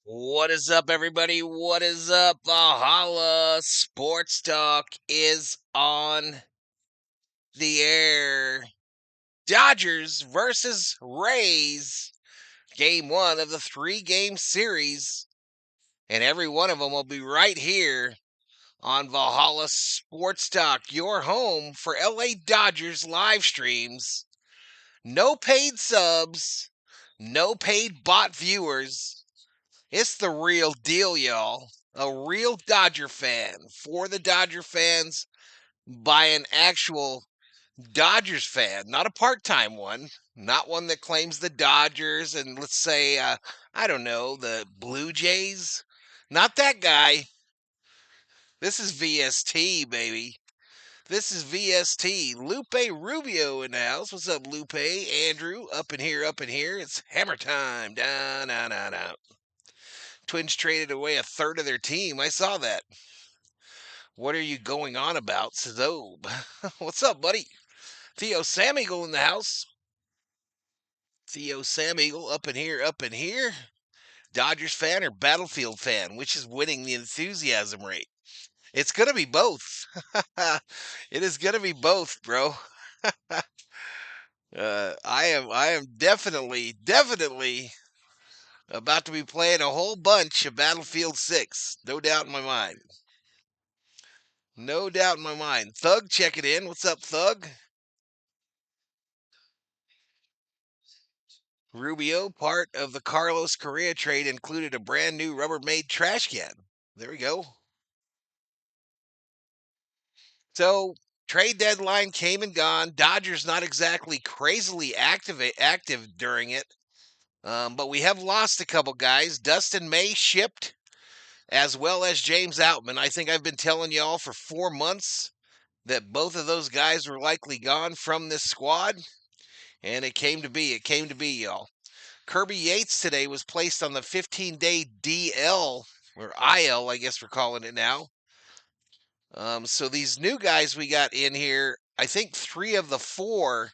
What is up, everybody? What is up? Valhalla Sports Talk is on the air. Dodgers versus Rays. Game one of the 3-game series. And every one of them will be right here on Valhalla Sports Talk, your home for LA Dodgers live streams. No paid subs, no paid bot viewers. It's the real deal, y'all. A real Dodger fan for the Dodger fans by an actual Dodgers fan, not a part-time one, not one that claims the Dodgers and let's say I don't know, the Blue Jays. Not that guy. This is VST, baby. This is VST. Lupe Rubio in the house. What's up, Lupe? Andrew, up in here, up in here. It's hammer time. Down, down, down, down. Twins traded away a third of their team. I saw that. What are you going on about, Zob? What's up, buddy? Theo Sam Eagle in the house. Theo Sam Eagle up in here, up in here. Dodgers fan or Battlefield fan? Which is winning the enthusiasm rate? It's gonna be both. It is gonna be both, bro. I am definitely about to be playing a whole bunch of Battlefield 6. No doubt in my mind. No doubt in my mind. Thug, check it in. What's up, Thug? Rubio, part of the Carlos Correa trade, included a brand new Rubbermaid trash can. There we go. So, trade deadline came and gone. Dodgers not exactly crazily active during it, but we have lost a couple guys. Dustin May shipped, as well as James Outman. I think I've been telling y'all for 4 months that both of those guys were likely gone from this squad, and it came to be. It came to be, y'all. Kirby Yates today was placed on the 15-day DL, or IL, I guess we're calling it now. So these new guys we got in here, I think 3 of the 4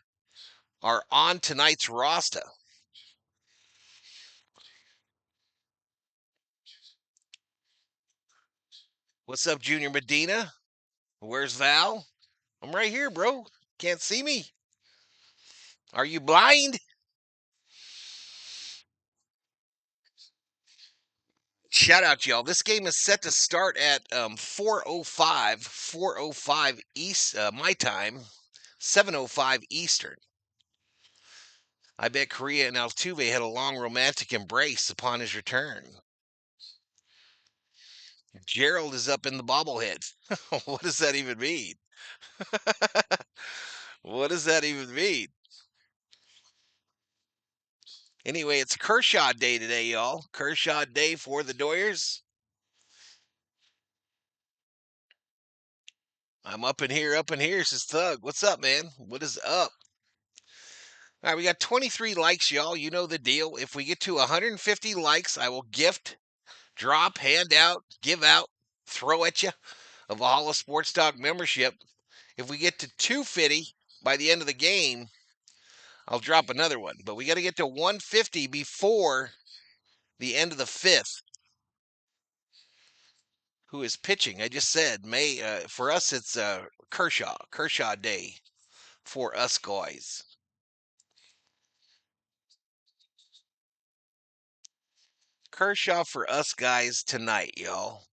are on tonight's roster. What's up, Junior Medina? Where's Val? I'm right here, bro. Can't see me. Are you blind? Shout out, y'all. This game is set to start at 4:05 East, my time, 7:05 Eastern. I bet Korea and Altuve had a long romantic embrace upon his return. Gerald is up in the bobblehead. What does that even mean? What does that even mean? Anyway, it's Kershaw Day today, y'all. Kershaw Day for the Doyers. I'm up in here, says Thug. What's up, man? What is up? All right, we got 23 likes, y'all. You know the deal. If we get to 150 likes, I will gift, drop, hand out, give out, throw at you a Valhalla Sports Talk membership. If we get to 250 by the end of the game, I'll drop another one. But we got to get to 150 before the end of the fifth. Who is pitching? I just said May. For us, it's Kershaw Day for us guys. Kershaw for us guys tonight, y'all.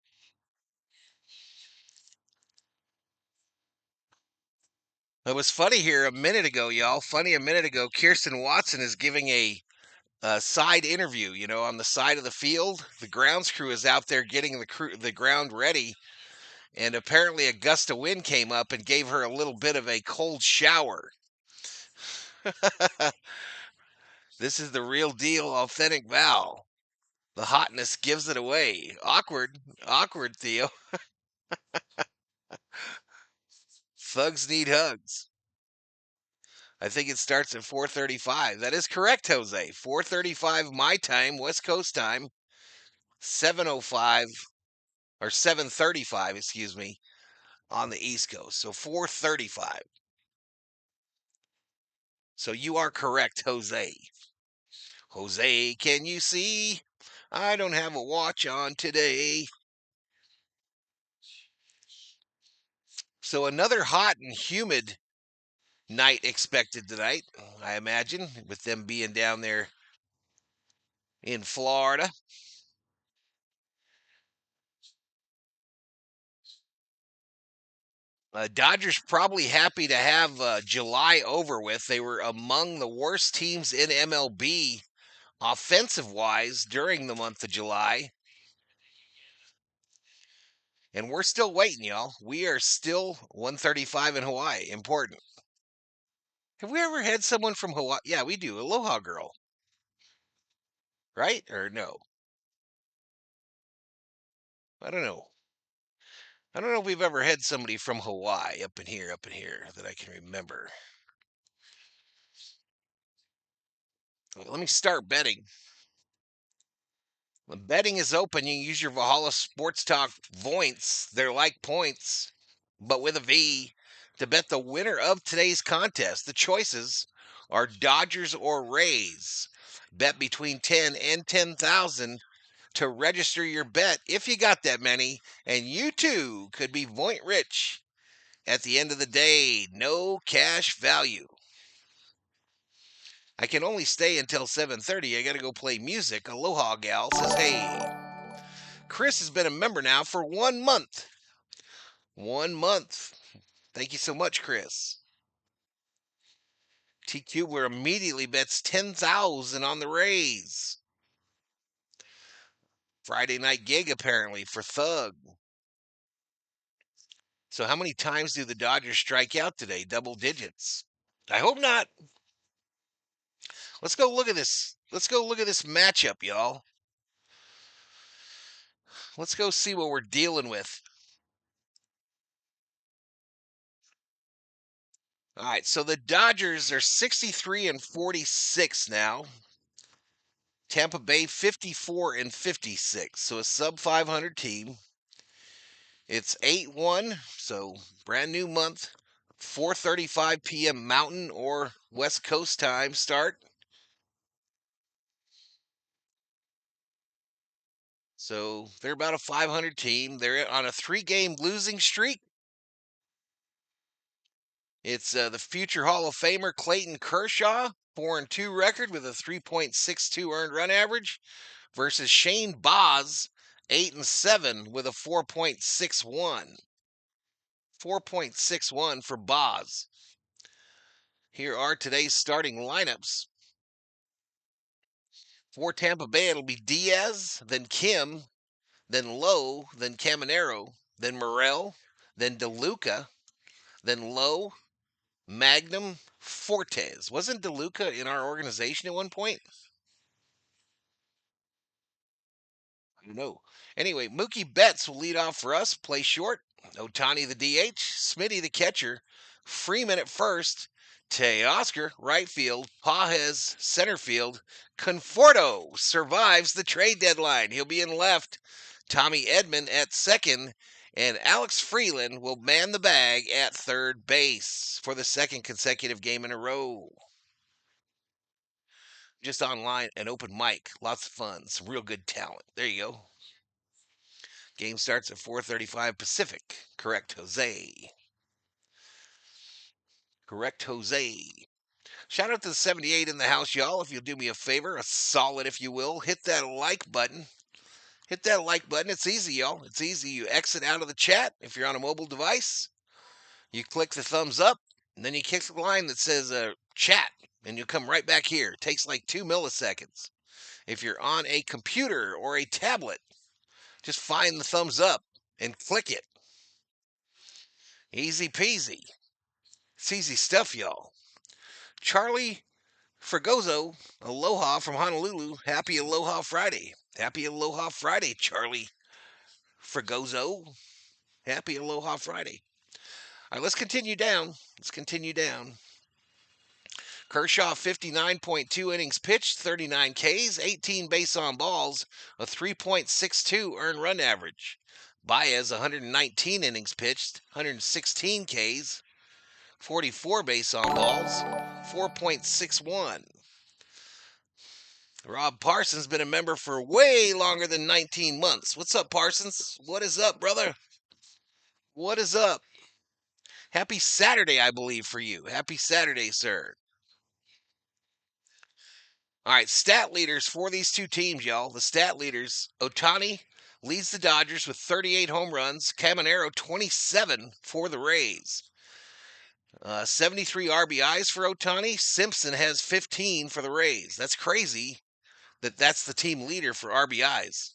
It was funny here a minute ago, y'all. Funny a minute ago. Kirsten Watson is giving a side interview. You know, on the side of the field, the grounds crew is out there getting the ground ready, and apparently a gust of wind came up and gave her a little bit of a cold shower. This is the real deal, authentic Val. The hotness gives it away. Awkward, Theo. Thugs need hugs. I think it starts at 4:35. That is correct, Jose. 4:35 my time, West Coast time. 7:05 or 7:35, excuse me, on the East Coast. So 4:35. So you are correct, Jose. Jose, can you see? I don't have a watch on today. So another hot and humid night expected tonight, I imagine, with them being down there in Florida. Dodgers probably happy to have July over with. They were among the worst teams in MLB offensive wise during the month of July. And we're still waiting, y'all. We are still 135 in Hawaii. Important. Have we ever had someone from Hawaii? Yeah, we do. Aloha Girl. Right? Or no? I don't know. I don't know if we've ever had somebody from Hawaii up in here that I can remember. Let me start betting. When betting is open, you can use your Valhalla Sports Talk points. They're like points, but with a V, to bet the winner of today's contest. The choices are Dodgers or Rays. Bet between 10 and 10,000 to register your bet if you got that many, and you too could be point rich at the end of the day. No cash value. I can only stay until 7:30. I got to go play music. Aloha Gal says, "Hey, Chris has been a member now for 1 month. 1 month. Thank you so much, Chris." TQ where immediately bets 10,000 on the Rays. Friday night gig apparently for Thug. So how many times do the Dodgers strike out today? Double digits. I hope not. Let's go look at this. Let's go look at this matchup, y'all. Let's go see what we're dealing with. All right, so the Dodgers are 63 and 46 now. Tampa Bay 54 and 56, so a sub 500 team. It's 8-1, so brand new month. 4:35 p.m. Mountain or West Coast time start. So they're about a 500 team. They're on a 3-game losing streak. It's the future Hall of Famer Clayton Kershaw, 4-2 record with a 3.62 earned run average, versus Shane Baz, 8-7 with a 4.61. 4.61 for Baz. Here are today's starting lineups. For Tampa Bay, it'll be Diaz, then Kim, then Lowe, then Caminero, then Morel, then DeLuca, then Lowe, Magnum, Fortes. Wasn't DeLuca in our organization at one point? I don't know. Anyway, Mookie Betts will lead off for us, play short. Ohtani the DH, Smitty the catcher, Freeman at first, Teoscar right field, Pages center field, Conforto survives the trade deadline. He'll be in left. Tommy Edman at second, and Alex Freeland will man the bag at third base for the second consecutive game in a row. Just online, an open mic, lots of fun, some real good talent. There you go. Game starts at 4:35 Pacific. Correct, Jose. Correct, Jose. Shout out to the 78 in the house, y'all. If you'll do me a favor, a solid, if you will, hit that like button. Hit that like button. It's easy, y'all. It's easy. You exit out of the chat if you're on a mobile device. You click the thumbs up, and then you click the line that says chat, and you'll come right back here. It takes like 2 milliseconds. If you're on a computer or a tablet, just find the thumbs up and click it. Easy peasy. It's easy stuff, y'all. Charlie Fregoso, aloha from Honolulu. Happy Aloha Friday. Happy Aloha Friday, Charlie Fregoso. Happy Aloha Friday. All right, let's continue down. Kershaw, 59.2 innings pitched, 39 Ks, 18 base on balls, a 3.62 earned run average. Baez, 119 innings pitched, 116 Ks, 44 base on balls, 4.61. Rob Parsons been a member for way longer than 19 months. What's up, Parsons? What is up, brother? What is up? Happy Saturday, I believe, for you. Happy Saturday, sir. All right, stat leaders for these two teams, y'all. The stat leaders, Ohtani leads the Dodgers with 38 home runs. Caminero, 27 for the Rays. 73 RBIs for Ohtani. Simpson has 15 for the Rays. That's crazy that's the team leader for RBIs.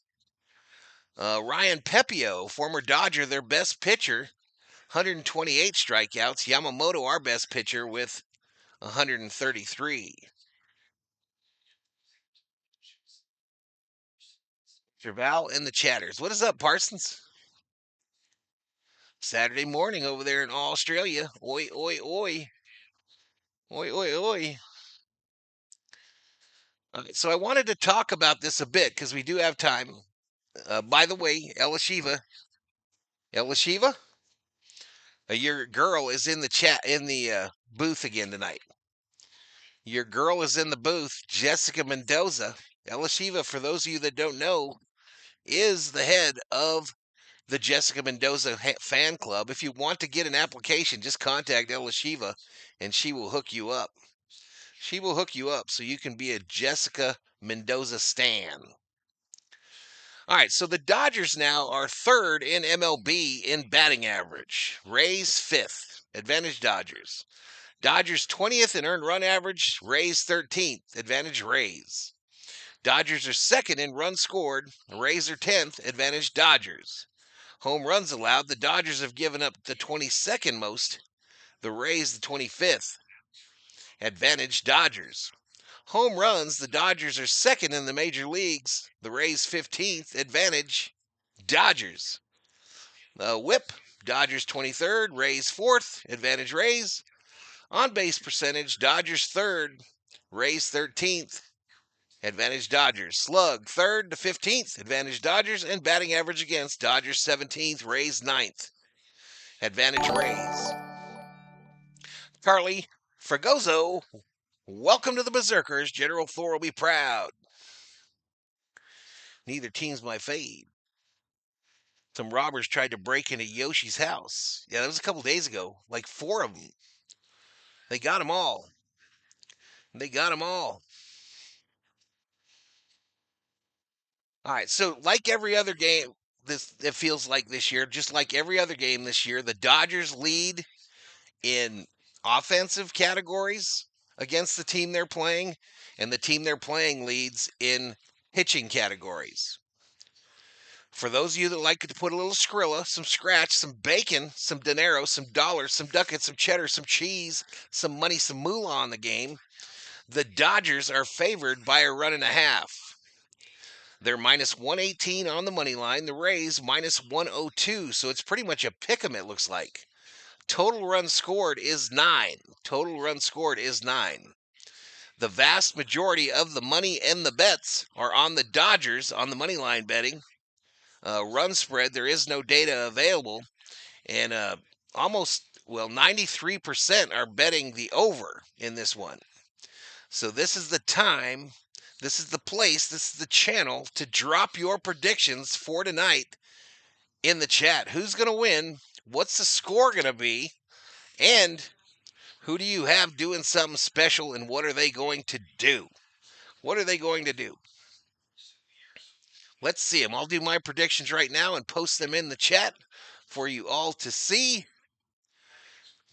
Ryan Pepio, former Dodger, their best pitcher, 128 strikeouts. Yamamoto, our best pitcher, with 133. Val and the Chatters. What is up, Parsons? Saturday morning over there in Australia. Oi, oi, oi. Oi, oi, oi. So I wanted to talk about this a bit because we do have time. By the way, Elishiva, your girl is in the chat in the booth again tonight. Your girl is in the booth. Jessica Mendoza. Elishiva, for those of you that don't know, is the head of the Jessica Mendoza fan club. If you want to get an application, just contact Elishiva and she will hook you up. She will hook you up so you can be a Jessica Mendoza stan. All right, so the Dodgers now are third in MLB in batting average. Rays fifth. Advantage Dodgers. Dodgers 20th in earned run average. Rays 13th. Advantage Rays. Dodgers are second in runs scored. Rays are 10th. Advantage Dodgers. Home runs allowed. The Dodgers have given up the 22nd most. The Rays the 25th. Advantage Dodgers. Home runs, the Dodgers are second in the major leagues. The Rays 15th. Advantage Dodgers. Whip, Dodgers 23rd. Rays 4th. Advantage Rays. On base percentage, Dodgers 3rd. Rays 13th. Advantage Dodgers. Slug 3rd to 15th. Advantage Dodgers. And batting average against, Dodgers 17th. Rays 9th. Advantage Rays. Carly Fragoso, welcome to the Berserkers. General Thor will be proud. Neither team's my fave. Some robbers tried to break into Yoshi's house. Yeah, that was a couple days ago. Like 4 of them. They got them all. They got them all. All right, so like every other game, it feels like this year, just like every other game this year, the Dodgers lead in offensive categories against the team they're playing, and the team they're playing leads in pitching categories. For those of you that like to put a little Skrilla, some scratch, some bacon, some dinero, some dollars, some ducats, some cheddar, some cheese, some money, some moolah on the game, the Dodgers are favored by a run and a half. They're minus 118 on the money line. The Rays minus 102, so it's pretty much a pick 'em, it looks like. Total runs scored is 9. Total runs scored is 9. The vast majority of the money and the bets are on the Dodgers on the money line betting. Run spread, there is no data available. And 93% are betting the over in this one. So this is the time, this is the place, this is the channel to drop your predictions for tonight in the chat. Who's going to win? What's the score going to be? And who do you have doing something special, and what are they going to do? What are they going to do? Let's see them. I'll do my predictions right now and post them in the chat for you all to see.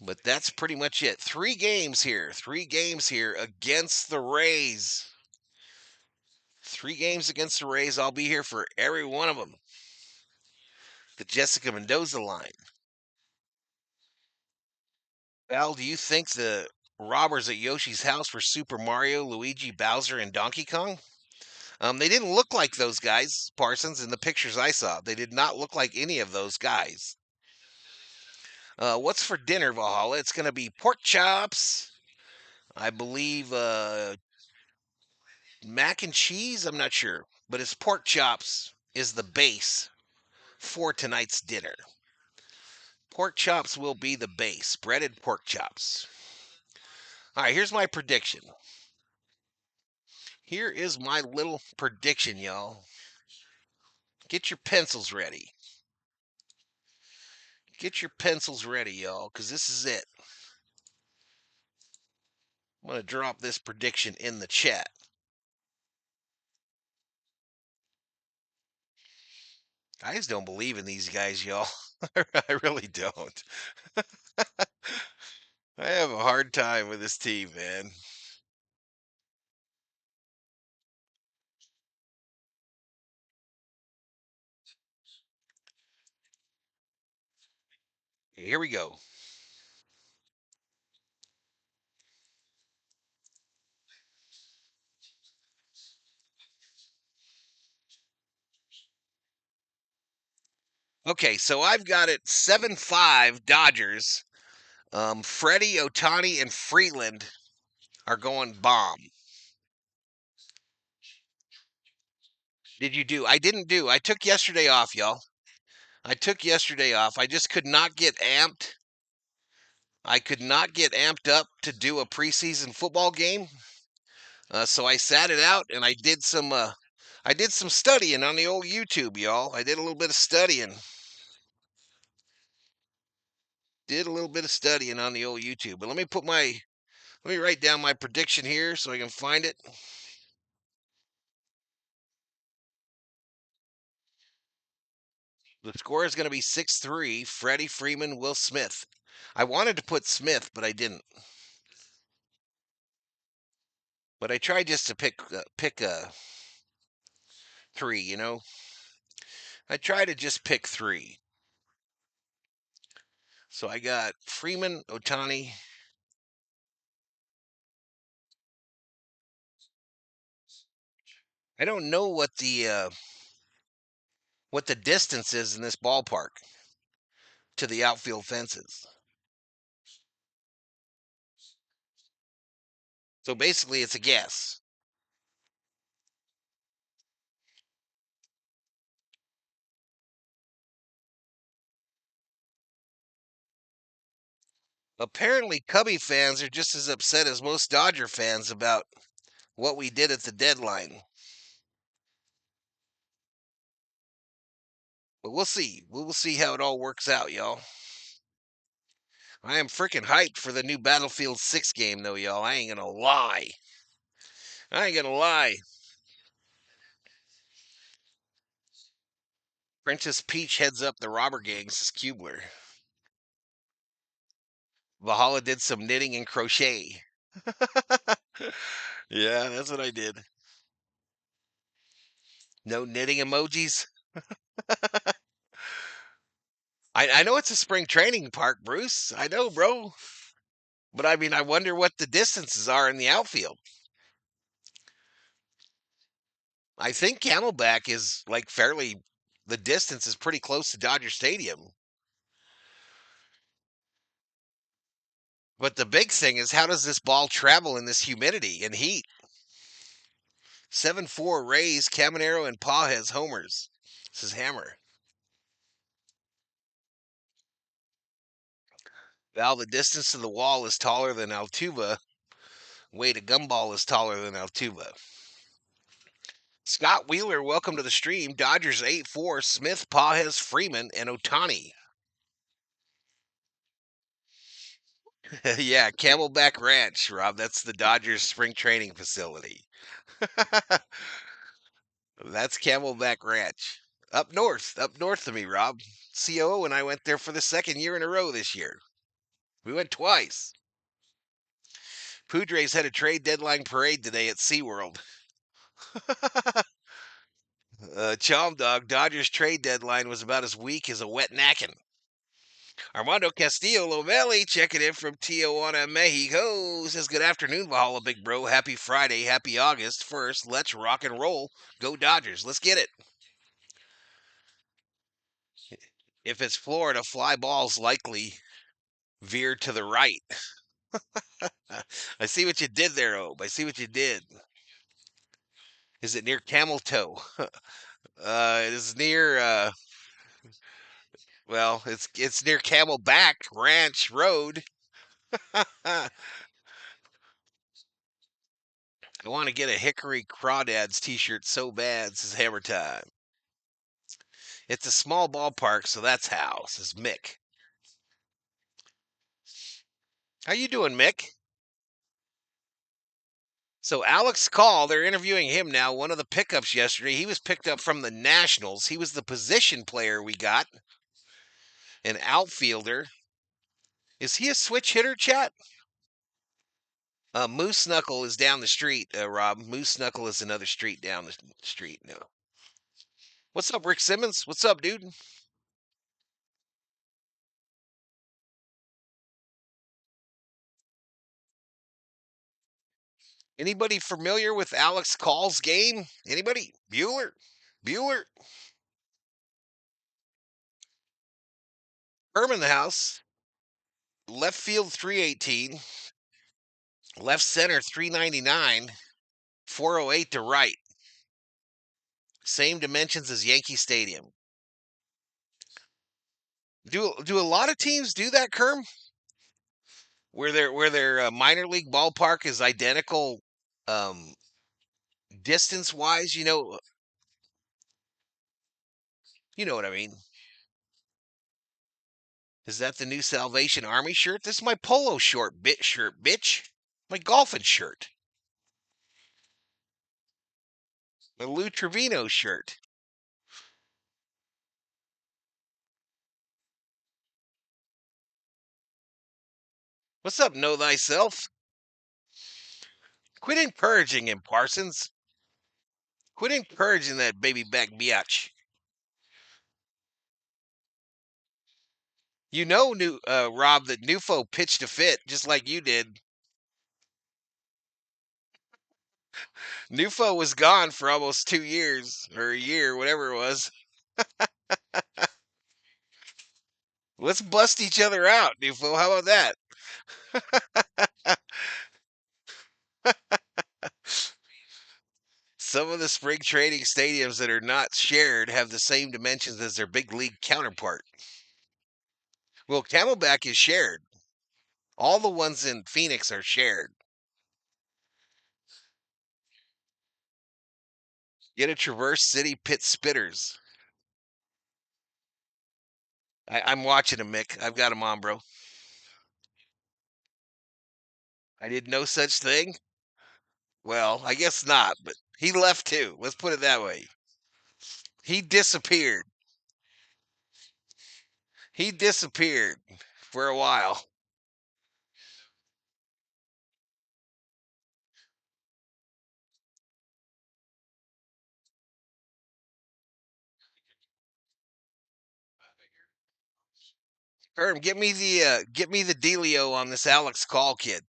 But that's pretty much it. 3 games here. 3 games here against the Rays. 3 games against the Rays. I'll be here for every one of them. The Jessica Mendoza line. Val, do you think the robbers at Yoshi's house were Super Mario, Luigi, Bowser, and Donkey Kong? They didn't look like those guys, Parsons, in the pictures I saw. They did not look like any of those guys. What's for dinner, Valhalla? It's going to be pork chops. I believe mac and cheese. I'm not sure. But it's pork chops is the base for tonight's dinner. Pork chops will be the base. Breaded pork chops. All right, here's my prediction. Here is my little prediction, y'all. Get your pencils ready. Get your pencils ready, y'all, because this is it. I'm going to drop this prediction in the chat. I just don't believe in these guys, y'all. I really don't. I have a hard time with this team, man. Here we go. Okay, so I've got it 7-5 Dodgers. Freddy, Ohtani, and Freeland are going bomb. Did you do? I didn't do. I took yesterday off, y'all. I took yesterday off. I just could not get amped. I could not get amped up to do a preseason football game. So I sat it out and I did some studying on the old YouTube, y'all. I did a little bit of studying. Did a little bit of studying on the old YouTube. But let me write down my prediction here so I can find it. The score is going to be 6-3. Freddie, Freeman, Will Smith. I wanted to put Smith, but I didn't. But I tried just to pick three, you know. I tried to just pick three. So I got Freeman, Ohtani. I don't know what the distance is in this ballpark to the outfield fences. So basically, it's a guess. Apparently, Cubby fans are just as upset as most Dodger fans about what we did at the deadline. But we'll see. We will see how it all works out, y'all. I am freaking hyped for the new Battlefield 6 game, though, y'all. I ain't gonna lie. I ain't gonna lie. Princess Peach heads up the robber gangs, says Kubler. Valhalla did some knitting and crochet. Yeah, that's what I did. No knitting emojis. I know it's a spring training park, Bruce. I know, bro. But I mean, I wonder what the distances are in the outfield. I think Camelback is like the distance is pretty close to Dodger Stadium. But the big thing is, how does this ball travel in this humidity and heat? 7-4 Rays, Caminero, and Pages homers. This is Hammer. Val, the distance to the wall is taller than Altuve. Wait, a gumball is taller than Altuve. Scott Wheeler, welcome to the stream. Dodgers 8-4, Smith, Pages, Freeman, and Ohtani. Yeah, Camelback Ranch, Rob. That's the Dodgers spring training facility. That's Camelback Ranch. Up north of me, Rob. COO and I went there for the second year in a row this year. We went twice. Poudres had a trade deadline parade today at SeaWorld. Chom Dog, Dodgers trade deadline was about as weak as a wet knackin'. Armando Castillo Lomelli checking in from Tijuana, Mexico. Says, good afternoon, Valhalla, big bro. Happy Friday. Happy August 1st. Let's rock and roll. Go Dodgers. Let's get it. If it's Florida, fly balls likely veer to the right. I see what you did there, Obe. I see what you did. Is it near Camel Toe? It is near, well, it's near Camelback Ranch Road. I want to get a Hickory Crawdads t-shirt so bad, says Hammer Time. It's a small ballpark, so that's how, says Mick. How you doing, Mick? So Alex Call, they're interviewing him now. One of the pickups yesterday, he was picked up from the Nationals. He was the position player we got, an outfielder. Is he a switch hitter, chat? Moose Knuckle is down the street, Rob. Moose Knuckle is another street down the street. No. What's up, Rick Simmons? What's up, dude? Anybody familiar with Alex Call's game? Anybody? Bueller? Bueller? Herm in the house. Left field 318. Left center 399. 408 to right. Same dimensions as Yankee Stadium. Do a lot of teams do that, Kerm? Where their minor league ballpark is identical distance wise, you know what I mean. Is that the new Salvation Army shirt? This is my polo shirt, bitch. My golfing shirt. My Lou Trevino shirt. What's up, Know Thyself? Quit encouraging him, Parsons. Quit encouraging that baby back biatch. You know, Rob, that Nufo pitched a fit just like you did. Nufo was gone for almost 2 years or a year, whatever it was. Let's bust each other out, Nufo. How about that? Some of the spring training stadiums that are not shared have the same dimensions as their big league counterpart. Well, Camelback is shared. All the ones in Phoenix are shared. Get a Traverse City Pit Spitters. I'm watching him, Mick. I've got him on, bro. I did no such thing. Well, I guess not, but he left too. Let's put it that way. He disappeared. He disappeared for a while. Herm, get me the dealio on this Alex Call kid.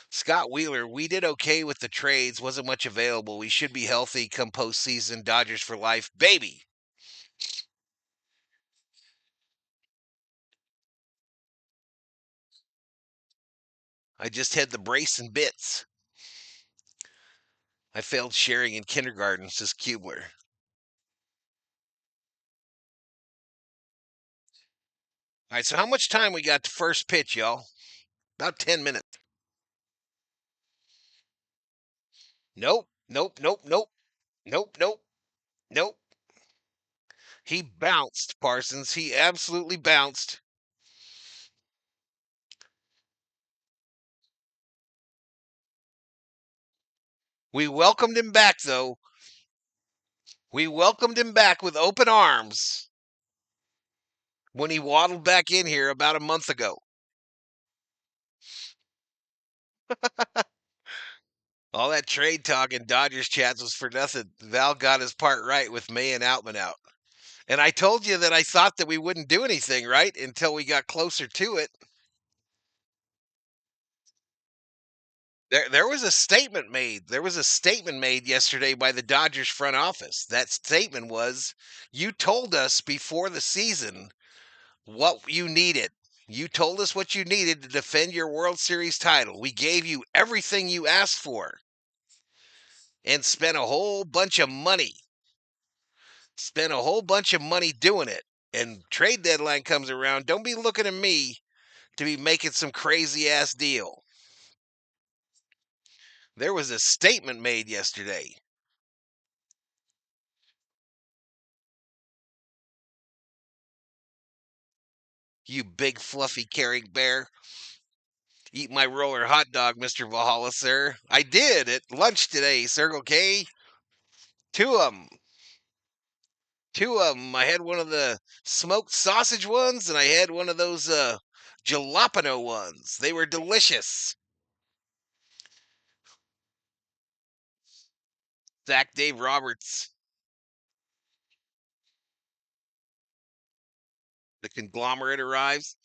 Scott Wheeler, we did okay with the trades. Wasn't much available. We should be healthy come postseason. Dodgers for life, baby. I just had the brace and bits. I failed sharing in kindergarten, says Kubler. All right, so how much time we got to first pitch, y'all? About 10 minutes. Nope, nope, nope, nope, nope, nope, nope. He bounced, Parsons. He absolutely bounced. We welcomed him back, though. We welcomed him back with open arms when he waddled back in here about a month ago. All that trade talk in Dodgers chats was for nothing. Val got his part right with May and Outman out. And I told you that I thought that we wouldn't do anything, right? Until we got closer to it. There was a statement made. There was a statement made yesterday by the Dodgers front office. That statement was, you told us before the season what you needed. You told us what you needed to defend your World Series title. We gave you everything you asked for and spent a whole bunch of money. Spent a whole bunch of money doing it. And trade deadline comes around. Don't be looking at me to be making some crazy ass deal. There was a statement made yesterday. You big fluffy caring bear. Eat my roller hot dog, Mr. Valhalla, sir. I did at lunch today, Circle K. Two of them. Two of them. I had one of the smoked sausage ones, and I had one of those jalapeno ones. They were delicious. Zach Dave Roberts, the conglomerate arrives.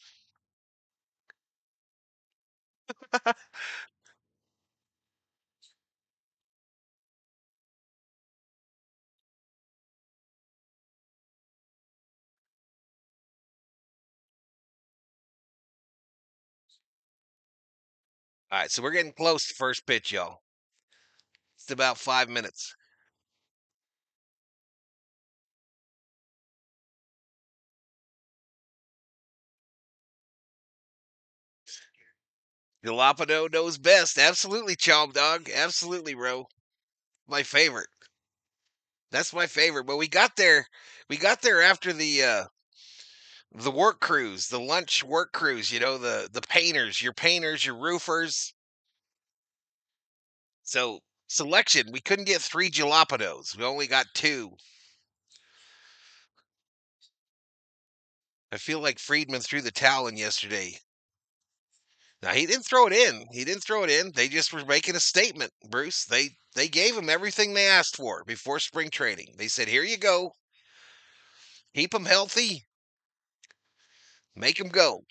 All right, so we're getting close to first pitch, y'all. It's about 5 minutes. Jalapeno knows best. Absolutely, Chom Dog. Absolutely, bro. My favorite. That's my favorite. But we got there. We got there after the work crews, the lunch work crews. You know, the painters, your roofers. So selection. We couldn't get 3 jalapenos. We only got 2. I feel like Friedman threw the towel in yesterday. Now he didn't throw it in. He didn't throw it in. They just were making a statement, Bruce. They gave him everything they asked for before spring training. They said, "Here you go. Keep him healthy. Make him go."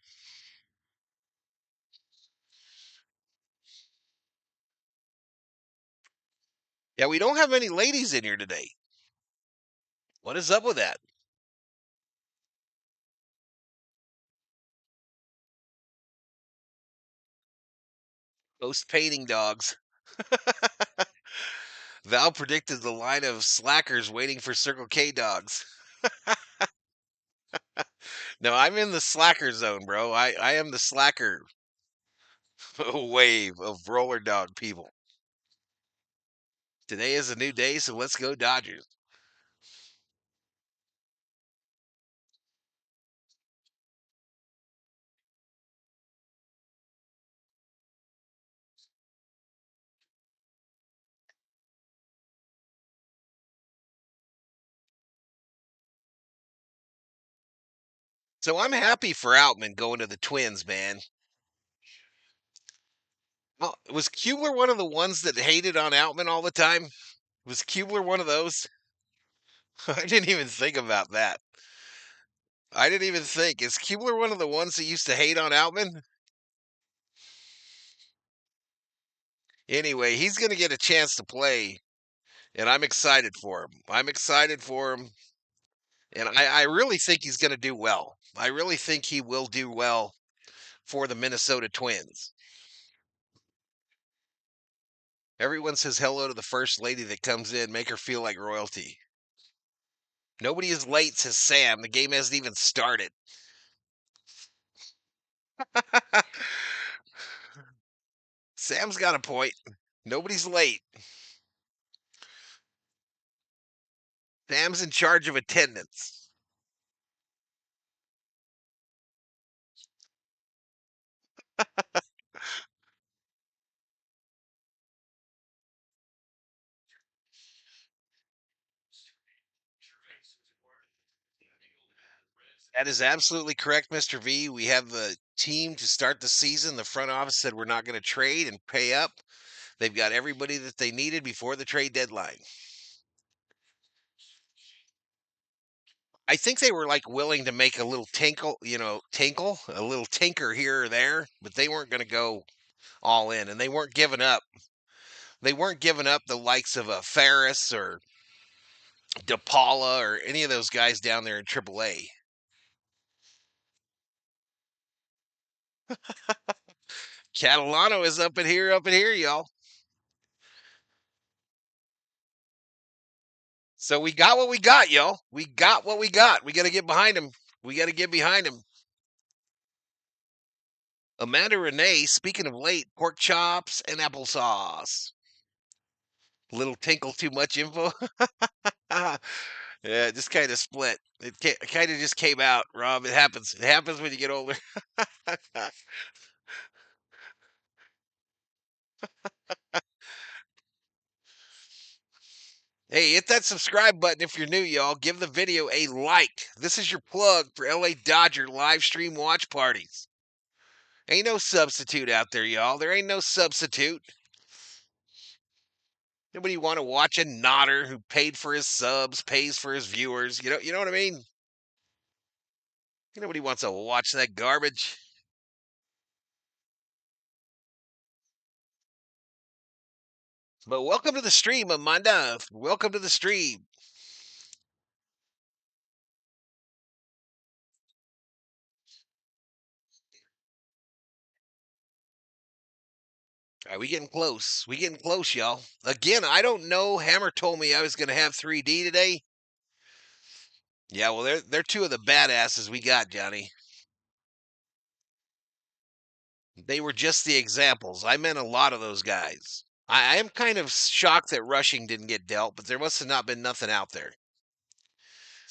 Yeah, we don't have any ladies in here today. What is up with that? Ghost painting dogs. Val predicted the line of slackers waiting for Circle K dogs. No, I'm in the slacker zone, bro. I am the slacker wave of roller dog people. Today is a new day, so let's go Dodgers. So I'm happy for Outman going to the Twins, man. Well, was Kubler one of the ones that hated on Outman all the time? Was Kubler one of those? I didn't even think about that. I didn't even think. Is Kubler one of the ones that used to hate on Outman? Anyway, he's going to get a chance to play, and I'm excited for him. I'm excited for him, and I really think he's going to do well. I really think he will do well for the Minnesota Twins. Everyone says hello to the first lady that comes in. Make her feel like royalty. Nobody is late, says Sam. The game hasn't even started. Sam's got a point. Nobody's late. Sam's in charge of attendance. That is absolutely correct, Mr. V. We have the team to start the season. The front office said we're not going to trade and pay up. They've got everybody that they needed before the trade deadline. I think they were like willing to make a little tinkle, a little tinker here or there, but they weren't going to go all in, and they weren't giving up. They weren't giving up the likes of a Ferris or DePaula or any of those guys down there in AAA. Catalano is up in here, y'all. So we got what we got, y'all. We got what we got. We got to get behind him. We got to get behind him. Amanda Renee, speaking of late, pork chops and applesauce. Little tinkle too much info. Yeah, it just kind of split. It kind of just came out, Rob. It happens. It happens when you get older. Hey, hit that subscribe button if you're new, y'all. Give the video a like. This is your plug for LA Dodger live stream watch parties. Ain't no substitute out there, y'all. There ain't no substitute. Nobody want to watch a nodder who paid for his subs, pays for his viewers. You know what I mean? Nobody wants to watch that garbage. But welcome to the stream, Amanda. Welcome to the stream. All right, we getting close. We getting close, y'all. Again, I don't know. Hammer told me I was going to have 3D today. Yeah, well, they're two of the badasses we got, Johnny. They were just the examples. I meant a lot of those guys. I am kind of shocked that Rushing didn't get dealt, but there must have not been nothing out there.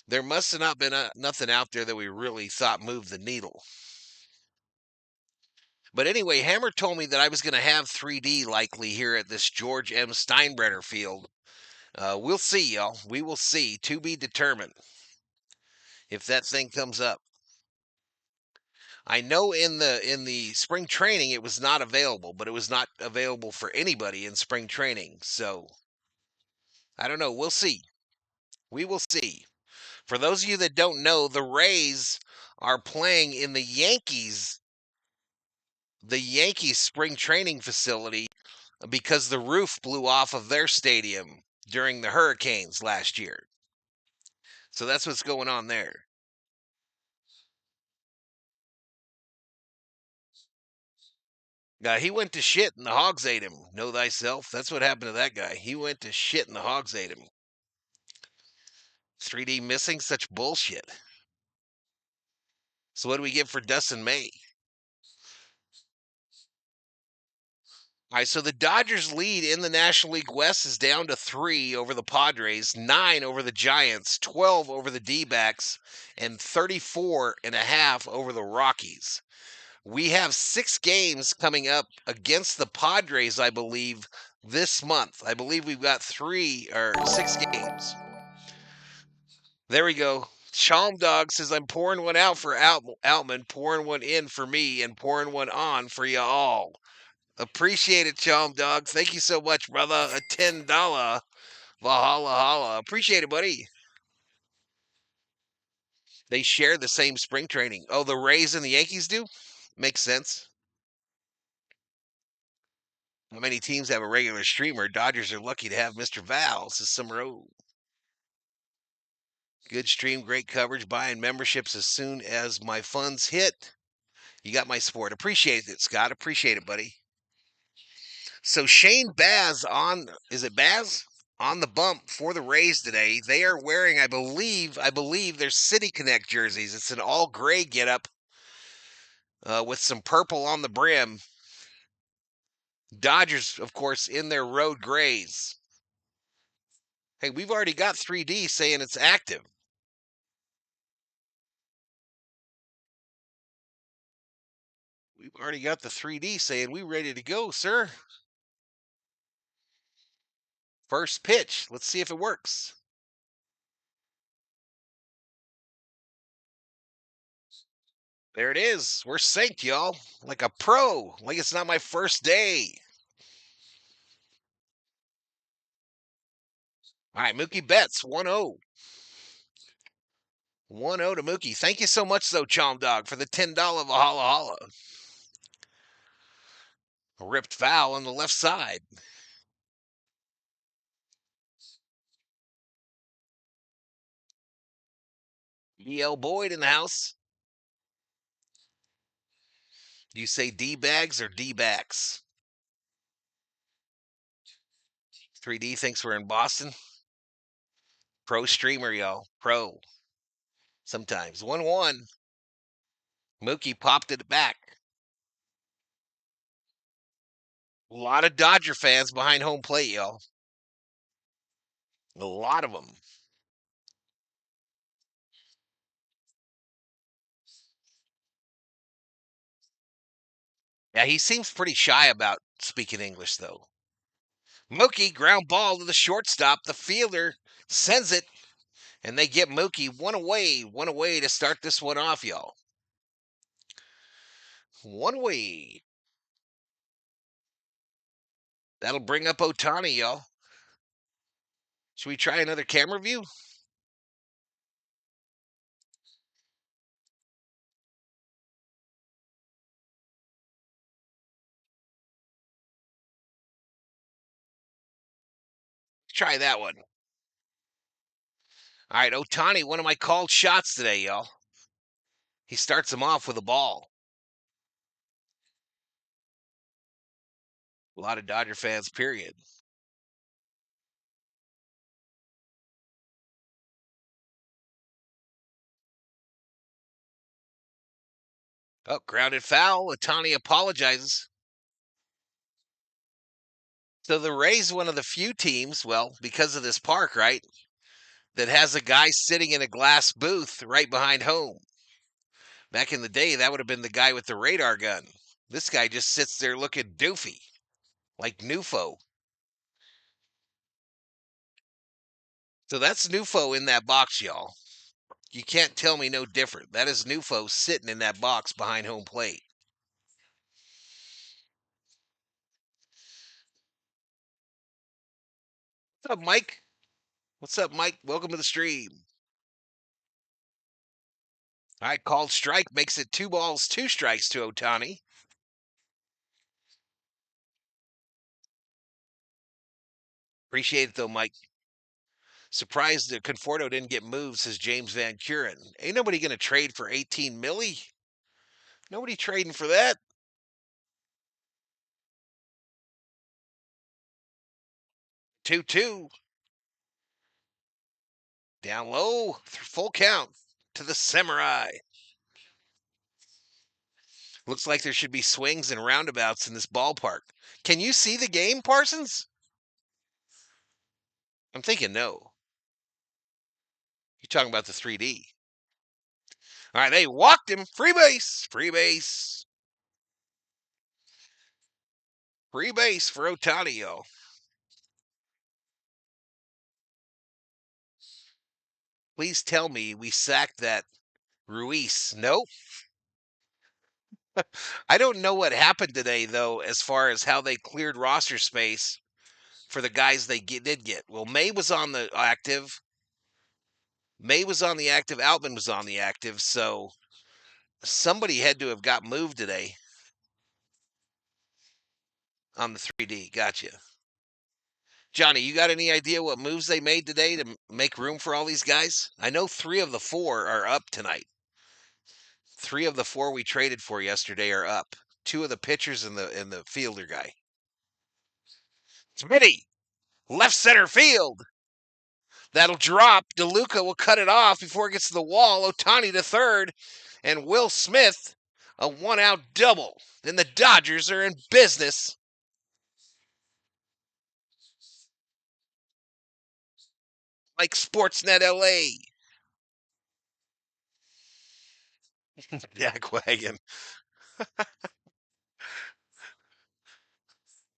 There must have not been nothing out there that we really thought moved the needle. But anyway, Hammer told me that I was going to have 3D likely here at this George M. Steinbrenner field. We'll see, y'all. We will see. To be determined if that thing comes up. I know in the spring training it was not available, but it was not available for anybody in spring training. So I don't know. We'll see. We will see. For those of you that don't know, the Rays are playing in the Yankees spring training facility because the roof blew off of their stadium during the hurricanes last year. So that's what's going on there. He went to shit and the hogs ate him. Know thyself. That's what happened to that guy. He went to shit and the hogs ate him. 3D missing, such bullshit. So what do we get for Dustin May? All right, so the Dodgers lead in the National League West is down to 3 over the Padres, 9 over the Giants, 12 over the D-backs, and 34.5 over the Rockies. We have 6 games coming up against the Padres, I believe, this month. I believe we've got 3 or 6 games. There we go. Chalm Dog says, I'm pouring one out for Outman, pouring one in for me, and pouring one on for you all. Appreciate it, Chalm Dog. Thank you so much, brother. A $10 Valhalla Holla. Appreciate it, buddy. They share the same spring training. Oh, the Rays and the Yankees do? Makes sense. How many teams have a regular streamer? Dodgers are lucky to have Mr. Val, says Summer. Good stream, great coverage. Buying memberships as soon as my funds hit. You got my support. Appreciate it, Scott. Appreciate it, buddy. So Shane Baz is it Baz? On the bump for the Rays today. They are wearing, I believe their City Connect jerseys. It's an all gray getup with some purple on the brim. Dodgers, of course, in their road grays. Hey, we've already got 3D saying it's active. We've already got the 3D saying we ready to go, sir. First pitch. Let's see if it works. There it is. We're synced, y'all. Like a pro. Like it's not my first day. All right, Mookie Betts, 1-0. 1-0 to Mookie. Thank you so much, though, Chom Dog, for the $10 Valhalla Holla. A ripped foul on the left side. E.L. Boyd in the house. Do you say D-bags or D-backs? 3D thinks we're in Boston. Pro streamer, y'all. Pro. Sometimes. 1-1. Mookie popped it back. A lot of Dodger fans behind home plate, y'all. A lot of them. Yeah, he seems pretty shy about speaking English, though. Mookie ground ball to the shortstop. The fielder sends it, and they get Mookie one away to start this one off, y'all. One away. That'll bring up Ohtani, y'all. Should we try another camera view? Try that one. All right, Ohtani, one of my called shots today, y'all. He starts him off with a ball. A lot of Dodger fans, period. Oh, grounded foul. Ohtani apologizes. So the Rays, one of the few teams, well, because of this park, right, that has a guy sitting in a glass booth right behind home. Back in the day, that would have been the guy with the radar gun. This guy just sits there looking doofy, like Nufo. So that's Nufo in that box, y'all. You can't tell me no different. That is Nufo sitting in that box behind home plate. What's up, Mike? What's up, Mike? Welcome to the stream. All right, called strike makes it 2 balls, 2 strikes to Ohtani. Appreciate it though, Mike. Surprised that Conforto didn't get moved, says James Van Kuren. Ain't nobody gonna trade for 18 milli. Nobody trading for that. 2-2. Down low. Full count to the Samurai. Looks like there should be swings and roundabouts in this ballpark. Can you see the game, Parsons? I'm thinking no. You're talking about the 3D. All right, they walked him. Free base. Free base. Free base for Ohtani, yo. Please tell me we sacked that Ruiz. Nope. I don't know what happened today, though, as far as how they cleared roster space for the guys they did get. Well, May was on the active. May was on the active. Altman was on the active. So somebody had to have got moved today on the 3D. Gotcha. Johnny, you got any idea what moves they made today to make room for all these guys? I know 3 of the 4 are up tonight. 3 of the 4 we traded for yesterday are up. 2 of the pitchers and the fielder guy. Smitty, left center field. That'll drop. DeLuca will cut it off before it gets to the wall. Ohtani to third, and Will Smith a 1-out double. And the Dodgers are in business. Like Sportsnet LA. Jack Wagon.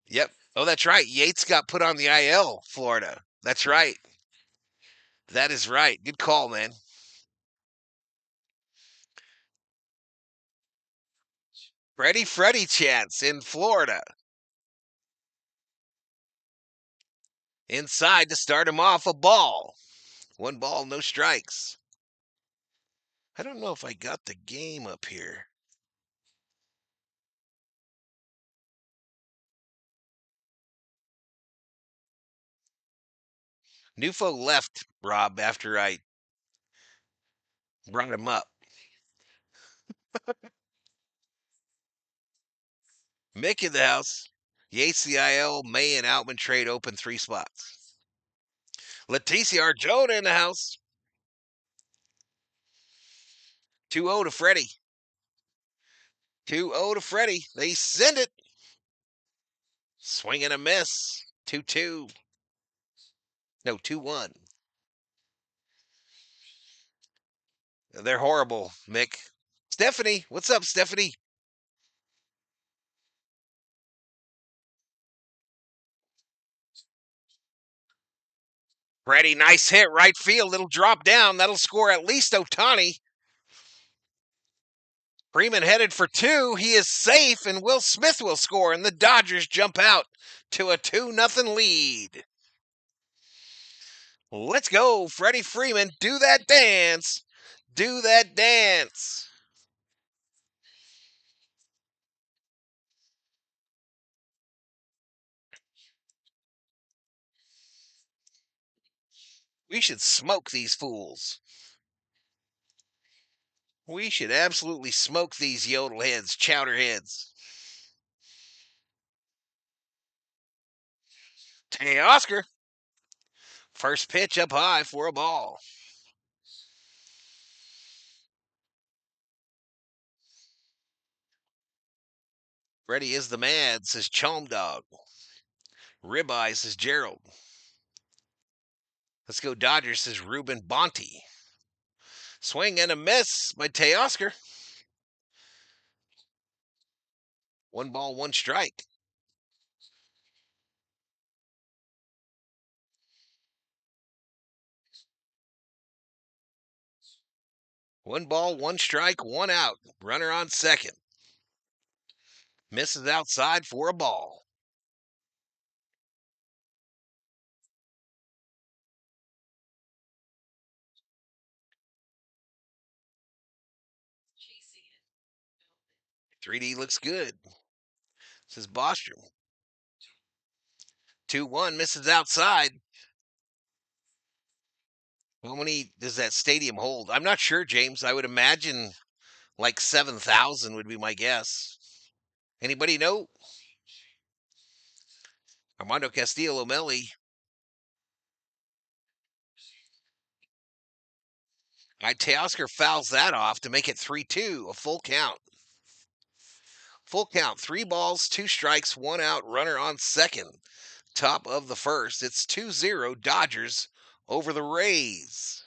Yep. Oh, that's right. Yates got put on the IL, Florida. That's right. That is right. Good call, man. Freddy chance in Florida. Inside to start him off, a ball. 1 ball, no strikes. I don't know if I got the game up here. Nufo left, Rob, after I brought him up. Mick in the house. Yates the IL, May and Outman trade open 3 spots. Leticia Arjona in the house. 2-0 to Freddy. 2-0 to Freddy. They send it. Swing and a miss. 2-2. No, 2-1. They're horrible, Mick. Stephanie, what's up, Stephanie? Freddy, nice hit, right field. It'll drop down. That'll score at least Ohtani. Freeman headed for 2. He is safe, and Will Smith will score, and the Dodgers jump out to a 2-0 lead. Let's go, Freddie Freeman. Do that dance. Do that dance. We should smoke these fools. We should absolutely smoke these yodel heads, chowder heads. Hey, Oscar. First pitch up high for a ball. Freddie is the man, says Chom Dog. Ribeye, says Gerald. Let's go Dodgers, says Ruben Bonte. Swing and a miss by Teoscar. 1 ball, 1 strike. One ball, 1 strike, 1 out. Runner on second. Misses outside for a ball. It. 3D looks good, says Bostrom. 2-1, misses outside. How many does that stadium hold? I'm not sure, James. I would imagine like 7,000 would be my guess. Anybody know? Armando Castillo O'Malley. Teoscar fouls that off to make it 3-2, a full count. Full count, 3 balls, 2 strikes, 1 out, runner on second. Top of the first. It's 2-0 Dodgers over the Rays.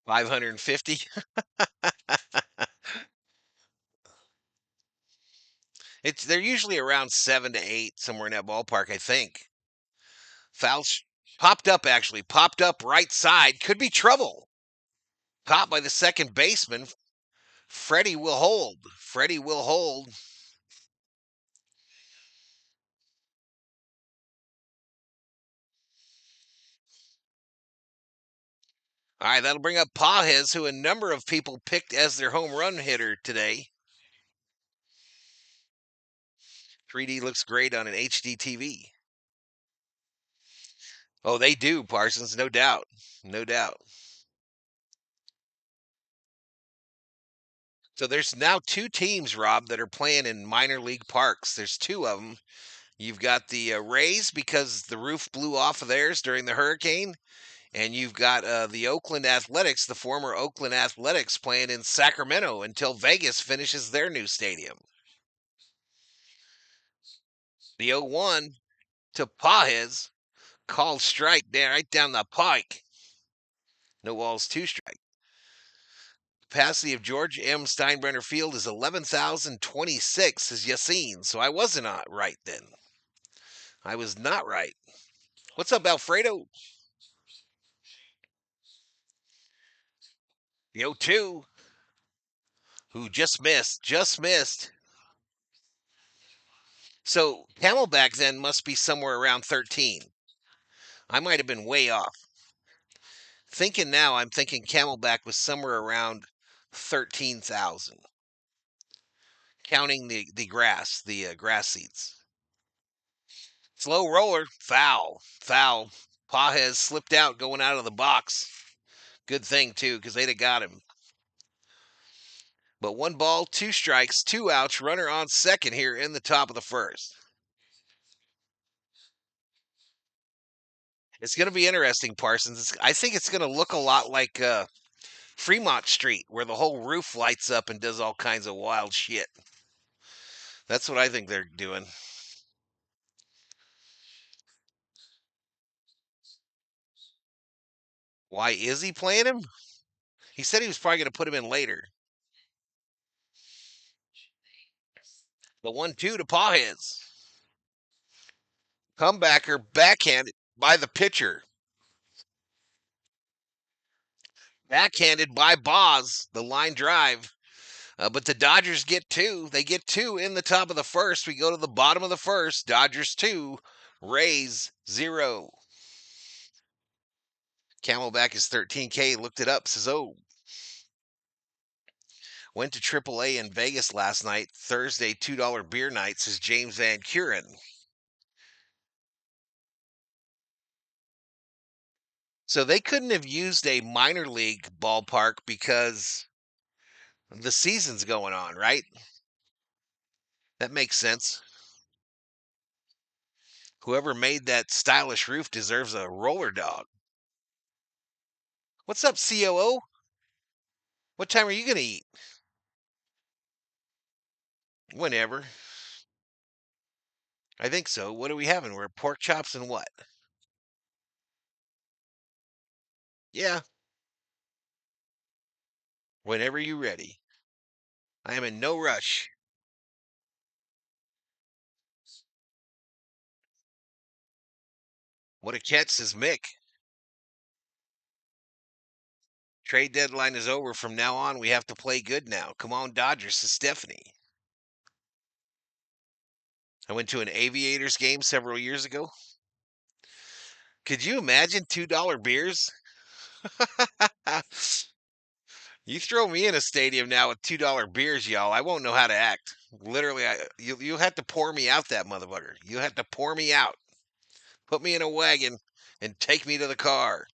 $550. They're usually around 7 to 8, somewhere in that ballpark, I think. Fouls popped up actually, popped up right side. Could be trouble. Caught by the second baseman. Freddy will hold. Freddy will hold. All right, that'll bring up Pages, who a number of people picked as their home run hitter today. 3D looks great on an HD TV. Oh, they do, Parsons, no doubt. No doubt. So there's now 2 teams, Rob, that are playing in minor league parks. There's 2 of them. You've got the Rays because the roof blew off of theirs during the hurricane. And you've got the Oakland Athletics, the former Oakland Athletics, playing in Sacramento until Vegas finishes their new stadium. The 0-1 to Pages, called strike there right down the pike. No walls, 2 strike. Capacity of George M. Steinbrenner Field is 11,026, as Yassine. So I wasn't right then. I was not right. What's up, Alfredo? The 0-2, who just missed. So Camelback then must be somewhere around 13. I might have been way off. Thinking now, I'm thinking Camelback was somewhere around 13,000. Counting the grass, the grass seeds. Slow roller, foul. Pages slipped out going out of the box. Good thing, too, because they'd have got him. But 1 ball, 2 strikes, 2 outs, runner on second here in the top of the first. It's going to be interesting, Parsons. I think it's going to look a lot like Fremont Street, where the whole roof lights up and does all kinds of wild shit. That's what I think they're doing. Why is he playing him? He said he was probably going to put him in later. The 1-2 to Pages. Comebacker backhanded by the pitcher. Backhanded by Boz, the line drive. But the Dodgers get two. They get two in the top of the first. We go to the bottom of the first. Dodgers 2, Rays 0. Camelback is 13K. Looked it up. Says, oh. Went to AAA in Vegas last night. Thursday, $2 beer night, says James Van Kuren. So they couldn't have used a minor league ballpark because the season's going on, right? That makes sense. Whoever made that stylish roof deserves a roller dog. What's up, COO? What time are you going to eat? Whenever. I think so. What are we having? We're pork chops and what? Yeah. Whenever you're ready. I am in no rush. What a catch, says Mick. Trade deadline is over. From now on, we have to play good now. Come on, Dodgers, says Stephanie. I went to an Aviators game several years ago. Could you imagine $2 beers? You throw me in a stadium now with $2 beers, y'all. I won't know how to act. Literally, you have to pour me out, that motherfucker. You have to pour me out. Put me in a wagon and take me to the car.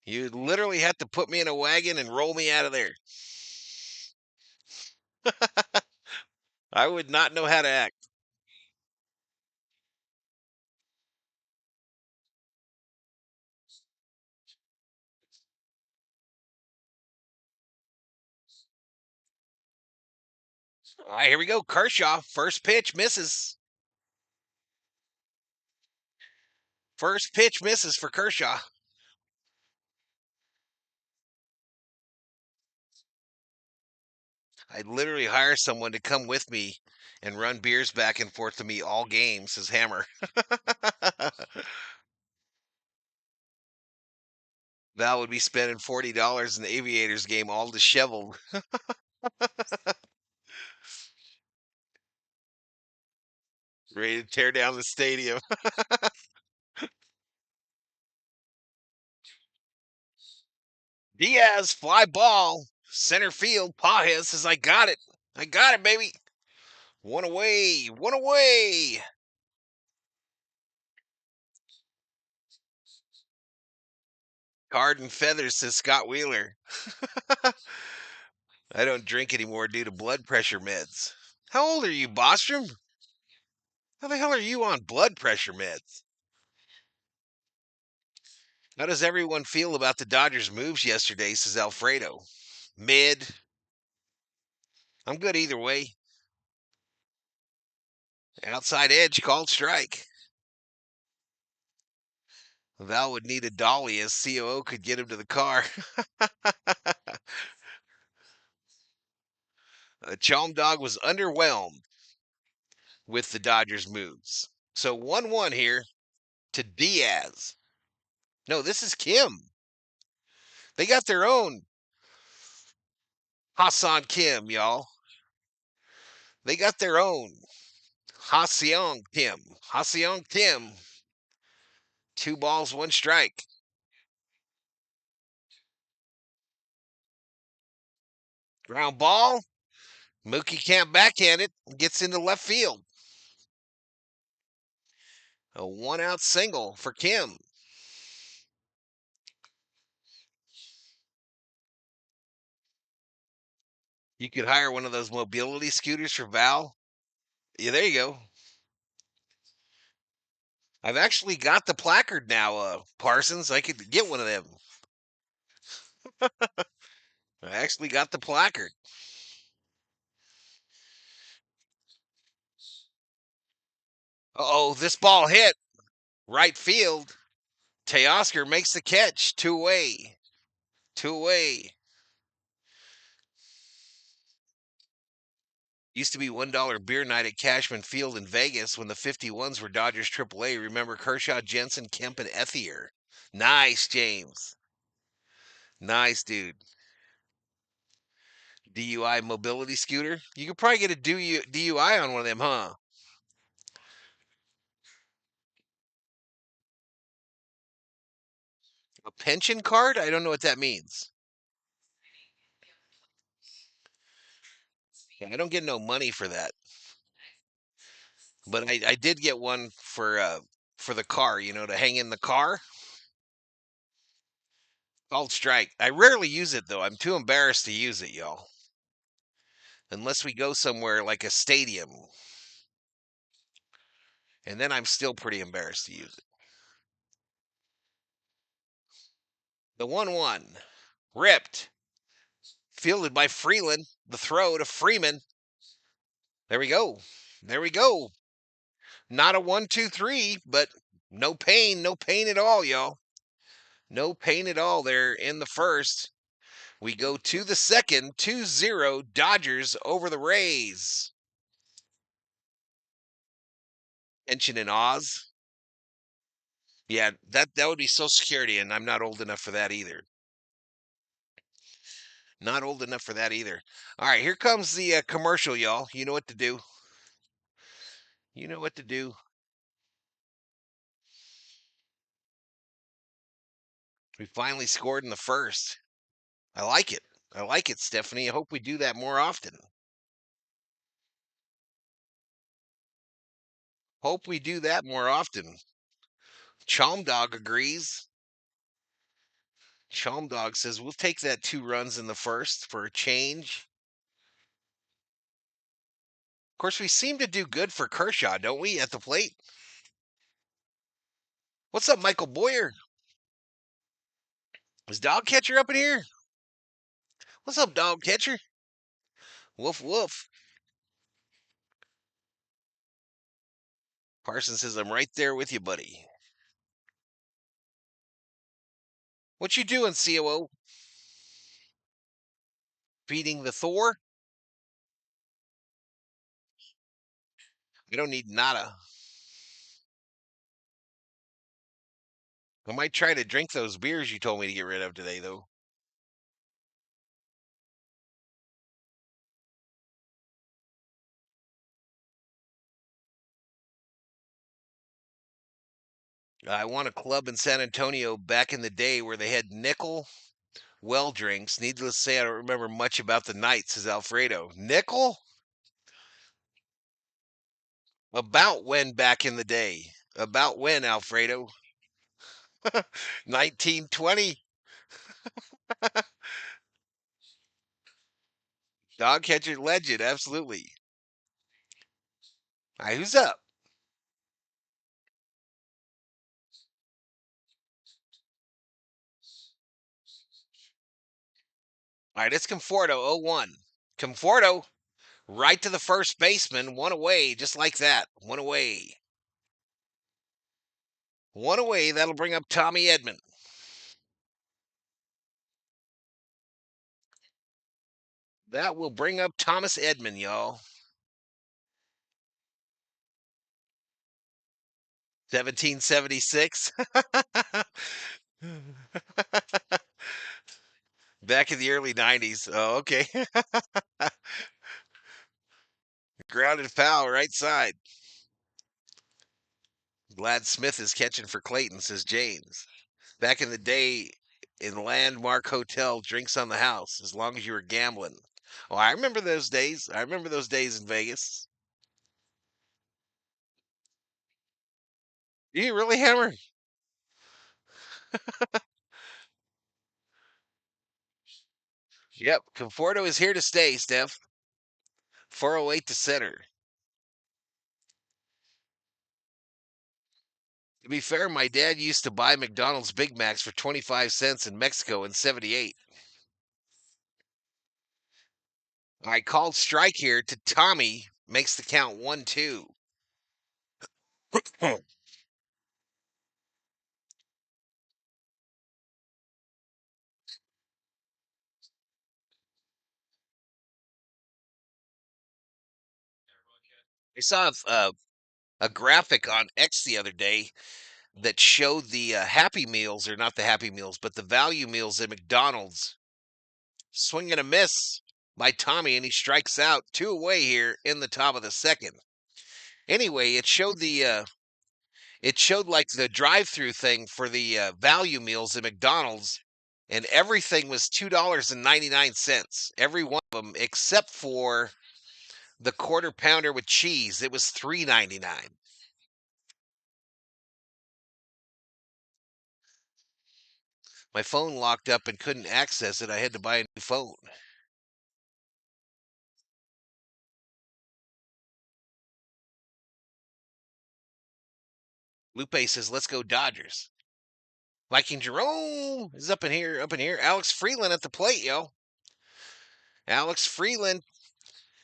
You literally have to put me in a wagon and roll me out of there. I would not know how to act. All right, here we go. Kershaw, first pitch misses. First pitch misses for Kershaw. I'd literally hire someone to come with me and run beers back and forth to me all game, says Hammer. Val would be spending $40 in the Aviators game all disheveled. Ready to tear down the stadium. Diaz, fly ball, center field. Pajes says, I got it. I got it, baby. One away. One away. Card and feathers, says Scott Wheeler. I don't drink anymore due to blood pressure meds. How old are you, Bostrom? How the hell are you on blood pressure meds? How does everyone feel about the Dodgers' moves yesterday, says Alfredo? Mid. I'm good either way. Outside edge called strike. Val would need a dolly as COO could get him to the car. Chalm Dog was underwhelmed with the Dodgers' moves. So 1-1 here to Diaz. No, this is Kim. They got their own Hassan Kim, y'all. They got their own Ha-Seong Kim. Ha-Seong Kim. 2 balls, 1 strike. Ground ball. Mookie can't backhand it. Gets into left field. A 1-out single for Kim. You could hire one of those mobility scooters for Val. Yeah, there you go. I've actually got the placard now, Parsons. I could get one of them. I actually got the placard. Oh, this ball hit right field. Teoscar makes the catch. Two away. Two away. Used to be $1 beer night at Cashman Field in Vegas when the 51s were Dodgers AAA. Remember Kershaw, Jensen, Kemp, and Ethier. Nice, James. Nice, dude. DUI mobility scooter. You could probably get a DUI on one of them, huh? A pension card? I don't know what that means. Yeah, I don't get no money for that. But I did get one for the car, to hang in the car. Called Strike. I rarely use it though. I'm too embarrassed to use it, y'all. Unless we go somewhere like a stadium. And then I'm still pretty embarrassed to use it. The 1-1. Ripped. Fielded by Freeland. The throw to Freeman. There we go. There we go. Not a 1-2-3, but no pain. No pain at all, y'all. No pain at all there in the first. We go to the second, 2-0 Dodgers over the Rays. Mention in Oz. Yeah, that would be Social Security, and I'm not old enough for that either. Not old enough for that either. All right, here comes the commercial, y'all. You know what to do. You know what to do. We finally scored in the first. I like it. I like it, Stephanie. I hope we do that more often. Hope we do that more often. Chomdog agrees. Chomdog says we'll take that 2 runs in the first for a change. Of course, we seem to do good for Kershaw, don't we, at the plate? What's up, Michael Boyer? Is Dog Catcher up in here? What's up, Dog Catcher? Woof, woof. Parsons says, I'm right there with you, buddy. What you doing, COO? Feeding the Thor? I don't need nada. I might try to drink those beers you told me to get rid of today, though. I want a club in San Antonio back in the day where they had nickel well drinks. Needless to say, I don't remember much about the night, says Alfredo. Nickel? About when back in the day? About when, Alfredo? 1920? Dog catcher legend, absolutely. All right, who's up? All right, it's Conforto, 0-1. Conforto, right to the first baseman, one away, just like that. One away. One away, that'll bring up Tommy Edman. That will bring up Thomas Edman, y'all. 1776. Back in the early 90s. Oh, okay. Grounded foul, right side. Glad Smith is catching for Clayton, says James. Back in the day, in Landmark Hotel, drinks on the house, as long as you were gambling. Oh, I remember those days. I remember those days in Vegas. You really, Hammer? Yep. Conforto is here to stay, Steph. 408 to center. To be fair, my dad used to buy McDonald's Big Macs for 25 cents in Mexico in 78. I called strike here to Tommy, makes the count 1-2. I saw a graphic on X the other day that showed the Happy Meals, or not the Happy Meals, but the value meals at McDonald's. Swing and a miss by Tommy, and he strikes out 2 away here in the top of the second. Anyway, it showed like the drive-through thing for the value meals at McDonald's, and everything was $2.99. Every one of them, except for the quarter pounder with cheese. It was $3.99. My phone locked up and couldn't access it. I had to buy a new phone. Lupe says, "Let's go Dodgers." Viking Jerome is up in here, up in here. Alex Freeland at the plate, yo. Alex Freeland,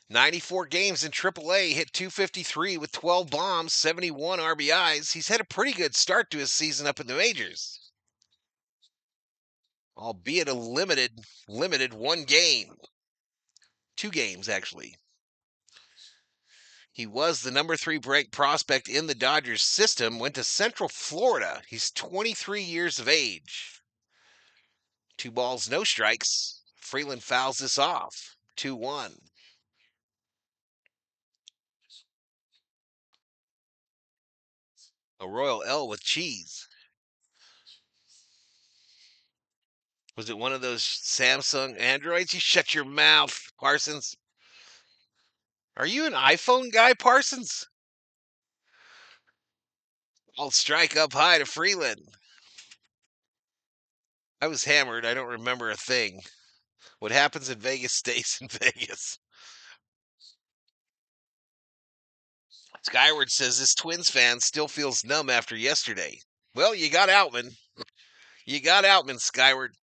94 games in AAA, hit 253 with 12 bombs, 71 RBIs. He's had a pretty good start to his season up in the majors, albeit a limited 1 game, 2 games actually. He was the number 3 ranked prospect in the Dodgers system, went to Central Florida. He's 23 years of age. 2 balls, no strikes. Freeland fouls this off. 2-1. A Royal L with cheese. Was it one of those Samsung Androids? You shut your mouth, Parsons. Are you an iPhone guy, Parsons? I'll strike up high to Freeland. I was hammered. I don't remember a thing. What happens in Vegas stays in Vegas. Skyward says this Twins fan still feels numb after yesterday. Well, you got Outman. You got Outman, Skyward.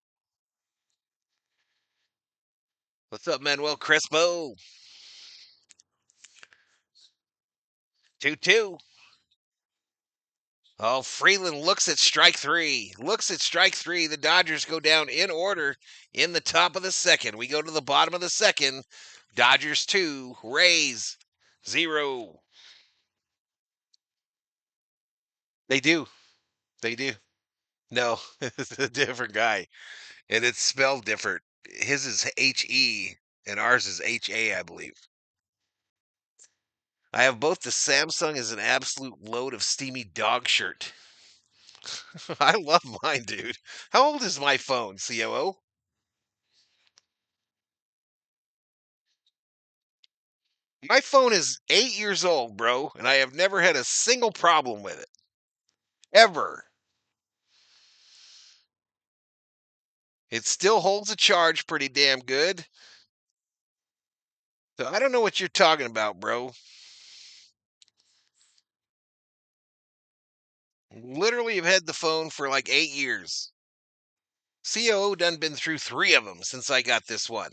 What's up, Manuel Crespo? 2-2. Oh, Freeland looks at strike 3. Looks at strike 3. The Dodgers go down in order in the top of the second. We go to the bottom of the second. Dodgers 2, Rays 0. They do. They do. No, it's a different guy. And it's spelled different. His is H-E, and ours is H-A, I believe. I have both the Samsung as an absolute load of steamy dog shirt. I love mine, dude. How old is my phone, COO? My phone is 8 years old, bro, and I have never had a single problem with it. Ever. It still holds a charge pretty damn good. So I don't know what you're talking about, bro. Literally have had the phone for like 8 years. COO done been through 3 of them since I got this one.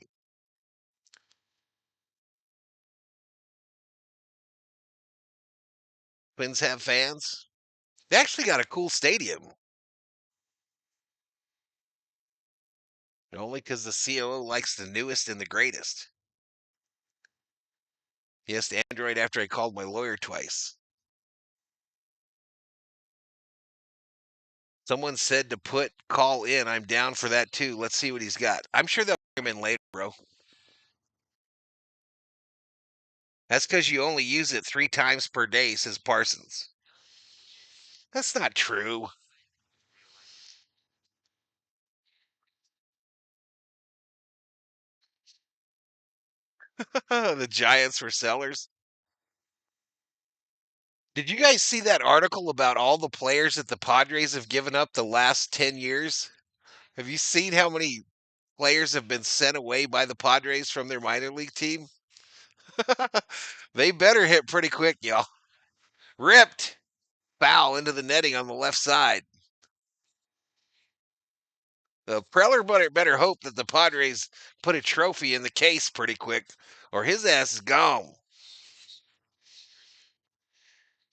Twins have fans. They actually got a cool stadium. Only because the COO likes the newest and the greatest. Yes, the Android after I called my lawyer twice. Someone said to put call in. I'm down for that too. Let's see what he's got. I'm sure they'll bring him in later, bro. That's because you only use it 3 times per day, says Parsons. That's not true. The Giants were sellers. Did you guys see that article about all the players that the Padres have given up the last 10 years? Have you seen how many players have been sent away by the Padres from their minor league team? They better hit pretty quick, y'all. Ripped. Foul into the netting on the left side. Preller better hope that the Padres put a trophy in the case pretty quick, or his ass is gone.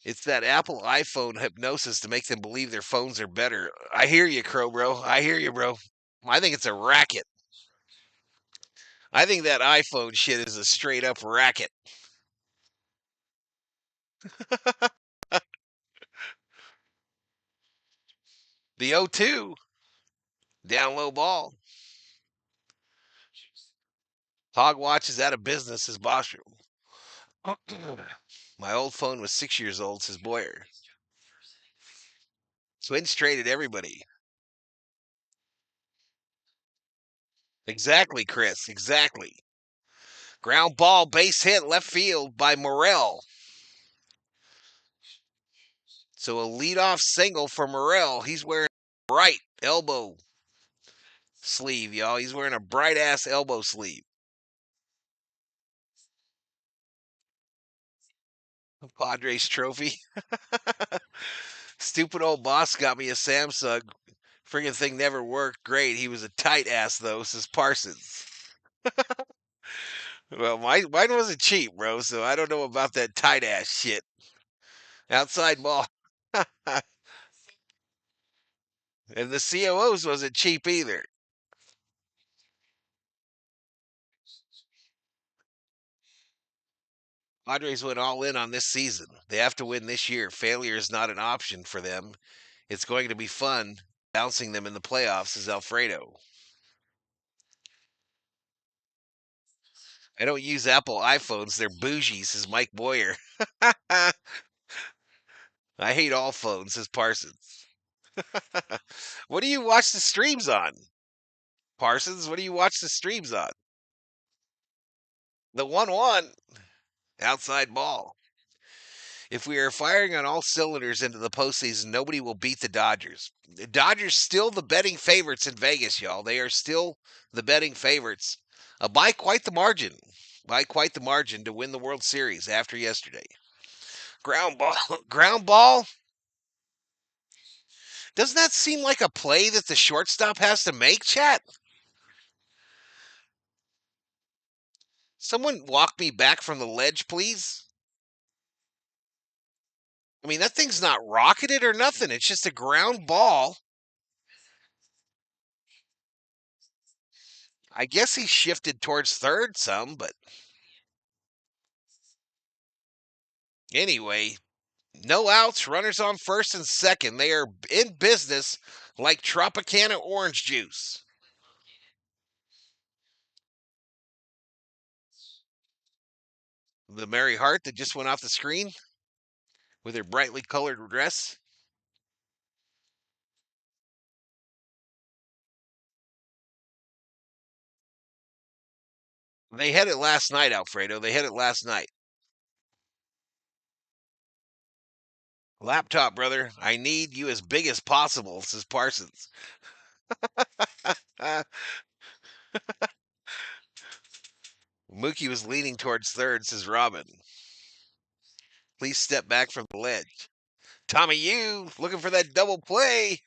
It's that Apple iPhone hypnosis to make them believe their phones are better. I hear you, Crow, bro. I hear you, bro. I think it's a racket. I think that iPhone shit is a straight up racket. The 0-2. Down low ball. Hogwatch is out of business, says Bostrom. My old phone was 6 years old, says Boyer. Twins traded everybody. Exactly, Chris. Exactly. Ground ball, base hit, left field by Morel. So a leadoff single for Morel. He's wearing a bright elbow sleeve, y'all. He's wearing a bright ass elbow sleeve. Padres trophy. Stupid old boss got me a Samsung. Friggin' thing never worked. Great. He was a tight ass though, says Parsons. Well, mine wasn't cheap, bro. So I don't know about that tight ass shit. Outside ball. And the COOs wasn't cheap either. Padres went all in on this season. They have to win this year. Failure is not an option for them. It's going to be fun bouncing them in the playoffs, says Alfredo. I don't use Apple iPhones. They're bougie, says Mike Boyer. I hate all phones, says Parsons. What do you watch the streams on? Parsons, what do you watch the streams on? The 1-1 outside ball. If we are firing on all cylinders into the postseason, nobody will beat the Dodgers. The Dodgers still the betting favorites in Vegas, y'all. They are still the betting favorites by quite the margin. By quite the margin to win the World Series after yesterday. Ground ball. Ground ball. Doesn't that seem like a play that the shortstop has to make, chat? Someone walk me back from the ledge, please. I mean, that thing's not rocketed or nothing. It's just a ground ball. I guess he shifted towards third some, but anyway, no outs, runners on first and second. They are in business like Tropicana orange juice. The Mary Hart that just went off the screen with her brightly colored dress. They had it last night, Alfredo. They had it last night. Laptop, brother. I need you as big as possible, says Parsons. Mookie was leaning towards third, says Robin. Please step back from the ledge. Tommy, you looking for that double play?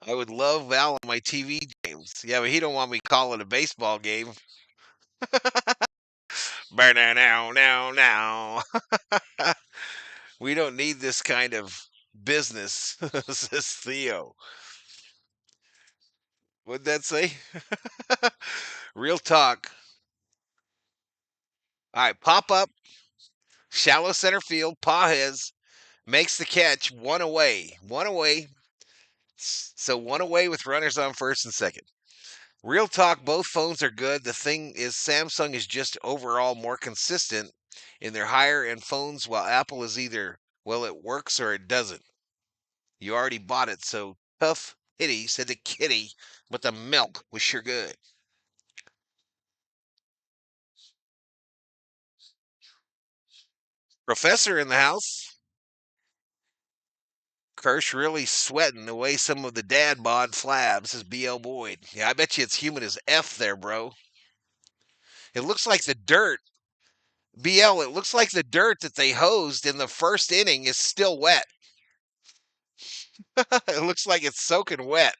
I would love Val on my TV games. Yeah, but he don't want me calling a baseball game. Now. We don't need this kind of business, says Theo. What'd that say? Real talk. All right, pop up, shallow center field. Pajes makes the catch. One away. One away. So one away with runners on first and second. Real talk, both phones are good. The thing is, Samsung is just overall more consistent in their higher end phones, while Apple is either, well, it works or it doesn't. You already bought it, so tough hitty, said the kitty, but the milk was sure good. Professor in the house. Kirsch really sweating away some of the dad bod flabs, says BL Boyd. Yeah, I bet you it's humid as F there, bro. It looks like the dirt BL, it looks like the dirt that they hosed in the first inning is still wet. It looks like it's soaking wet.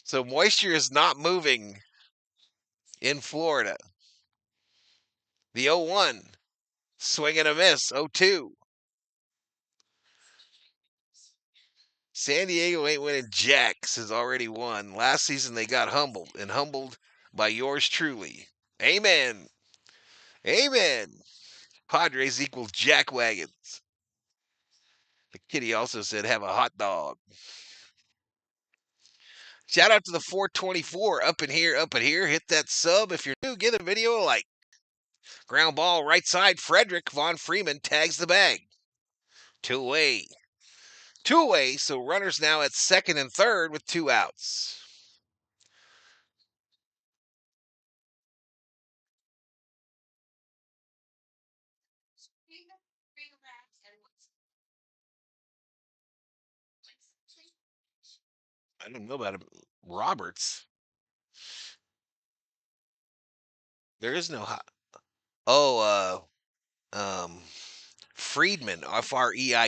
So moisture is not moving in Florida. The 0-1, swing and a miss, 0-2. San Diego ain't winning jack, has already won. Last season they got humbled, and humbled by yours truly. Amen. Amen. Padres equal jack wagons. The kitty also said, have a hot dog. Shout out to the 424 up in here, up in here. Hit that sub. If you're new, give the video a like. Ground ball right side. Frederick Von Freeman tags the bag. Two away. Two away, so runners now at second and third with 2 outs. I don't know about him. Roberts. There is no hot. Oh, Freedman, Freidman.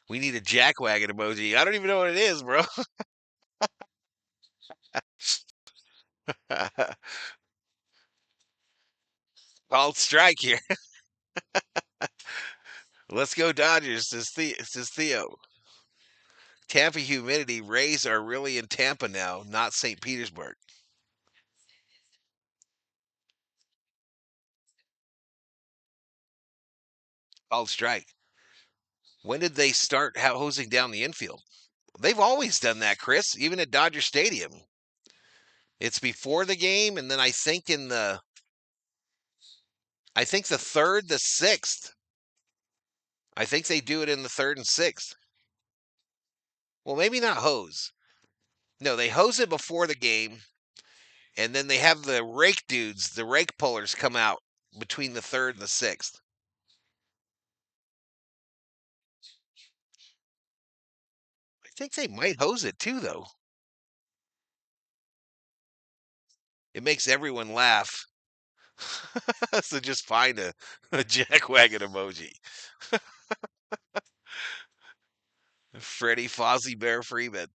We need a jackwagon emoji. I don't even know what it is, bro. Called strike here. Let's go Dodgers, says Theo. Tampa humidity. Rays are really in Tampa now, not St. Petersburg. Called strike. When did they start hosing down the infield? They've always done that, Chris, even at Dodger Stadium. It's before the game, and then I think the third, the sixth. I think they do it in the third and sixth. Well, maybe not hose. No, they hose it before the game, and then they have the rake dudes, the rake pullers, come out between the third and the sixth. I think they might hose it too, though. It makes everyone laugh. So just find a jackwagon emoji. Freddy, Fozzie Bear, Freeman.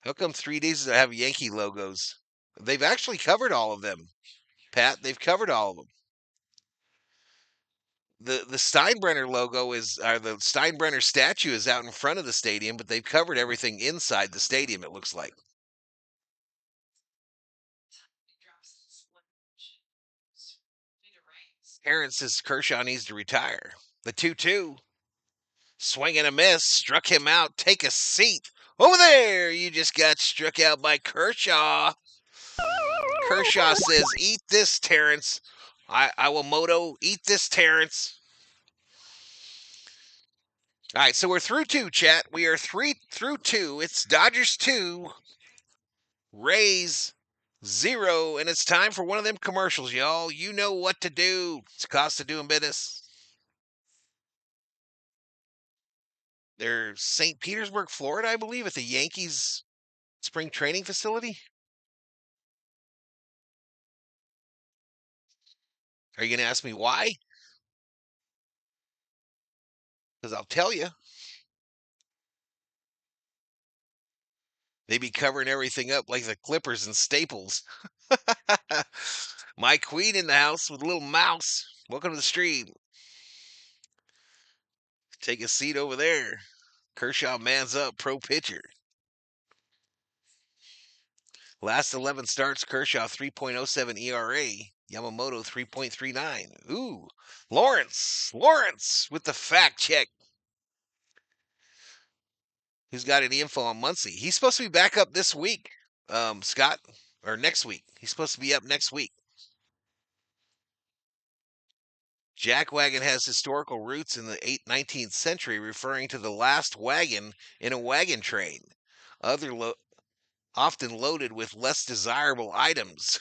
How come 3 days I have Yankee logos? They've actually covered all of them, Pat. They've covered all of them. The Steinbrenner logo the Steinbrenner statue is out in front of the stadium, but they've covered everything inside the stadium, it looks like. Aaron says Kershaw needs to retire. The 2-2. Swing and a miss. Struck him out. Take a seat. Over there. You just got struck out by Kershaw. Kershaw says, eat this, Terrence. Iwamoto, eat this, Terrence. All right, so we're through 2, chat. We are 3 through 2. It's Dodgers 2, Rays 0, and it's time for one of them commercials, y'all. You know what to do. It's the cost of doing business. They're St. Petersburg, Florida, I believe, at the Yankees spring training facility. Are you going to ask me why? Because I'll tell you. They be covering everything up like the Clippers and Staples. My queen in the house with a little mouse. Welcome to the stream. Take a seat over there. Kershaw mans up, pro pitcher. Last 11 starts, Kershaw 3.07 ERA. Yamamoto 3.39. Ooh, Lawrence with the fact check. Who's got any info on Muncy? He's supposed to be back up this week, Scott, or next week. He's supposed to be up next week. Jackwagon has historical roots in the 19th century, referring to the last wagon in a wagon train, often loaded with less desirable items.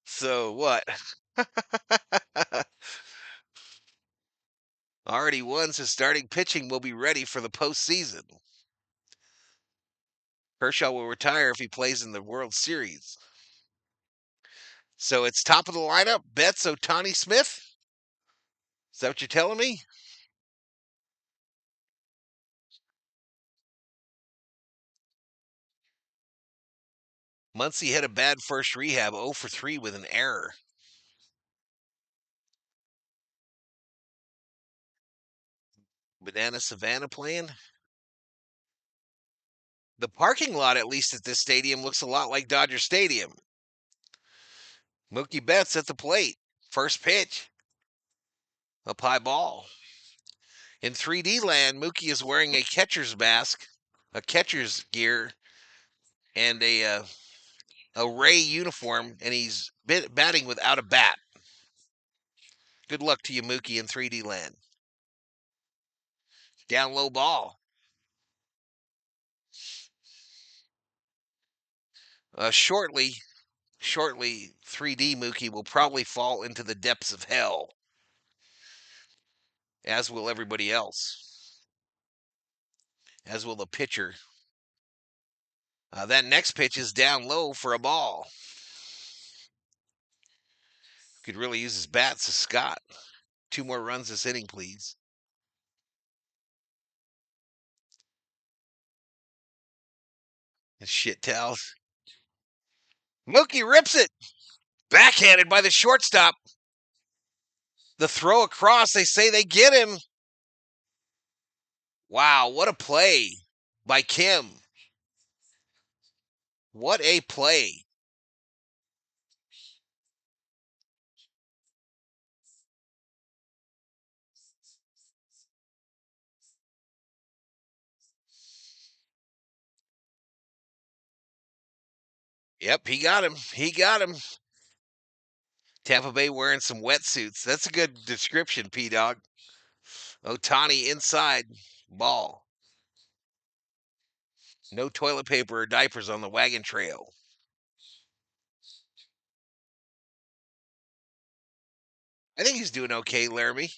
So what? Already won, so starting pitching will be ready for the postseason. Kershaw will retire if he plays in the World Series. So it's top of the lineup, Betts, Ohtani, Smith? Is that what you're telling me? Muncy had a bad first rehab, 0 for 3 with an error. Banana Savannah playing? The parking lot, at least at this stadium, looks a lot like Dodger Stadium. Mookie Betts at the plate. First pitch. Up high ball. In 3D land, Mookie is wearing a catcher's mask, a catcher's gear, and a Ray uniform, and he's batting without a bat. Good luck to you, Mookie, in 3D land. Down low ball. Shortly, 3D Mookie will probably fall into the depths of hell, as will everybody else, as will the pitcher. That next pitch is down low for a ball. Could really use his bat, so Scott. 2 more runs this inning, please. Shit towels. Mookie rips it. Backhanded by the shortstop. The throw across, they say they get him. Wow, what a play by Kim. What a play. Yep, he got him. He got him. Tampa Bay wearing some wetsuits. That's a good description, P-Dog. Ohtani inside. Ball. No toilet paper or diapers on the wagon trail. I think he's doing okay, Laramie.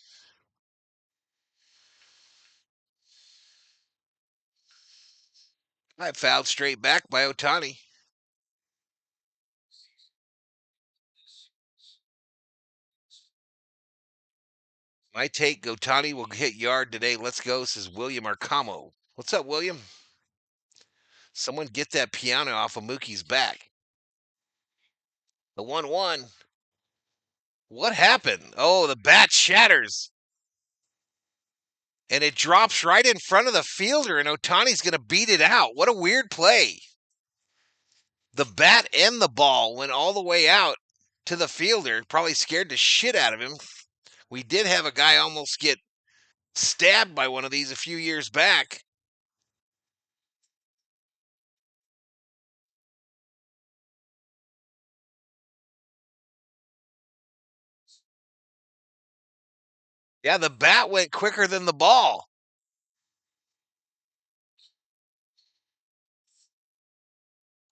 I fouled straight back by Ohtani. My take, Ohtani will hit yard today. Let's go, says William Arcamo. What's up, William? Someone get that piano off of Mookie's back. The 1-1. What happened? Oh, the bat shatters. And it drops right in front of the fielder, and Ohtani's going to beat it out. What a weird play. The bat and the ball went all the way out to the fielder. Probably scared the shit out of him. We did have a guy almost get stabbed by one of these a few years back. Yeah, the bat went quicker than the ball.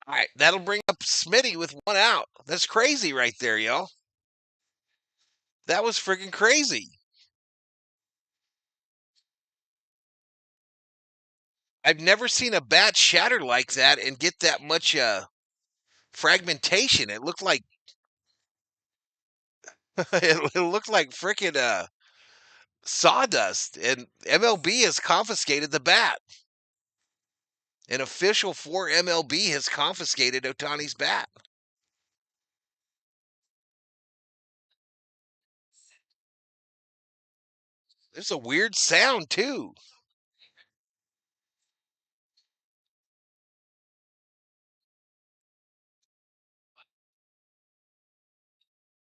All right, that'll bring up Smitty with 1 out. That's crazy right there, y'all. That was freaking crazy. I've never seen a bat shatter like that and get that much fragmentation. It looked like it looked like freaking sawdust. And MLB has confiscated the bat. An official for MLB has confiscated Ohtani's bat. There's a weird sound too.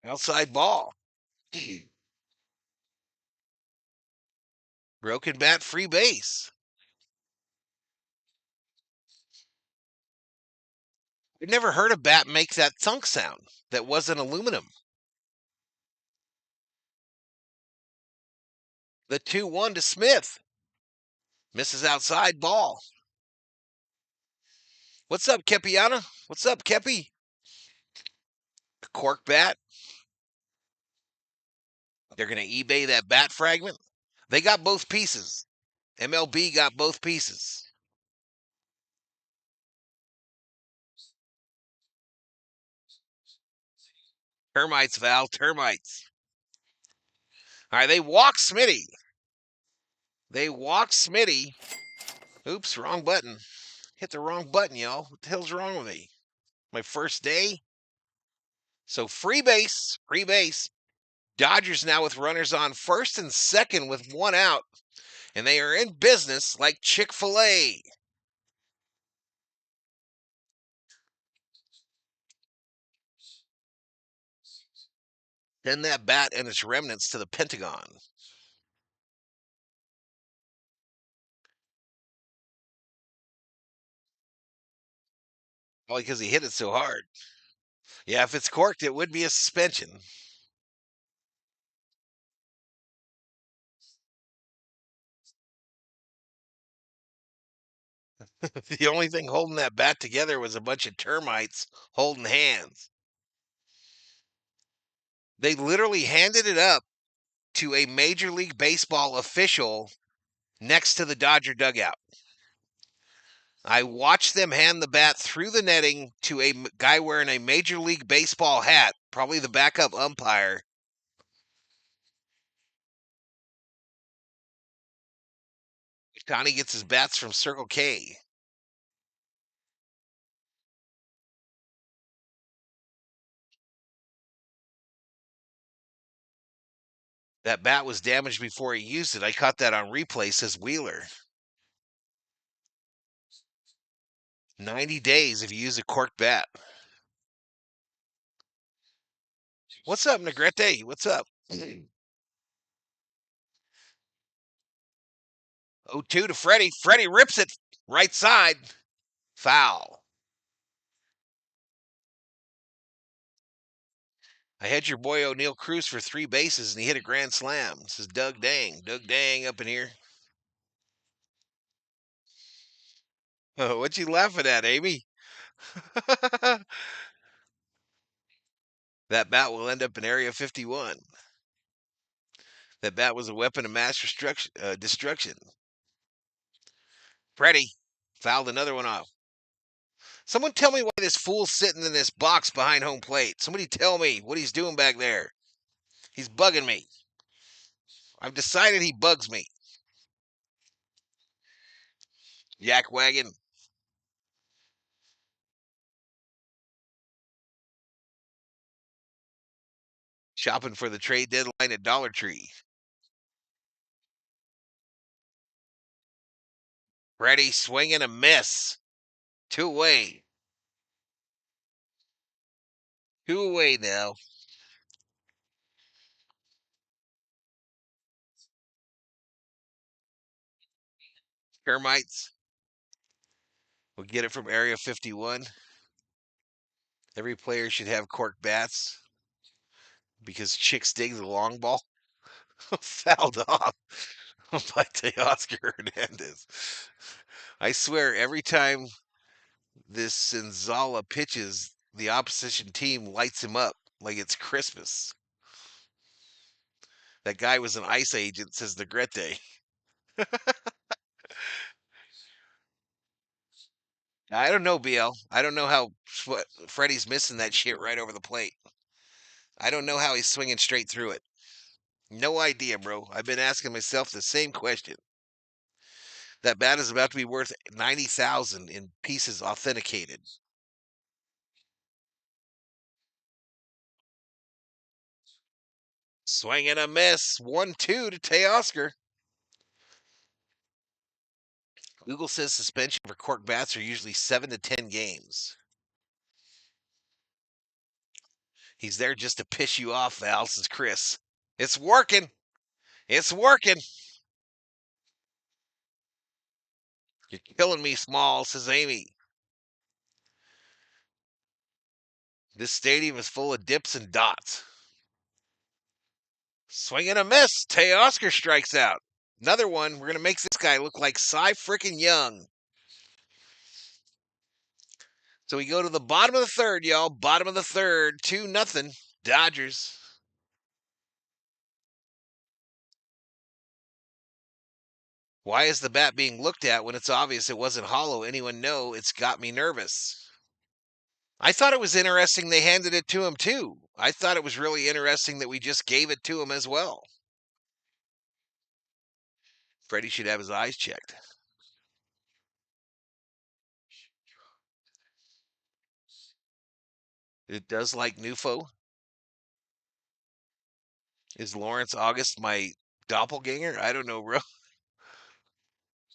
Outside ball. Broken bat, free base. I've never heard a bat make that thunk sound that wasn't aluminum. The 2-1 to Smith. Misses outside ball. What's up, Kepiana? What's up, Kepi? Cork bat. They're going to eBay that bat fragment. They got both pieces. MLB got both pieces. Termites, Val, termites. All right, they walk Smitty. Oops, wrong button. Hit the wrong button, y'all. What the hell's wrong with me? My first day? So free base. Dodgers now with runners on first and second with one out. And they are in business like Chick-fil-A. Send that bat and its remnants to the Pentagon. Probably because he hit it so hard. Yeah, if it's corked, it would be a suspension. The only thing holding that bat together was a bunch of termites holding hands. They literally handed it up to a Major League Baseball official next to the Dodger dugout. I watched them hand the bat through the netting to a guy wearing a Major League Baseball hat, probably the backup umpire. Ohtani gets his bats from Circle K. That bat was damaged before he used it. I caught that on replay, says Wheeler. 90 days if you use a corked bat. What's up, Negrete? What's up? 0-2 to Freddy. Freddy rips it right side. Foul. I had your boy O'Neill Cruz for 3 bases and he hit a grand slam. This is Doug Dang. Doug Dang up in here. Oh, what you laughing at, Amy? That bat will end up in Area 51. That bat was a weapon of mass destruction. Freddy fouled another one off. Someone tell me why this fool's sitting in this box behind home plate. Somebody tell me what he's doing back there. He's bugging me. I've decided he bugs me. Yak wagon. Shopping for the trade deadline at Dollar Tree. Freddy swinging a miss. 2 away. 2 away now. Termites. We'll get it from Area 51. Every player should have cork bats because chicks dig the long ball. Fouled off by Teoscar Hernandez. I swear, every time this Senzala pitches, the opposition team lights him up like it's Christmas. That guy was an ICE agent, says Negrete. I don't know, BL. I don't know how Freddy's missing that shit right over the plate. I don't know how he's swinging straight through it. No idea, bro. I've been asking myself the same question. That bat is about to be worth 90,000 in pieces authenticated. Swing and a miss. 1-2 to Teoscar. Google says suspension for cork bats are usually 7 to 10 games. He's there just to piss you off, Val, says Chris. It's working. It's working. You're killing me, Small, says Amy. This stadium is full of dips and dots. Swing and a miss. Teoscar strikes out. Another one. We're going to make this guy look like Cy frickin' Young. So we go to the bottom of the third, y'all. Bottom of the third. 2-0. Dodgers. Why is the bat being looked at when it's obvious it wasn't hollow? Anyone know? It's got me nervous. I thought it was interesting they handed it to him too. I thought it was really interesting that we just gave it to him as well. Freddie should have his eyes checked. It does like Nufo. Is Lawrence August my doppelganger? I don't know, bro.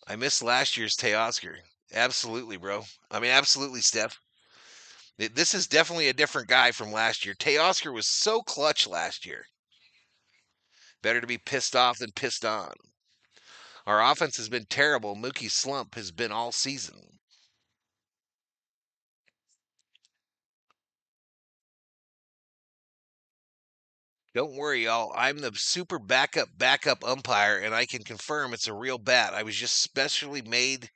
I missed last year's Teoscar. Absolutely, bro. I mean, absolutely, Steph. This is definitely a different guy from last year. Teoscar was so clutch last year. Better to be pissed off than pissed on. Our offense has been terrible. Mookie's slump has been all season. Don't worry, y'all. I'm the super backup umpire, and I can confirm it's a real bat. I was just specially made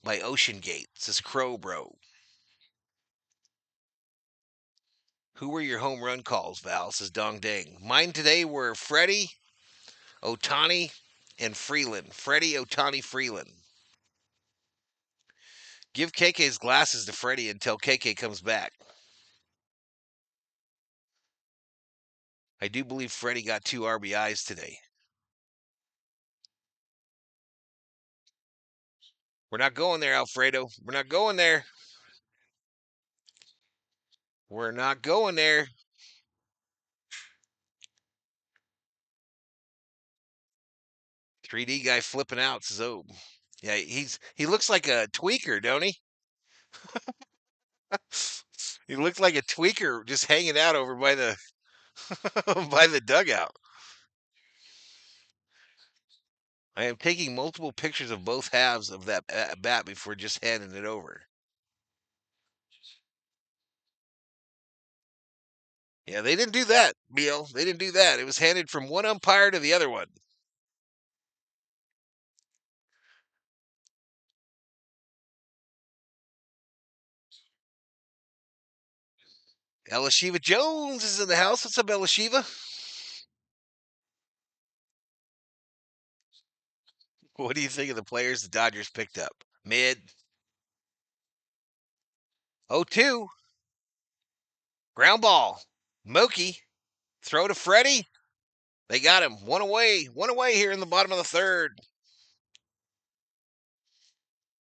by Ocean Gate, says Crow Bro. Who were your home run calls, Val? Says Dong Dang. Mine today were Freddy, Ohtani, and Freeland. Freddy, Ohtani, Freeland. Give KK's glasses to Freddy until KK comes back. I do believe Freddy got 2 RBIs today. We're not going there, Alfredo. We're not going there. We're not going there. "3D guy flipping out," says Obe. Yeah, he looks like a tweaker, don't he? He looked like a tweaker just hanging out over by the by the dugout. I am taking multiple pictures of both halves of that bat before just handing it over. Yeah, they didn't do that, Beal. They didn't do that. It was handed from one umpire to the other one. Elishiva Jones is in the house. What's up, Elishiva? What do you think of the players the Dodgers picked up? Mid. 0-2. Ground ball. Mookie. Throw to Freddy. They got him. One away. One away here in the bottom of the third.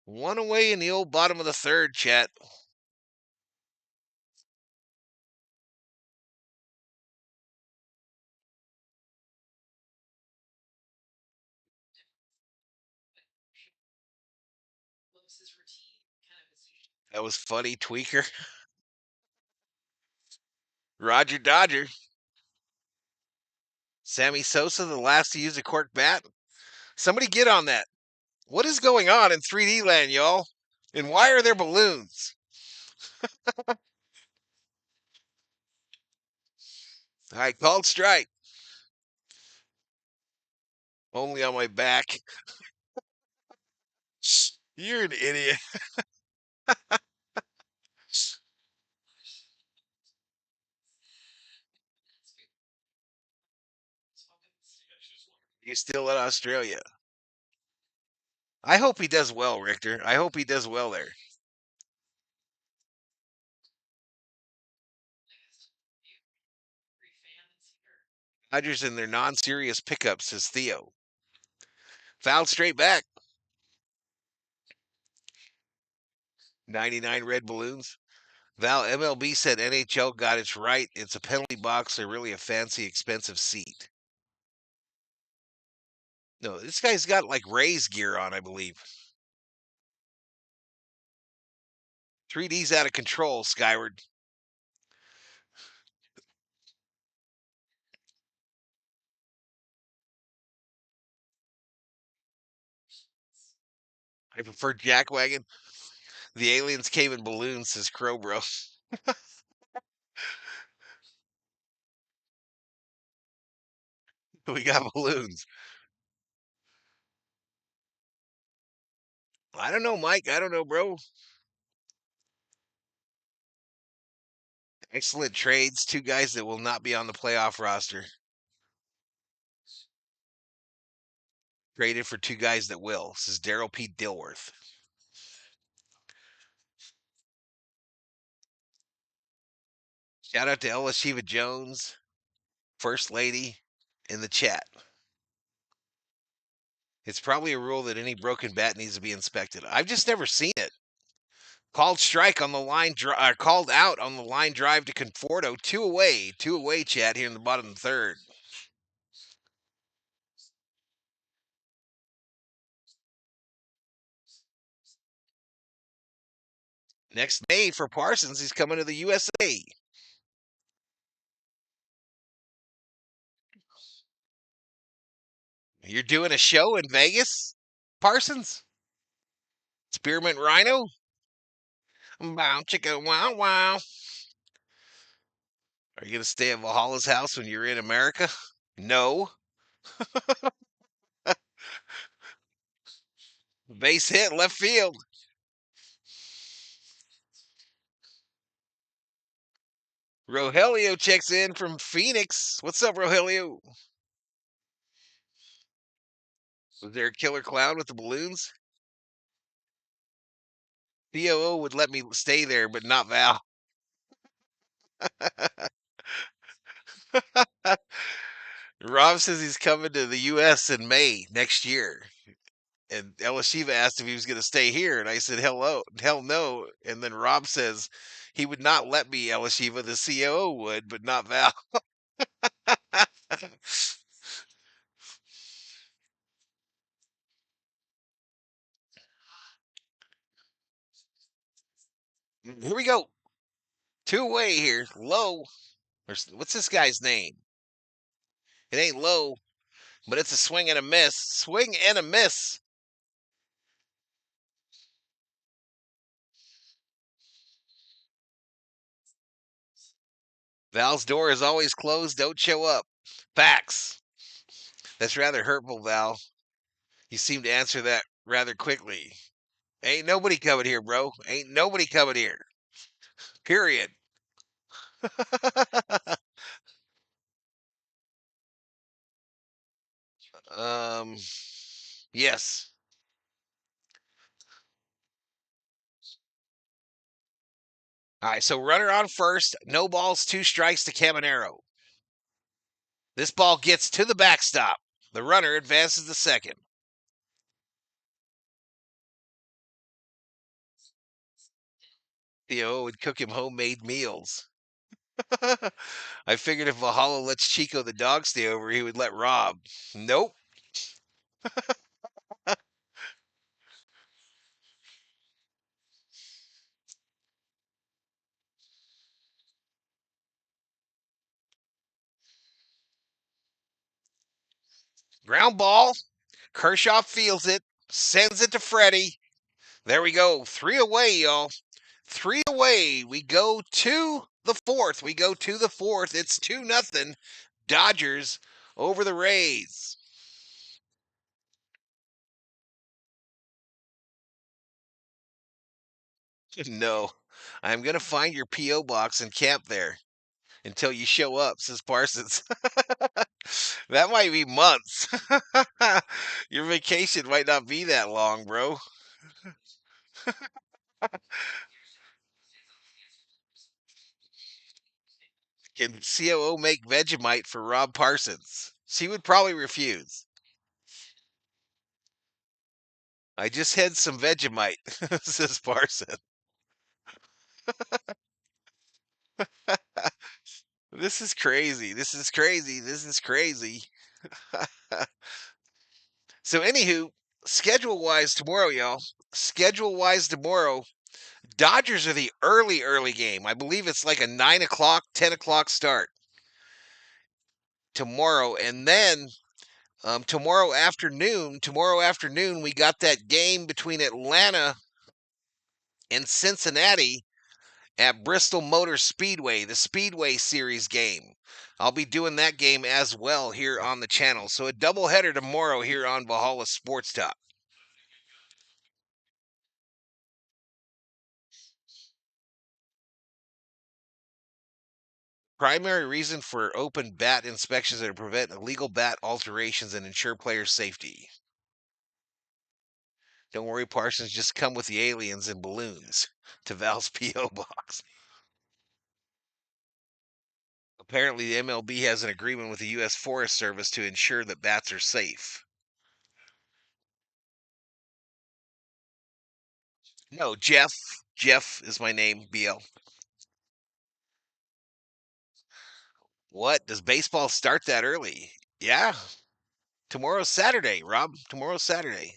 One away in the old bottom of the third, chat. That was funny, tweaker. Roger Dodger. Sammy Sosa, the last to use a cork bat. Somebody get on that. What is going on in 3D land, y'all? And why are there balloons? All right, called strike. Only on my back. You're an idiot. You still in Australia. I hope he does well, Richter. I hope he does well there. Dodgers in their non-serious pickups, says Theo. Fouled straight back. 99 red balloons. Val, MLB said NHL got it right. It's a penalty box or really a fancy, expensive seat. No, this guy's got like Rays gear on, I believe. 3D's out of control, Skyward. I prefer Jackwagon. The aliens came in balloons, says Crow Bro. We got balloons. I don't know, Mike. I don't know, bro. Excellent trades. 2 guys that will not be on the playoff roster. Traded for 2 guys that will, says Daryl P. Dilworth. Shout out to Ella Shiva Jones, First Lady, in the chat. It's probably a rule that any broken bat needs to be inspected. I've just never seen it. Called strike on the line, called out on the line drive to Conforto. Two away, chat here in the bottom of the third. Next May for Parsons, he's coming to the USA. You're doing a show in Vegas, Parsons? Spearmint Rhino? Wow, chicka, wow, wow. Are you going to stay at Valhalla's house when you're in America? No. Base hit, left field. Rogelio checks in from Phoenix. What's up, Rogelio? Was there a killer clown with the balloons? COO would let me stay there, but not Val. Rob says he's coming to the U.S. in May next year. And Elashiva asked if he was going to stay here, and I said, hell no. And then Rob says he would not let me, Elashiva. The COO would, but not Val. Here we go. Two away here. Low. What's this guy's name? It ain't Low, but it's a swing and a miss. Swing and a miss. Val's door is always closed. Don't show up. Facts. That's rather hurtful, Val. You seem to answer that rather quickly. Ain't nobody coming here, bro. Ain't nobody coming here. Period. um, yes. All right, so runner on first. No balls, two strikes to Caminero. This ball gets to the backstop. The runner advances to second. Theo would cook him homemade meals. I figured if Valhalla lets Chico the dog stay over, he would let Rob. Nope. Ground ball. Kershaw feels it, sends it to Freddy. There we go. Three away, y'all. Three away. We go to the fourth. It's 2-0. Dodgers over the Rays. No, I'm going to find your P.O. box and camp there until you show up, says Parsons. That might be months. Your vacation might not be that long, bro. Can COO make Vegemite for Rob Parsons? She would probably refuse. I just had some Vegemite, says Parson. This is crazy. So, anywho, schedule wise tomorrow, y'all. Schedule wise tomorrow, Dodgers are the early game. I believe it's like a 9 o'clock, 10 o'clock start tomorrow. And then tomorrow afternoon, we got that game between Atlanta and Cincinnati at Bristol Motor Speedway, the Speedway Series game. I'll be doing that game as well here on the channel. So a doubleheader tomorrow here on Valhalla Sports Talk. Primary reason for open bat inspections are to prevent illegal bat alterations and ensure player safety. Don't worry, Parsons, just come with the aliens and balloons to Val's P.O. box. Apparently, the MLB has an agreement with the U.S. Forest Service to ensure that bats are safe. No, Jeff. Jeff is my name, BL. What? Does baseball start that early? Yeah. Tomorrow's Saturday, Rob. Tomorrow's Saturday.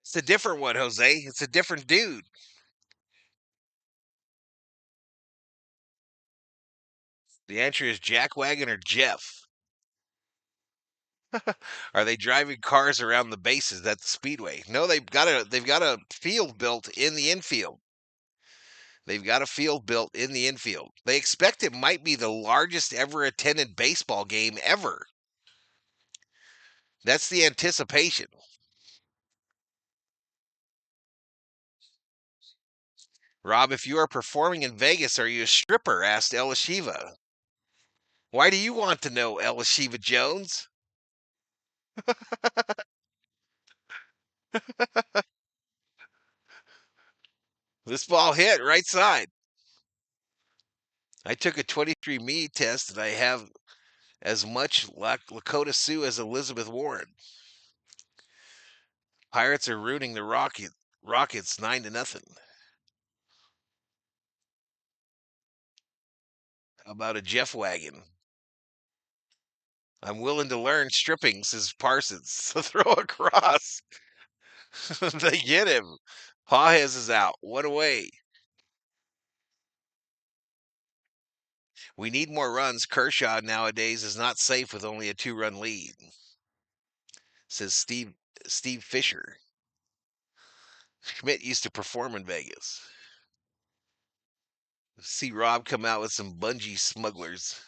It's a different one, Jose. It's a different dude. The answer is Jack Wagon or Jeff. Are they driving cars around the bases at the speedway? No, they've got a field built in the infield. They've got a field built in the infield. They expect it might be the largest ever attended baseball game ever. That's the anticipation. Rob, if you are performing in Vegas, are you a stripper? Asked Elishiva. Why do you want to know, Elishiva Jones? This ball hit right side. I took a 23andMe test and I have as much Lakota Sioux as Elizabeth Warren. Pirates are ruining the Rockets 9-0. How about a Jeff Wagon? I'm willing to learn stripping, says Parsons. So throw across. They get him. Pajes is out. One away. We need more runs. Kershaw nowadays is not safe with only a 2-run lead, says Steve Fisher. Schmidt used to perform in Vegas. See Rob come out with some bungee smugglers.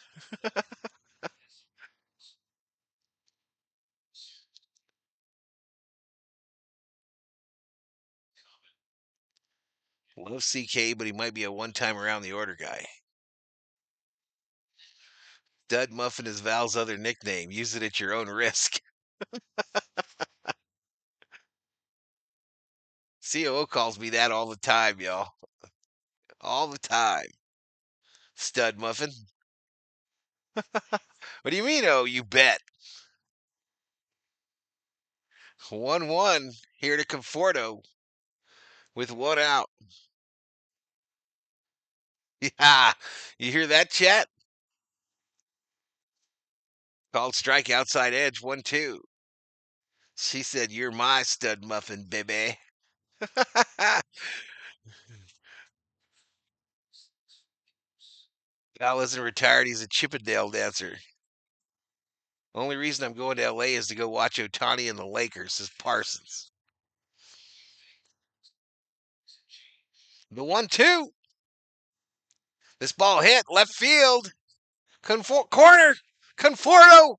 Love CK, but he might be a one-time around the order guy. Dud Muffin is Val's other nickname. Use it at your own risk. COO calls me that all the time, y'all. All the time. Stud Muffin. What do you mean, oh, you bet? 1-1 here to Conforto with one out. Yeah, you hear that, chat? Called strike outside edge, 1-2. She said, "You're my stud muffin, baby." Val isn't retired. He's a Chippendale dancer. Only reason I'm going to LA is to go watch Ohtani and the Lakers, says Parsons. The 1-2. This ball hit left field. Corner. Conforto.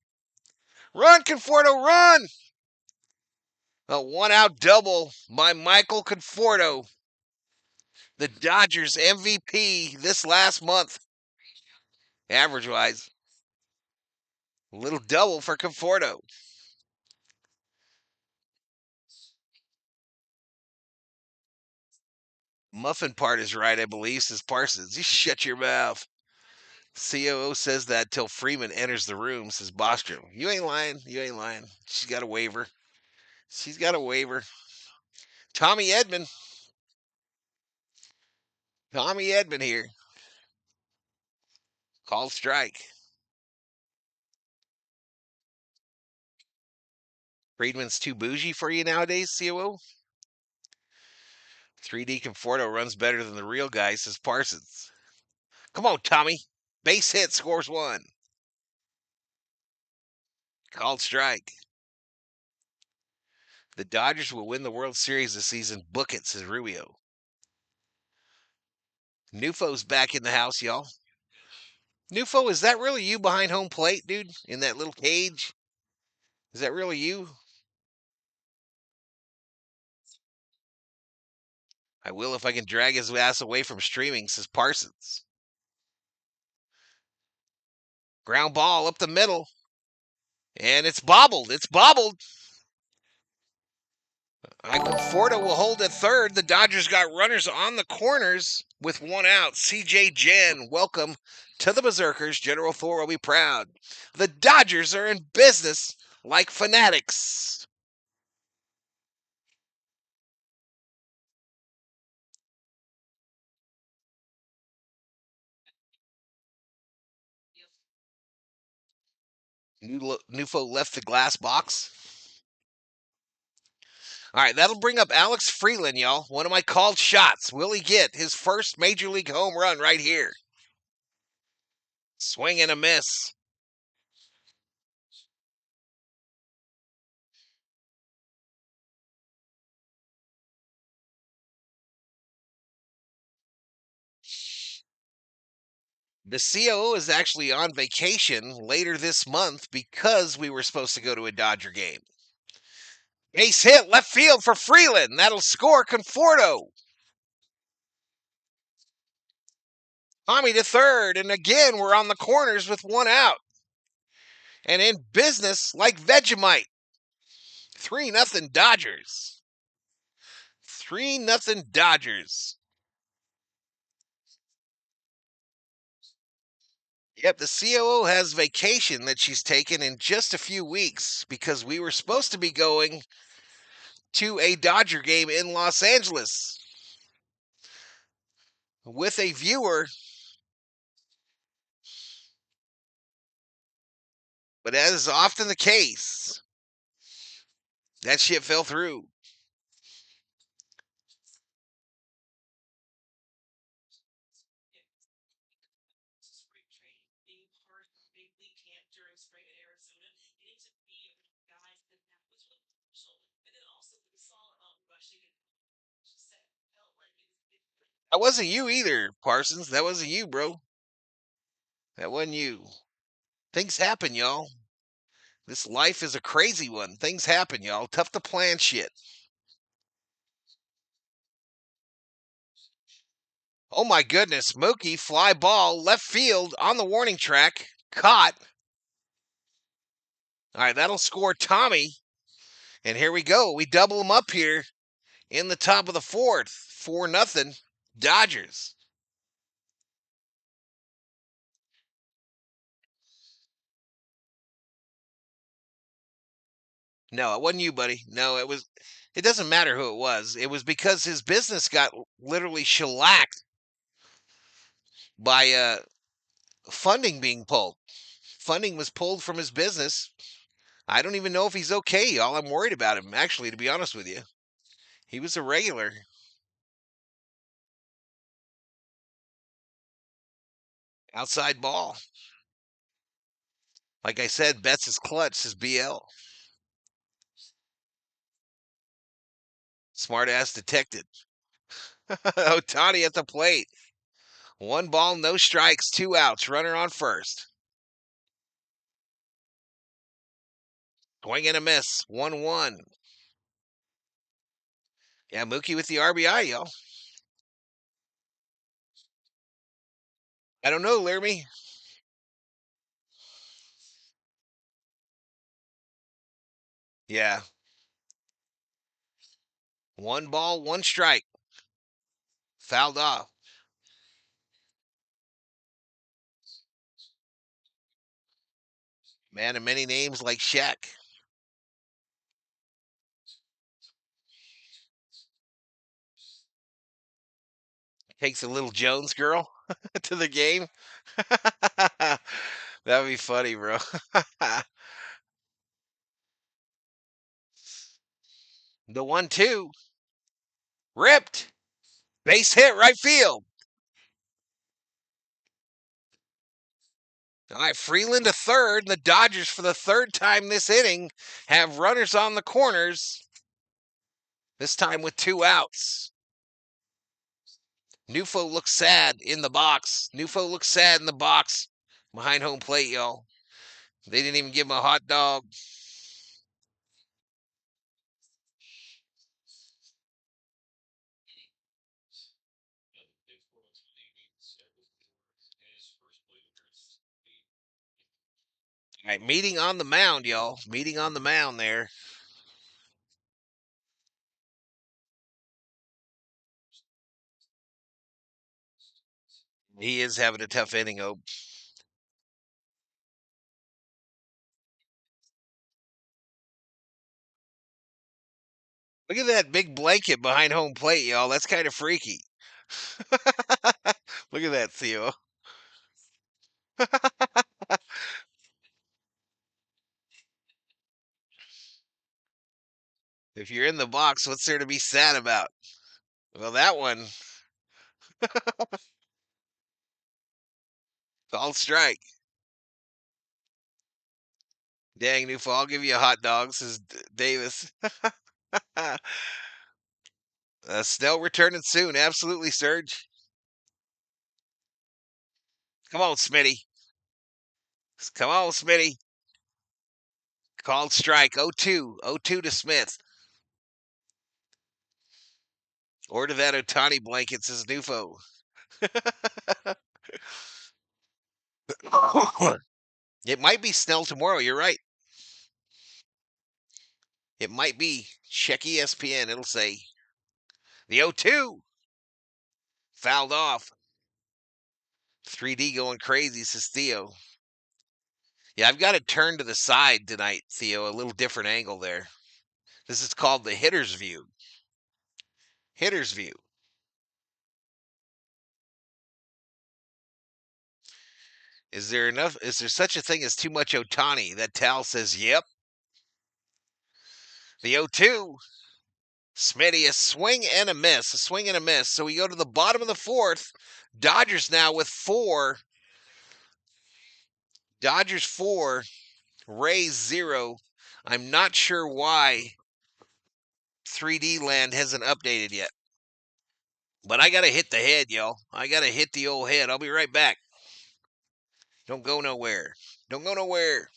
Run, Conforto, run. A 1-out double by Michael Conforto. The Dodgers MVP this last month. Average wise. A little double for Conforto. Muffin part is right, I believe, says Parsons. You shut your mouth. COO says that till Freeman enters the room, says Bostrom. You ain't lying. You ain't lying. She's got a waiver. She's got a waiver. Tommy Edman. Tommy Edman here. Called strike. Friedman's too bougie for you nowadays, COO? 3D Conforto runs better than the real guy, says Parsons. Come on, Tommy. Base hit scores one. Called strike. The Dodgers will win the World Series this season. Book it, says Rubio. Nufo's back in the house, y'all. Nufo, is that really you behind home plate, dude? In that little cage? Is that really you? I will if I can drag his ass away from streaming, says Parsons. Ground ball up the middle. And it's bobbled. It's bobbled. Conforto will hold at third. The Dodgers got runners on the corners with one out. CJ Jen, welcome to the Berserkers. General Thor will be proud. The Dodgers are in business like fanatics. Nufo left the glass box. All right, that'll bring up Alex Freeland, y'all. One of my called shots. Will he get his first major league home run right here? Swing and a miss. The COO is actually on vacation later this month because we were supposed to go to a Dodger game. Base hit left field for Freeland. That'll score Conforto. Tommy to third, and again we're on the corners with one out. And in business like Vegemite. 3-0 Dodgers. 3-0 Dodgers. Yep, the COO has vacation that she's taken in just a few weeks because we were supposed to be going to a Dodger game in Los Angeles with a viewer. But as is often the case, that shit fell through. That wasn't you either, Parsons. That wasn't you, bro. That wasn't you. Things happen, y'all. This life is a crazy one. Things happen, y'all. Tough to plan shit. Oh my goodness. Mookie, fly ball, left field on the warning track. Caught. All right, that'll score Tommy. And here we go. We double them up here in the top of the fourth. 4-0 Dodgers. No, it wasn't you, buddy. No, it was. It doesn't matter who it was. It was because his business got literally shellacked by funding being pulled. Funding was pulled from his business. I don't even know if he's okay, y'all. I'm worried about him, actually, to be honest with you. He was a regular. Outside ball. Like I said, Betts is clutch, his BL. Smart ass detected. Ohtani at the plate. One ball, no strikes, two outs. Runner on first. Swing and a miss. 1-1. Yeah, Mookie with the RBI, y'all. I don't know, Laramie. Yeah. One ball, one strike. Fouled off. Man of many names like Shaq. Takes a little Jones girl to the game. That would be funny, bro. The 1-2. Ripped. Base hit right field. All right, Freeland to third. The Dodgers, for the third time this inning, have runners on the corners. This time with two outs. Nufo looks sad in the box. Nufo looks sad in the box behind home plate, y'all. They didn't even give him a hot dog. All right, meeting on the mound, y'all. Meeting on the mound there. He is having a tough inning, oh. Look at that big blanket behind home plate, y'all. That's kind of freaky. Look at that, Theo. If you're in the box, what's there to be sad about? Well, that one, called strike. Dang, Newfall, I'll give you a hot dog, says Davis. Snell returning soon. Absolutely, Surge. Come on, Smitty. Come on, Smitty. Called strike. 0-2. 0-2 to Smith. Order that Ohtani blanket, says Newfo. It might be Snell tomorrow. You're right. It might be. Check ESPN. It'll say the 0-2 fouled off. 3D going crazy, says Theo. Yeah, I've got it turned to the side tonight, Theo. A little different angle there. This is called the hitter's view. Hitter's view. Is there enough? Is there such a thing as too much Ohtani? That Tal says, yep. The 0-2. Smitty, a swing and a miss. A swing and a miss. So we go to the bottom of the fourth. Dodgers now with 4. Dodgers 4. Rays 0. I'm not sure why 3D land hasn't updated yet. But I got to hit the head, y'all. I got to hit the old head. I'll be right back. Don't go nowhere. Don't go nowhere.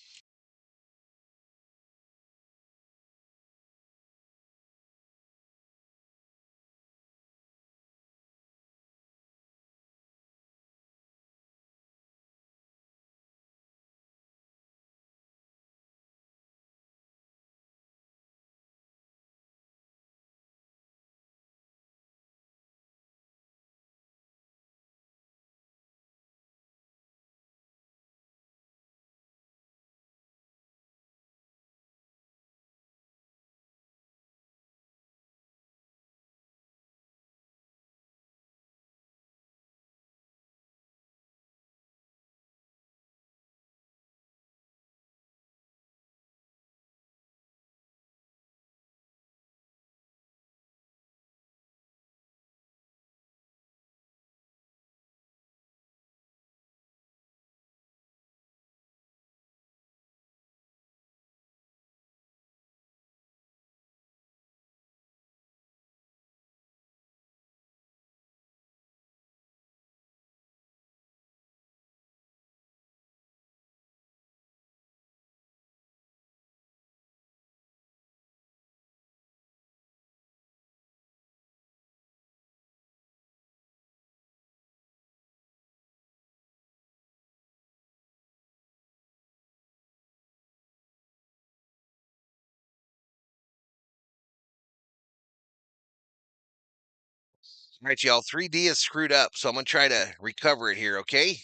All right, y'all. 3D is screwed up, so I'm going to try to recover it here, okay?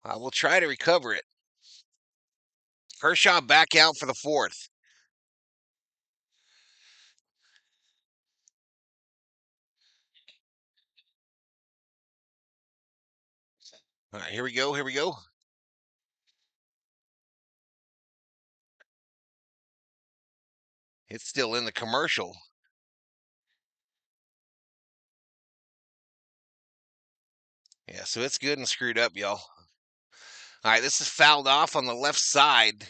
I will try to recover it. Kershaw back out for the fourth. All right, here we go. Here we go. It's still in the commercial. Yeah, so it's good and screwed up, y'all. All right, this is fouled off on the left side.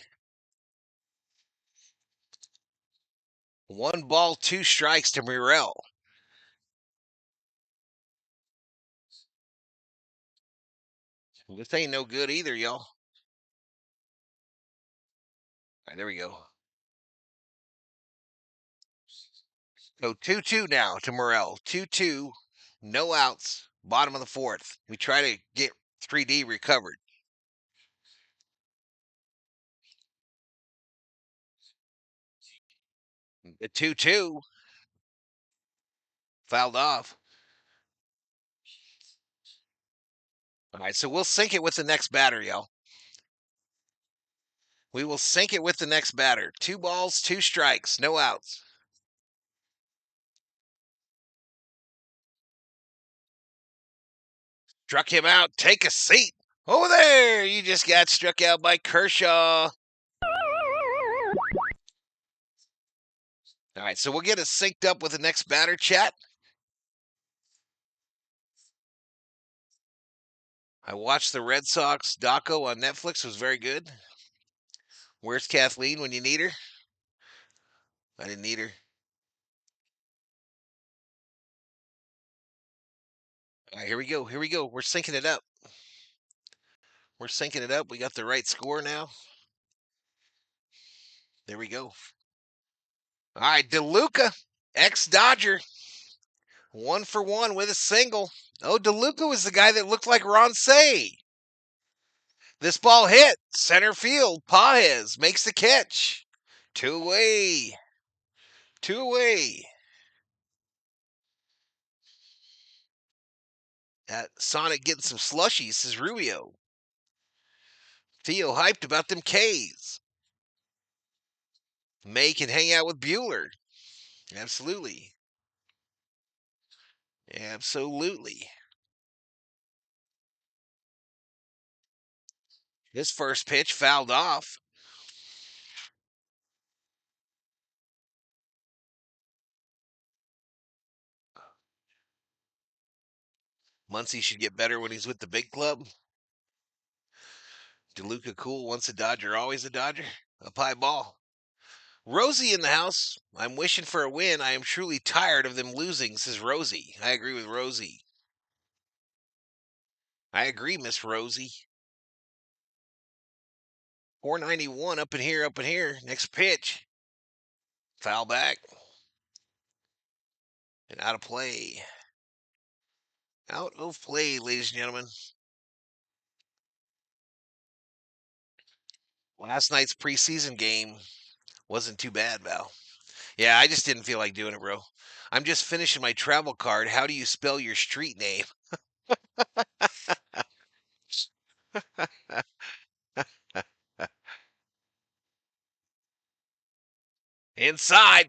1 ball, 2 strikes to Murrell. This ain't no good either, y'all. All right, there we go. So 2-2 now to Morel. 2-2, no outs, bottom of the fourth. We try to get 3D recovered. The 2-2 fouled off. All right, so we'll sync it with the next batter, y'all. We will sync it with the next batter. 2 balls, 2 strikes, no outs. Struck him out. Take a seat. Over there, you just got struck out by Kershaw. All right, so we'll get it synced up with the next batter, chat. I watched the Red Sox doco on Netflix. It was very good. Where's Kathleen when you need her? I didn't need her. All right, here we go. Here we go. We're syncing it up. We're syncing it up. We got the right score now. There we go. All right, DeLuca, ex-Dodger, 1 for 1 with a single. Oh, DeLuca was the guy that looked like Ron Say. This ball hit center field. Paez makes the catch. 2 away. 2 away. Sonic getting some slushies, says Rubio. Theo hyped about them K's. May can hang out with Bueller. Absolutely. Absolutely. His first pitch fouled off. Muncy should get better when he's with the big club. DeLuca cool, once a Dodger, always a Dodger. A pie ball. Rosie in the house. I'm wishing for a win. I am truly tired of them losing, says Rosie. I agree with Rosie. I agree, Miss Rosie. 491 up in here, up in here. Next pitch. Foul back. And out of play. Out of play, ladies and gentlemen. Last night's preseason game wasn't too bad, Val. Yeah, I just didn't feel like doing it, bro. I'm just finishing my travel card. How do you spell your street name? Inside.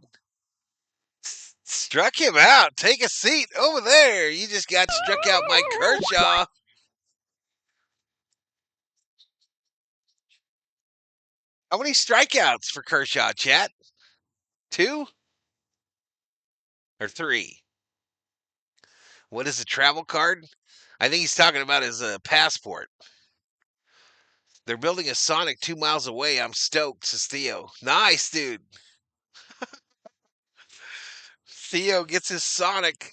Struck him out. Take a seat over there. You just got struck out by Kershaw. How many strikeouts for Kershaw, chat? 2 or 3? What is a travel card? I think he's talking about his passport. They're building a Sonic 2 miles away. I'm stoked, says Theo. Nice, dude. Theo gets his Sonic.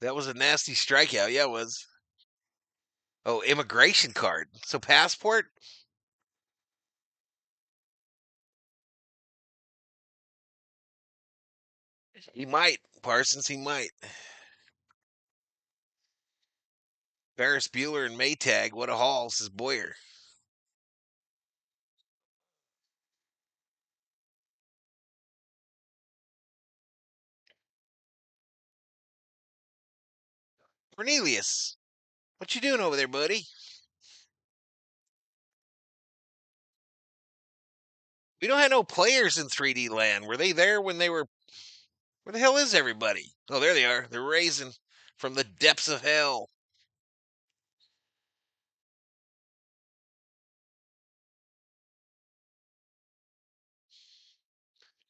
That was a nasty strikeout. Yeah, it was. Oh, immigration card. So passport? He might. Parsons, he might. Ferris Bueller and Maytag. What a haul, says Boyer. Cornelius, what you doing over there, buddy? We don't have no players in 3D land. Were they there when they were... Where the hell is everybody? Oh, there they are. They're raising from the depths of hell.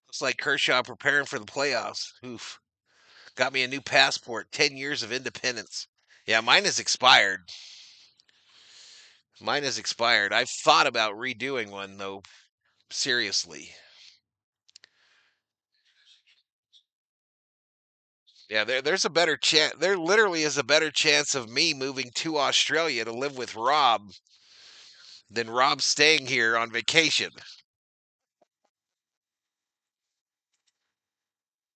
Looks like Kershaw preparing for the playoffs. Oof. Got me a new passport. 10 years of independence. Yeah, mine is expired. Mine is expired. I've thought about redoing one, though. Seriously. Yeah, there's a better chance. There literally is a better chance of me moving to Australia to live with Rob than Rob staying here on vacation.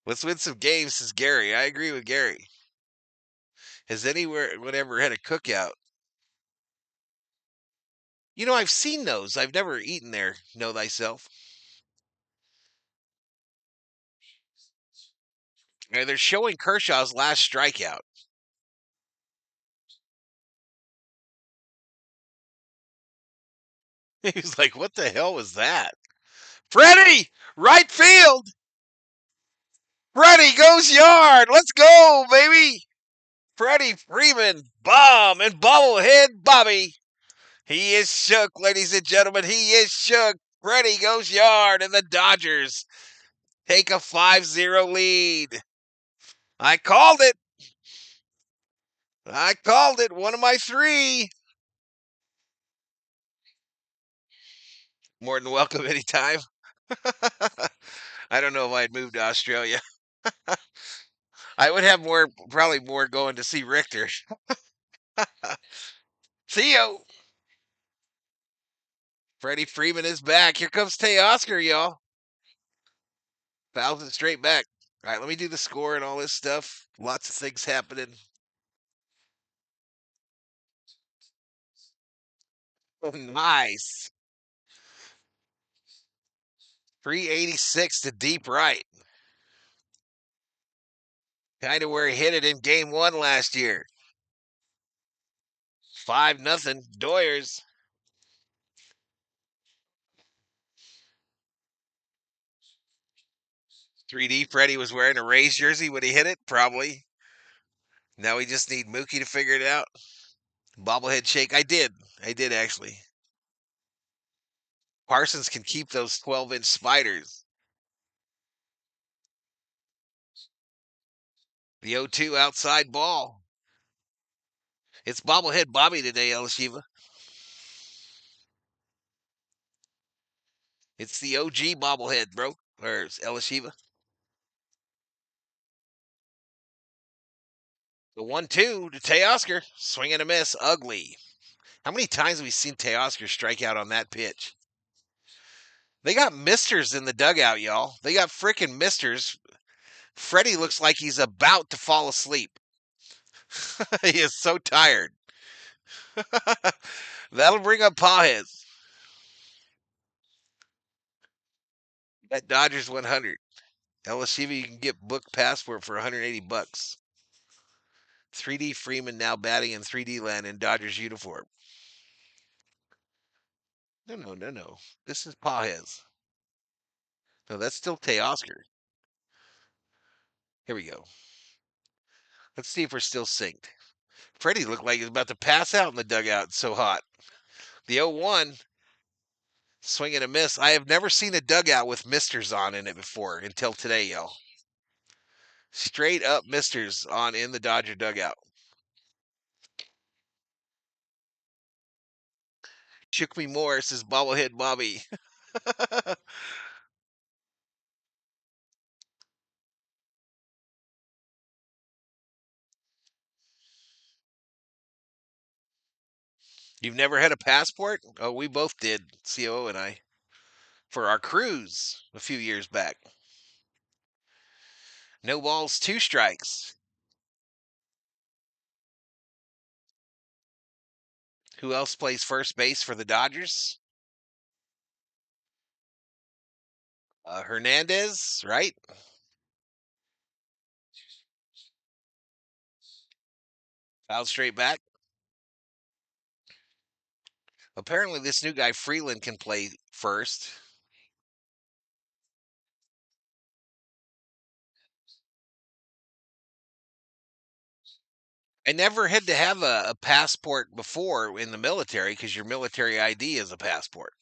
Let's win some games, says Gary. I agree with Gary. Has anyone ever had a cookout? You know, I've seen those. I've never eaten there. Know thyself. They're showing Kershaw's last strikeout. He's like, what the hell was that? Freddy! Right field! Freddy goes yard! Let's go, baby! Freddie Freeman, bomb, and bobblehead Bobby. He is shook, ladies and gentlemen. He is shook. Freddie goes yard, and the Dodgers take a 5-0 lead. I called it. I called it. One of my three. More than welcome anytime. I don't know if I'd move to Australia. I would have probably more going to see Richter. See you. Freddie Freeman is back. Here comes Teoscar, y'all. Fouls it straight back. All right, let me do the score and all this stuff. Lots of things happening. Nice. 386 to deep right. Kind of where he hit it in game 1 last year. 5-0. Doyers. 3D Freddy was wearing a Rays jersey when he hit it, probably. Now we just need Mookie to figure it out. Bobblehead shake. I did actually. Parsons can keep those 12-inch spiders. The 0-2 outside ball. It's bobblehead Bobby today, El Shiva. It's the OG bobblehead, bro. Or El Shiva. The 1-2 to Teoscar. Swing and a miss. Ugly. How many times have we seen Teoscar strike out on that pitch? They got misters in the dugout, y'all. They got freaking misters. Freddie looks like he's about to fall asleep. He is so tired. That'll bring up Pajes. At Dodgers 100. LSU, you can get book passport for $180. 3D Freeman now batting in 3D land in Dodgers uniform. No. This is Pajes. No, that's still Teoscar. Here we go. Let's see if we're still synced. Freddie looked like he's about to pass out in the dugout. It's so hot. The 0-1. Swing and a miss. I have never seen a dugout with misters on in it before until today, y'all. Straight up misters on in the Dodger dugout. Shook me more, says bobblehead Bobby. You've never had a passport? Oh, we both did, COO and I, for our cruise a few years back. No balls, 2 strikes. Who else plays first base for the Dodgers? Hernandez, right? Foul straight back. Apparently, this new guy, Freeland, can play first. I never had to have a passport before in the military because your military ID is a passport.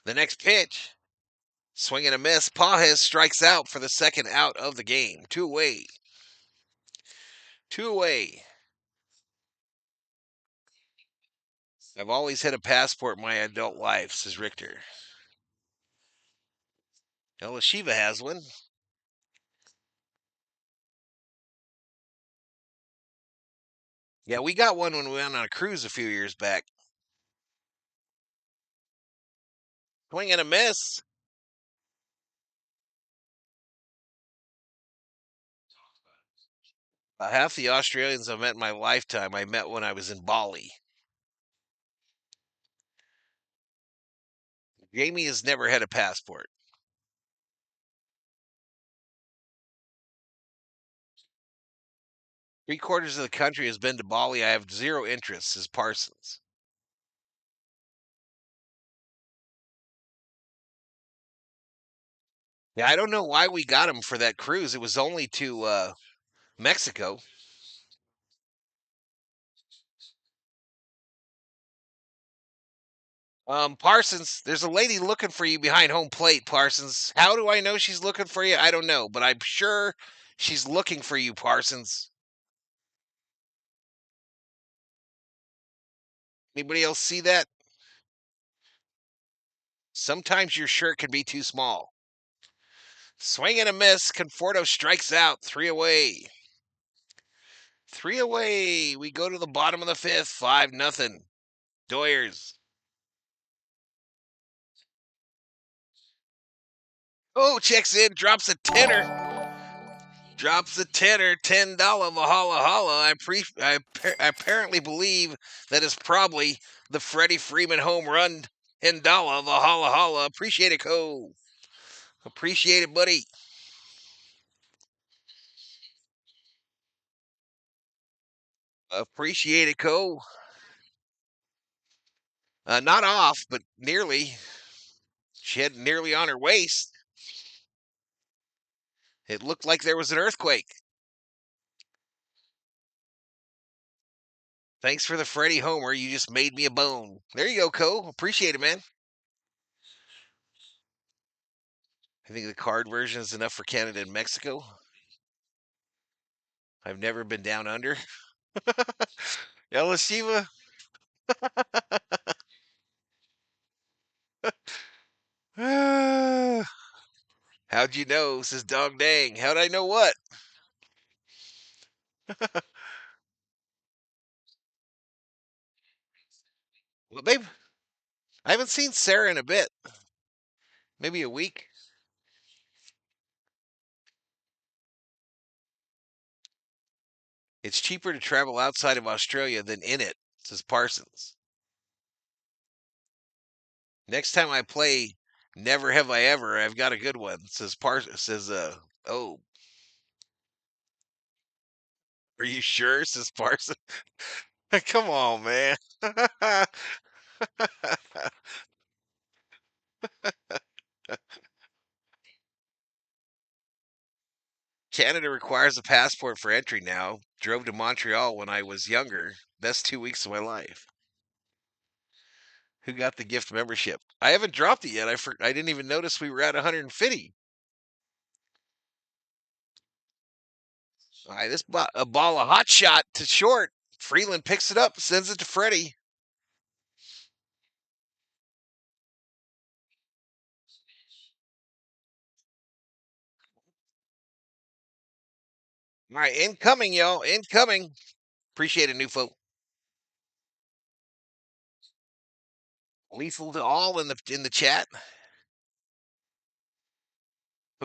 The next pitch, swing and a miss. Pajes strikes out for the second out of the game. 2 away. 2 away. I've always had a passport in my adult life, says Richter. Well, Shiva has one. Yeah, we got one when we went on a cruise a few years back. Swing and a miss. Half the Australians I've met in my lifetime, I met when I was in Bali. Jamie has never had a passport. 3/4 of the country has been to Bali. I have zero interest, says Parsons. Yeah, I don't know why we got him for that cruise. It was only to Mexico. Parsons, there's a lady looking for you behind home plate, Parsons. How do I know she's looking for you? I don't know, but I'm sure she's looking for you, Parsons. Anybody else see that? Sometimes your shirt can be too small. Swing and a miss. Conforto strikes out. 3 away. 3 away. We go to the bottom of the 5th. 5-0. Doyers. Oh, checks in. Drops a tenner. Drops a tenner. $10 Valhalla Holla. I apparently believe that is probably the Freddie Freeman home run. $10 Valhalla Holla. Appreciate it, Co. Appreciate it, buddy. Appreciate it, Co. Not off, but nearly. She had nearly on her waist. It looked like there was an earthquake. Thanks for the Freddy Homer. You just made me a bone. There you go, Co. Appreciate it, man. I think the card version is enough for Canada and Mexico. I've never been down under. Shiva. How'd you know? Says Dog Dang. How'd I know what? Well, babe, I haven't seen Sarah in a bit. Maybe a week. It's cheaper to travel outside of Australia than in it, says Parsons. Next time I play Never Have I Ever, I've got a good one, says oh, are you sure? Says Parsons. Come on, man. Canada requires a passport for entry now. Drove to Montreal when I was younger. Best 2 weeks of my life. Who got the gift membership? I haven't dropped it yet. I didn't even notice we were at 150. All right, a ball of hot shot to short. Freeland picks it up, sends it to Freddy. All right, incoming, y'all. Incoming. Appreciate it, new folk. Lethal to all in the chat.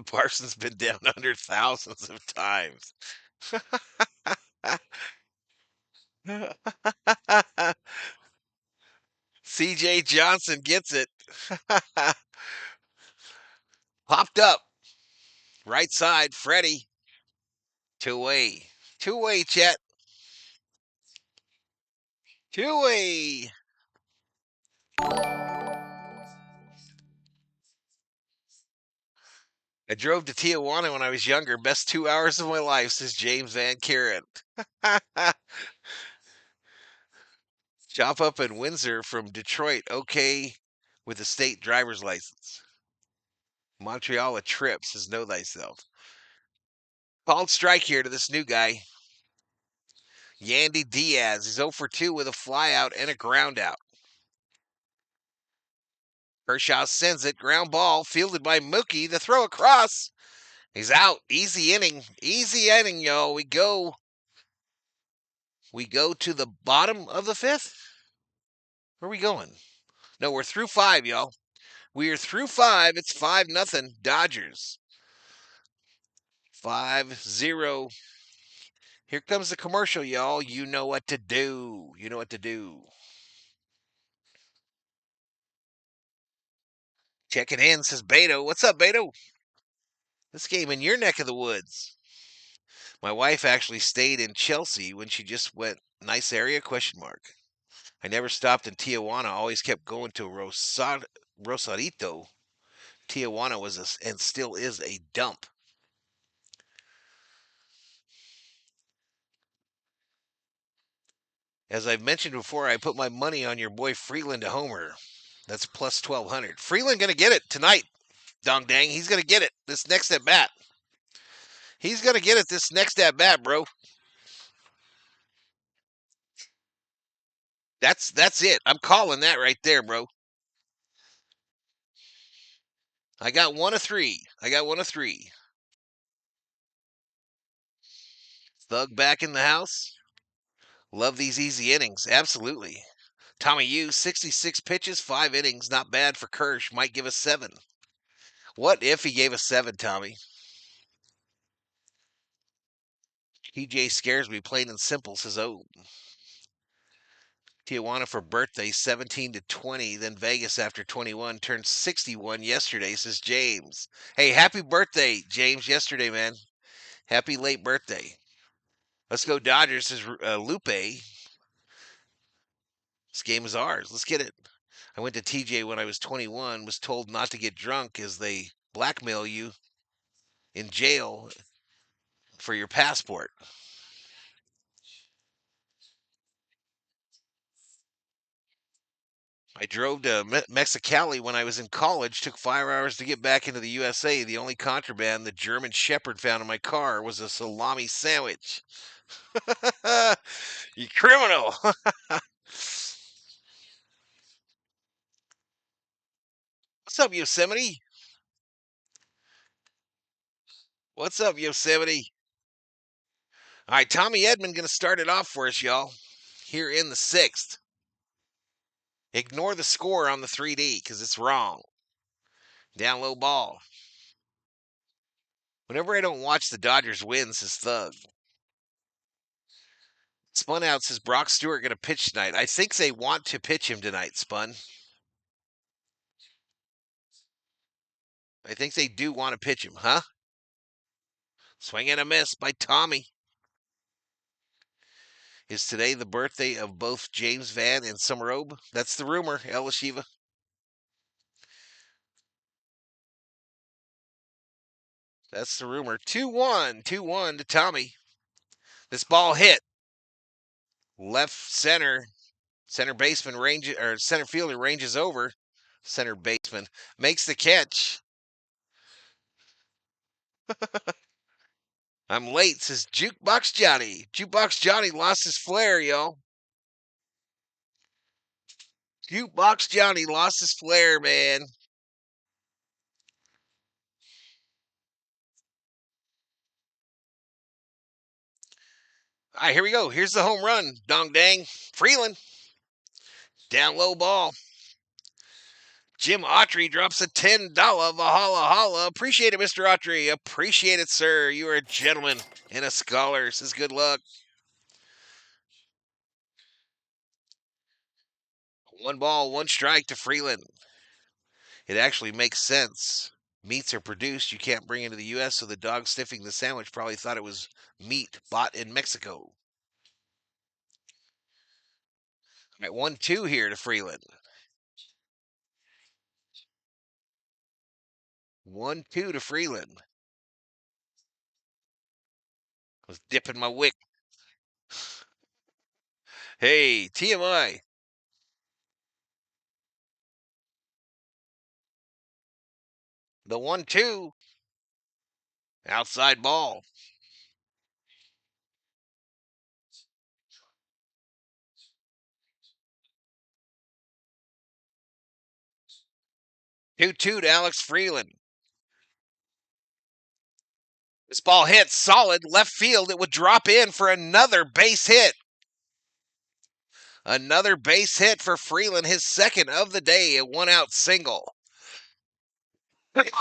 Parsons been down under thousands of times. CJ Johnson gets it. Popped up. Right side, Freddie. 2-way. 2-way, Chet. 2-way. I drove to Tijuana when I was younger. Best 2 hours of my life, says James Van Karen. Shop up in Windsor from Detroit. Okay, with a state driver's license. Montreal a trip, says Know Thyself. Called strike here to this new guy. Yandy Diaz. He's 0 for 2 with a flyout and a ground out. Kershaw sends it. Ground ball fielded by Mookie. The throw across. He's out. Easy inning. Easy inning, y'all. We go to the bottom of the 5th. Where are we going? No, we're through 5, y'all. We are through 5. It's 5-0 Dodgers. 5-0. Here comes the commercial, y'all. You know what to do. You know what to do. Checking in, says Beto. What's up, Beto? This game in your neck of the woods. My wife actually stayed in Chelsea when she just went. Nice area? Question mark. I never stopped in Tijuana. Always kept going to Rosarito. Tijuana was and still is a dump. As I've mentioned before, I put my money on your boy Freeland to homer. That's plus 1,200. Freeland gonna get it tonight. Dong dang, he's gonna get it this next at bat. He's gonna get it this next at bat, bro. That's it. I'm calling that right there, bro. I got one of three. Thug back in the house. Love these easy innings. Absolutely. Tommy Yu, 66 pitches, 5 innings. Not bad for Kirsch. Might give us 7. What if he gave us 7, Tommy? TJ scares me, plain and simple, says O. Tijuana for birthday, 17 to 20. Then Vegas after 21. Turned 61 yesterday, says James. Hey, happy birthday, James, yesterday, man. Happy late birthday. Let's go Dodgers, says Lupe. This game is ours. Let's get it. I went to TJ when I was 21, was told not to get drunk as they blackmail you in jail for your passport. I drove to Mexicali when I was in college, took 5 hours to get back into the USA. The only contraband the German Shepherd found in my car was a salami sandwich. You criminal. What's up, Yosemite? What's up, Yosemite? All right, Tommy Edman going to start it off for us, y'all, here in the 6th. Ignore the score on the 3D because it's wrong. Down low ball. Whenever I don't watch the Dodgers win, says Thug. Spun out says Brock Stewart going to pitch tonight. I think they want to pitch him tonight, Spun. I think they do want to pitch him, huh? Swing and a miss by Tommy. Is today the birthday of both James Van and Summerobe? That's the rumor, El Shiva. That's the rumor. 2-1. 2-1 to Tommy. This ball hit. Left center. Center baseman ranges, or center fielder ranges over. Center baseman makes the catch. I'm late, says Jukebox Johnny. Jukebox Johnny lost his flair, y'all. Jukebox Johnny lost his flair, man. All right, here we go. Here's the home run. Dong dang. Freeland. Down low ball. Jim Autry drops a $10 Valhalla Holla. Appreciate it, Mr. Autry. Appreciate it, sir. You are a gentleman and a scholar. Says good luck. 1 ball, 1 strike to Freeland. It actually makes sense. Meats are produced you can't bring into the U.S., so the dog sniffing the sandwich probably thought it was meat bought in Mexico. All right, 1-2 here to Freeland. 1-2 to Freeland. I was dipping my wick. Hey, TMI. The 1-2. Outside ball. Two to Alex Freeland. This ball hit solid left field. It would drop in for another base hit. Another base hit for Freeland, his second of the day, a 1-out single. It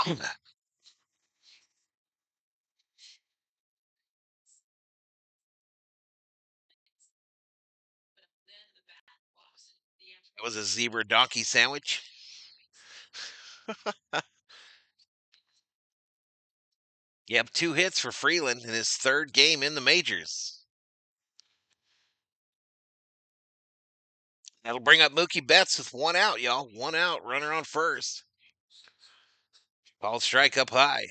was a zebra donkey sandwich. Yep, 2 hits for Freeland in his 3rd game in the majors. That'll bring up Mookie Betts with 1 out, y'all. 1 out, runner on first. Called strike up high.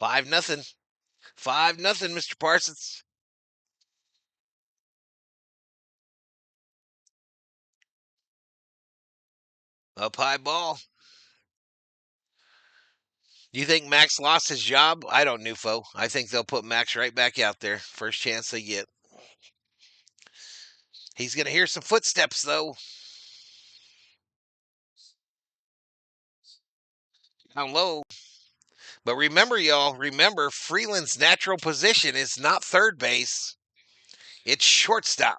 5-0. 5-0, Mr. Parsons. Up high ball. Do you think Max lost his job? I don't, Nufo. I think they'll put Max right back out there. First chance they get. He's going to hear some footsteps, though. Down low. But remember, y'all, Freeland's natural position is not third base. It's shortstop.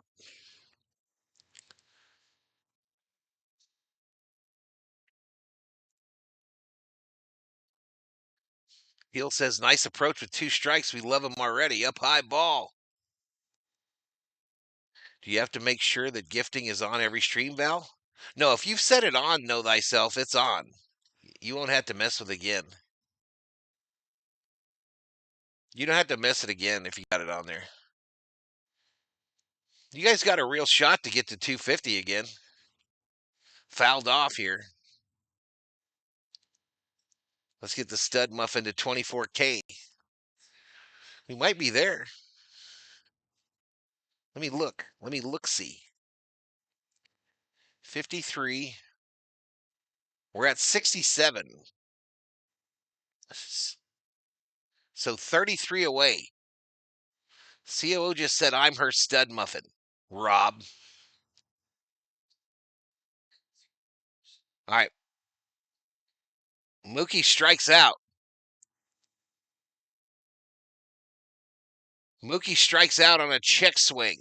Hill says, nice approach with 2 strikes. We love him already. Up high ball. Do you have to make sure that gifting is on every stream, Val? No, if you've set it on, know thyself, it's on. You won't have to mess with it again. You don't have to mess it again if you got it on there. You guys got a real shot to get to 250 again. Fouled off here. Let's get the stud muffin to 24K. We might be there. Let me look. See. 53. We're at 67. So 33 away. COO just said, I'm her stud muffin. Rob. All right. Mookie strikes out. Mookie strikes out on a check swing.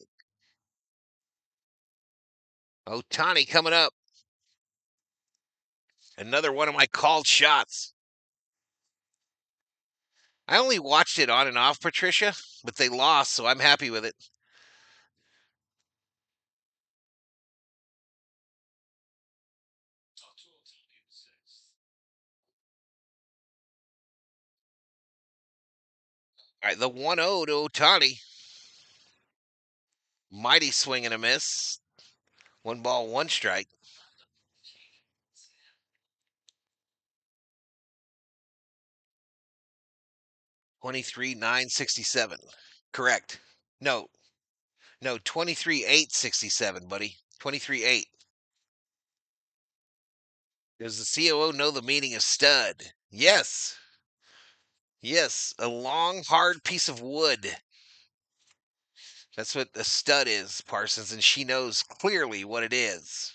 Ohtani coming up. Another one of my called shots. I only watched it on and off, Patricia, but they lost, so I'm happy with it. All right, the 1-0 to Ohtani. Mighty swing and a miss. 1 ball, 1 strike. 23-9-67. Correct. No, 23-8-67, buddy. 23-8. Does the COO know the meaning of stud? Yes. Yes, a long, hard piece of wood. That's what a stud is, Parsons, and she knows clearly what it is.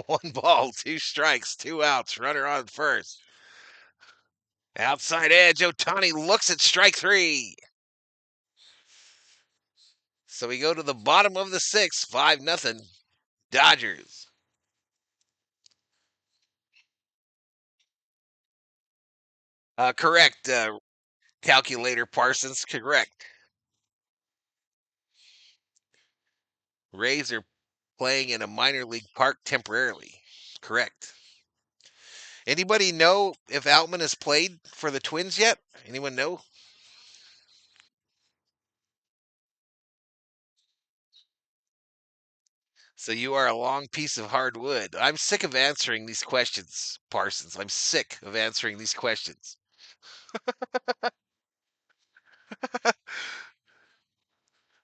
1 ball, 2 strikes, 2 outs, runner on first. Outside edge, Ohtani looks at strike 3. So we go to the bottom of the 6th, 5-0. Dodgers. Correct, calculator Parsons, correct. Rays are playing in a minor league park temporarily. Correct. Anybody know if Outman has played for the Twins yet? Anyone know? So you are a long piece of hardwood. I'm sick of answering these questions, Parsons. I'm sick of answering these questions.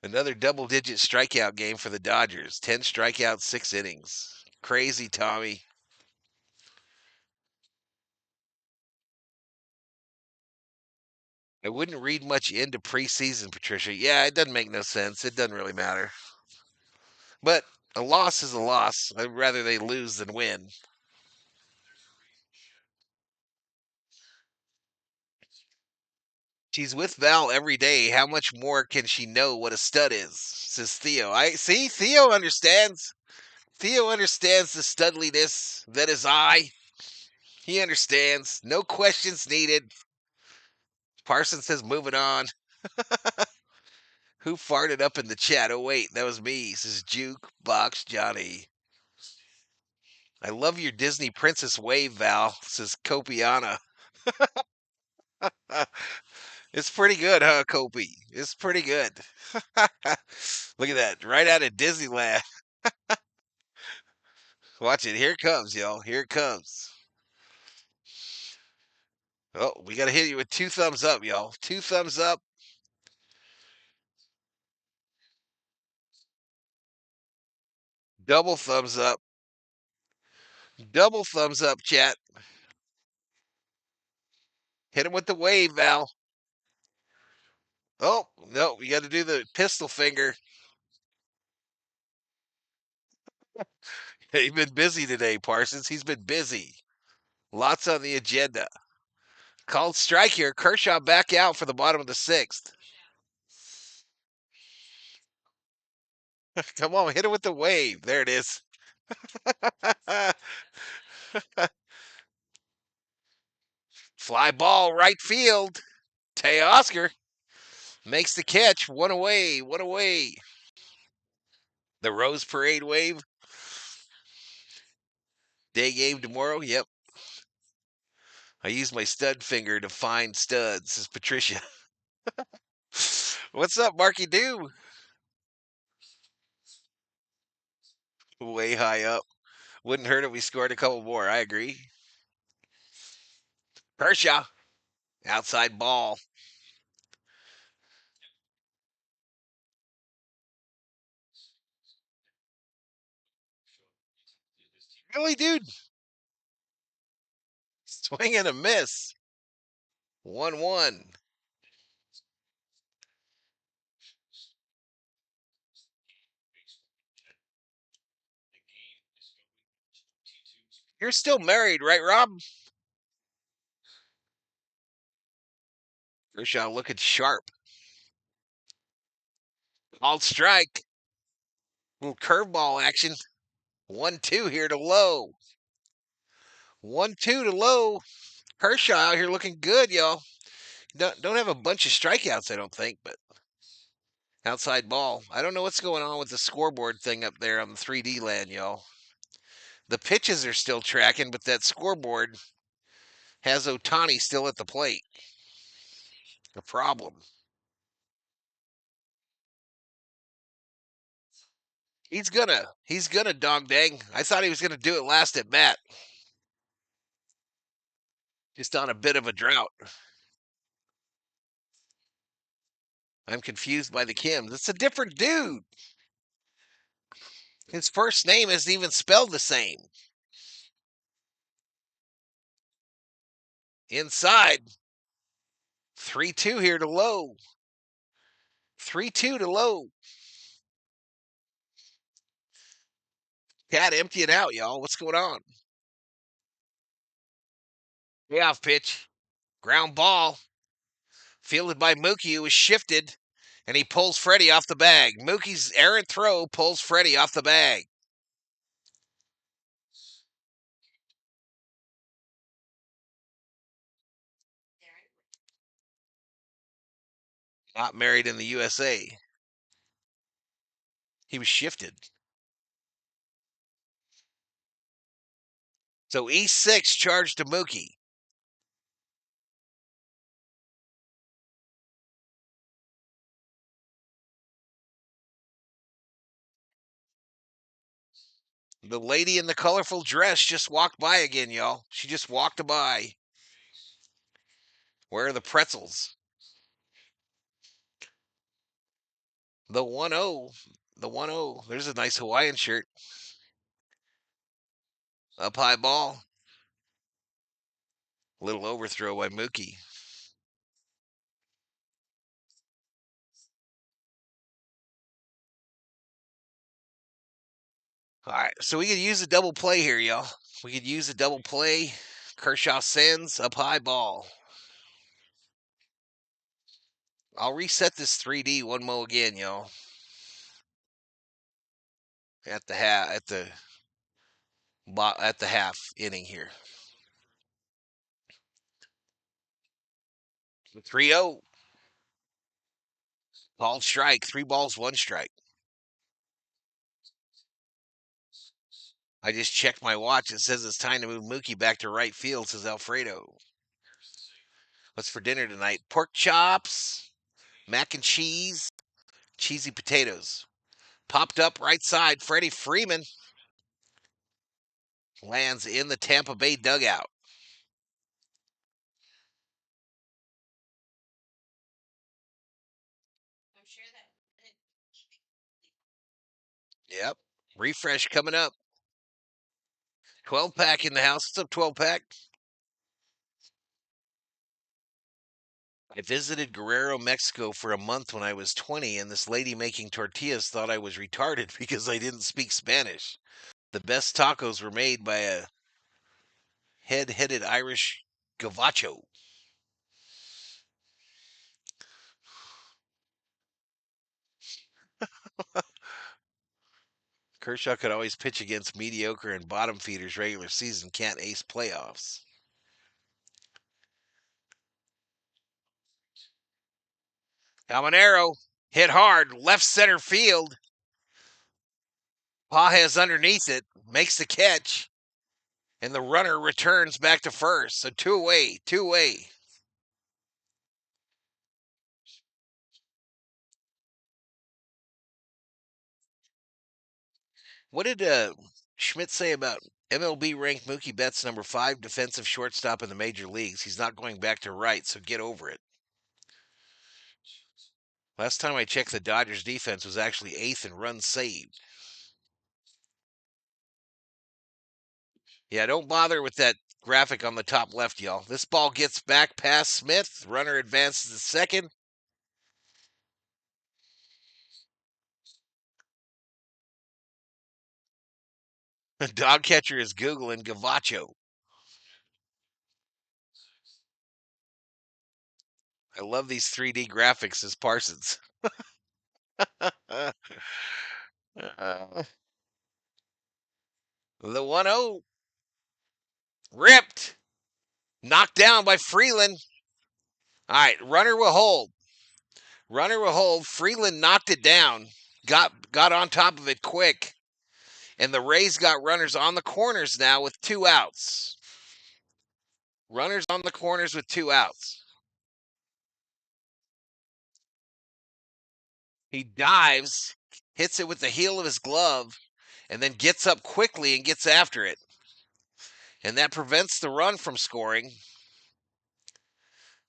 Another double-digit strikeout game for the Dodgers. 10 strikeouts, 6 innings. Crazy, Tommy. I wouldn't read much into preseason, Patricia. Yeah, it doesn't make no sense. It doesn't really matter. But a loss is a loss. I'd rather they lose than win. She's with Val every day. How much more can she know what a stud is? Says Theo. I see. Theo understands. Theo understands the studliness that is I. He understands. No questions needed. Parsons says moving on. Who farted up in the chat? Oh, wait, that was me. This is Jukebox Johnny. I love your Disney Princess wave, Val, says Copiana. It's pretty good, huh, Copy? It's pretty good. Look at that. Right out of Disneyland. Watch it. Here it comes, y'all. Here it comes. Oh, we got to hit you with 2 thumbs up, y'all. 2 thumbs up. Double thumbs up. Double thumbs up, chat. Hit him with the wave, Val. Oh, no, we got to do the pistol finger. He's been busy today, Parsons. He's been busy. Lots on the agenda. Called strike here. Kershaw back out for the bottom of the 6th. Come on, hit it with the wave. There it is. Fly ball, right field. Teoscar makes the catch. One away. One away. The Rose Parade wave. Day game tomorrow. Yep. I use my stud finger to find studs, says Patricia. What's up, Marky Doo? Way high up. Wouldn't hurt if we scored a couple more. I agree. Kershaw. Outside ball. Really, dude? Swing and a miss. 1-1. You're still married, right, Rob? Kershaw looking sharp. Called strike. Little curveball action. 1-2 here to low. 1-2 to low. Kershaw out here looking good, y'all. Don't have a bunch of strikeouts, I don't think, but outside ball. I don't know what's going on with the scoreboard thing up there on the 3D land, y'all. The pitches are still tracking, but that scoreboard has Ohtani still at the plate. A problem. He's gonna dog dang. I thought he was gonna do it last at bat. Just on a bit of a drought. I'm confused by the Kims. It's a different dude. His first name isn't even spelled the same. Inside. 3-2 here to low. 3-2 to low. Cat emptying out, y'all. What's going on? Payoff pitch. Ground ball. Fielded by Mookie, who was shifted, and he pulls Freddy off the bag. Mookie's errant throw pulls Freddy off the bag. Not married in the USA. He was shifted. So E6 charged to Mookie. The lady in the colorful dress just walked by again, y'all. She just walked by. Where are the pretzels? The 1-0. The 1-0. There's a nice Hawaiian shirt. Up high ball. Little overthrow by Mookie. All right, so we could use a double play here, y'all. We could use a double play. Kershaw sends up high ball. I'll reset this 3D one mo again, y'all. At the half inning here. 3-0. Called strike. 3 balls, 1 strike. I just checked my watch. It says it's time to move Mookie back to right field, says Alfredo. What's for dinner tonight? Pork chops, mac and cheese, cheesy potatoes. Popped up right side. Freddie Freeman lands in the Tampa Bay dugout. Yep. Refresh coming up. 12-pack in the house. What's up, 12-pack? I visited Guerrero, Mexico for a month when I was 20, and this lady making tortillas thought I was retarded because I didn't speak Spanish. The best tacos were made by a head-headed Irish gavacho. Kershaw could always pitch against mediocre and bottom feeders regular season, can't ace playoffs. Habanero hit hard, left center field. Pages underneath it, makes the catch, and the runner returns back to first. So two away. What did Schmidt say about MLB ranked Mookie Betts number 5 defensive shortstop in the major leagues? He's not going back to right, so get over it. Last time I checked, the Dodgers defense was actually 8th in runs saved. Yeah, don't bother with that graphic on the top left, y'all. This ball gets back past Smith. Runner advances to second. The dog catcher is Googling Gavacho. I love these 3D graphics as Parsons. The 1-0. Ripped. Knocked down by Freeland. All right, runner will hold. Freeland knocked it down. Got on top of it quick. And the Rays got runners on the corners now with 2 outs. Runners on the corners with 2 outs. He dives, hits it with the heel of his glove, and then gets up quickly and gets after it. And that prevents the run from scoring.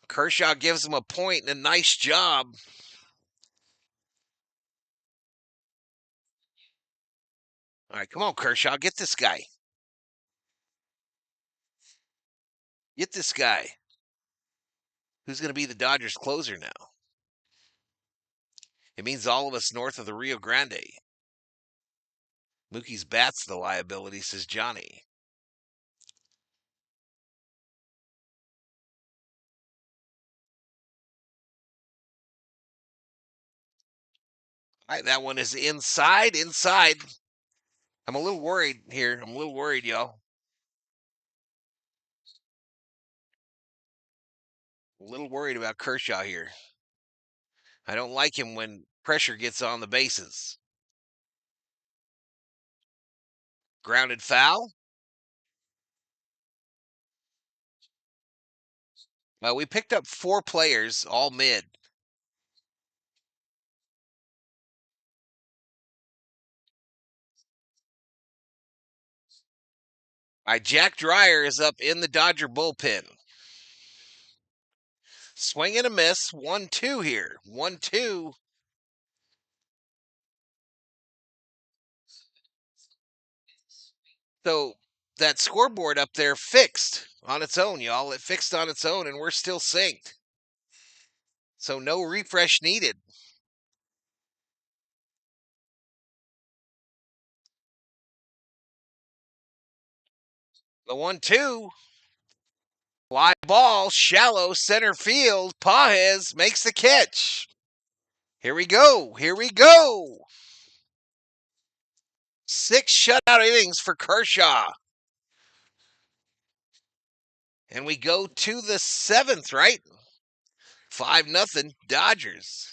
Kershaw gives him a point and a nice job. All right, come on, Kershaw. Get this guy. Get this guy. Who's going to be the Dodgers closer now? It means all of us north of the Rio Grande. Mookie's bat's the liability, says Johnny. All right, that one is inside. I'm a little worried here. I'm a little worried, y'all. A little worried about Kershaw here. I don't like him when pressure gets on the bases. Grounded foul. We picked up 4 players, all mid. All right, Jack Dreyer is up in the Dodger bullpen. Swing and a miss. 1-2 here. 1-2. So that scoreboard up there fixed on its own, y'all. It fixed on its own, and we're still synced. So no refresh needed. The 1-2. Fly ball, shallow center field. Pages makes the catch. Here we go. 6 shutout innings for Kershaw. And we go to the 7th, right? 5-0 Dodgers.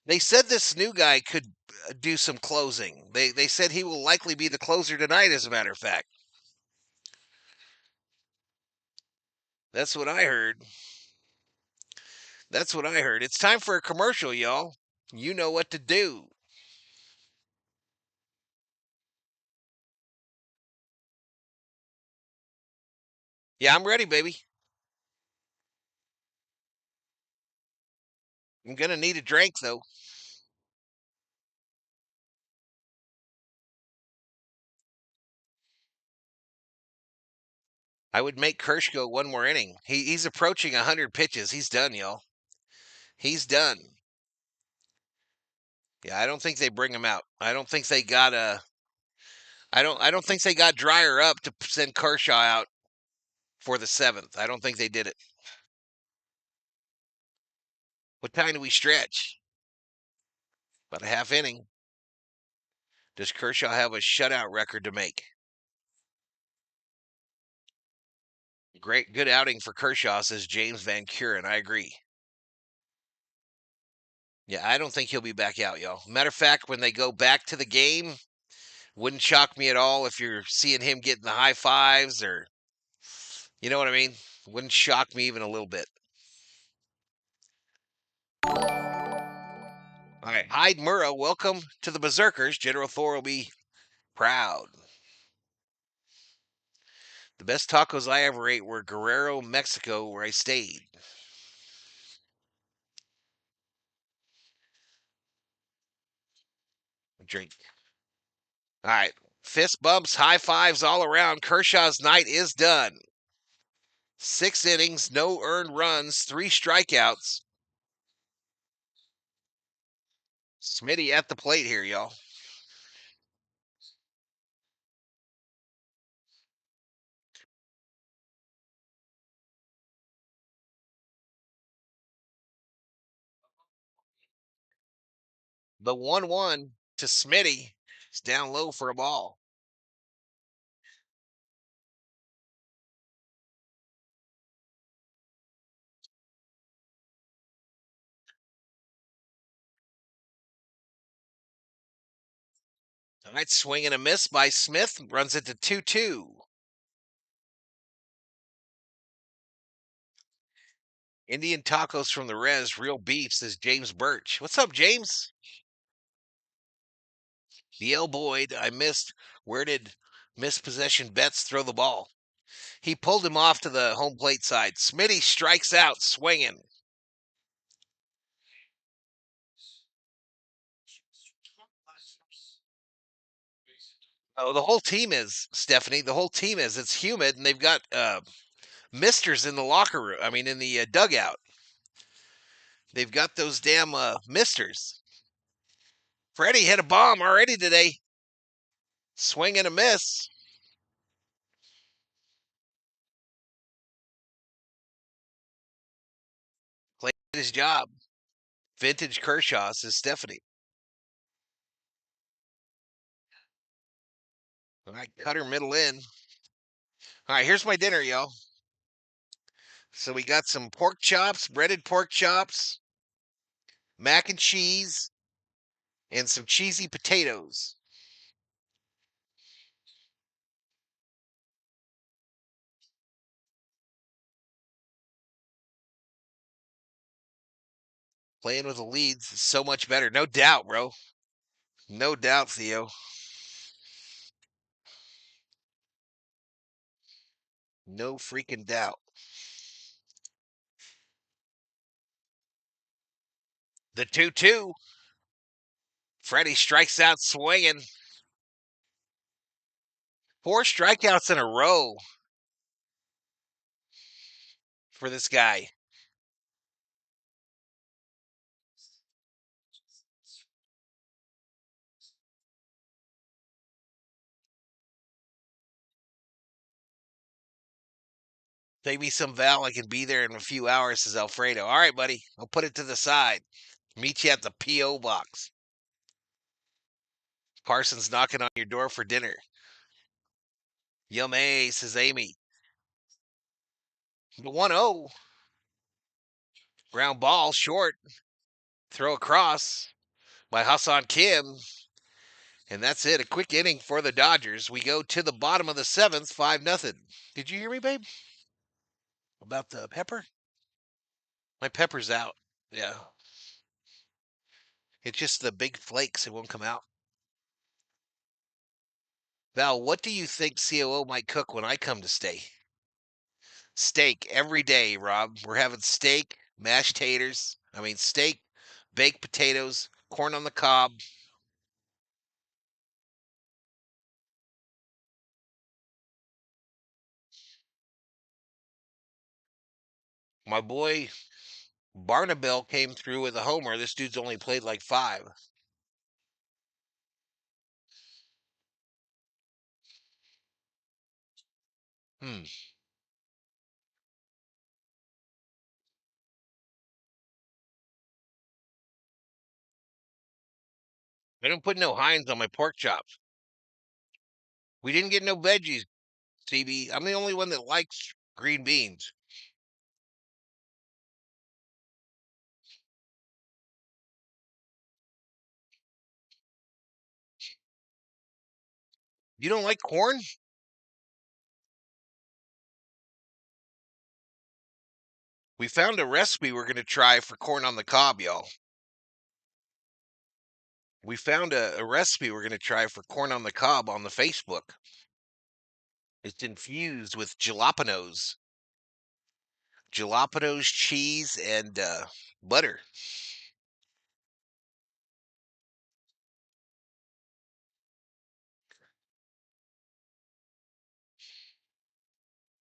They said this new guy could do some closing. They said he will likely be the closer tonight, as a matter of fact. That's what I heard. That's what I heard. It's time for a commercial, y'all. You know what to do. Yeah, I'm ready, baby. I'm going to need a drink, though. I would make Kirsch go one more inning. He's approaching 100 pitches. He's done, y'all. He's done. Yeah, I don't think they bring him out. I don't think they got a. I don't think they got Dryer up to send Kershaw out for the 7th. I don't think they did it. What time do we stretch? About a half inning. Does Kershaw have a shutout record to make? Great, good outing for Kershaw, says James Van Kuren. I agree. Yeah, I don't think he'll be back out, y'all. Matter of fact, when they go back to the game, wouldn't shock me at all if you're seeing him getting the high fives or, you know what I mean? Wouldn't shock me even a little bit. All right, Hyde Murrow, welcome to the Berserkers. General Thor will be proud. The best tacos I ever ate were Guerrero, Mexico, where I stayed. Drink. All right, fist bumps, high fives all around. Kershaw's night is done. 6 innings, no earned runs, 3 strikeouts. Smitty at the plate here, y'all. The 1-1 to Smitty. It's down low for a ball. All right, swing and a miss by Smith. Runs it to 2-2. Indian tacos from the res, real beef, says James Birch. What's up, James? DL Boyd, I missed. Where did mispossession Betts throw the ball? He pulled him off to the home plate side. Smitty strikes out, swinging. Oh, the whole team is, Stephanie. The whole team is. It's humid, and they've got misters in the locker room. I mean, in the dugout. They've got those damn misters. Freddy hit a bomb already today. Swing and a miss. Played his job. Vintage Kershaw, says Stephanie. All right, cutter middle in. All right, here's my dinner, y'all. So we got some pork chops, breaded pork chops, mac and cheese, and some cheesy potatoes. Playing with the leads is so much better. No doubt, bro. No doubt, Theo. No freaking doubt. The 2-2. Freddie strikes out swinging. 4 strikeouts in a row for this guy. Take me some Val. I can be there in a few hours, says Alfredo. All right, buddy. I'll put it to the side. Meet you at the P.O. box. Parsons knocking on your door for dinner. Yum says Amy. The 1-0. Ground ball short. Throw across by Hassan Kim. And that's it. A quick inning for the Dodgers. We go to the bottom of the seventh, 5-0. Did you hear me, babe? About the pepper? My pepper's out. Yeah. It's just the big flakes. It won't come out. Val, what do you think COO might cook when I come to stay? Steak every day, Rob. We're having steak, mashed taters. Steak, baked potatoes, corn on the cob. My boy Barnabell came through with a homer. This dude's only played like 5. Hmm. I don't put no Heinz on my pork chops. We didn't get no veggies, CB. I'm the only one that likes green beans. You don't like corn? We found a recipe we're going to try for corn on the cob, y'all. We found a recipe we're going to try for corn on the cob on the Facebook. It's infused with jalapenos. Jalapenos, cheese, and butter.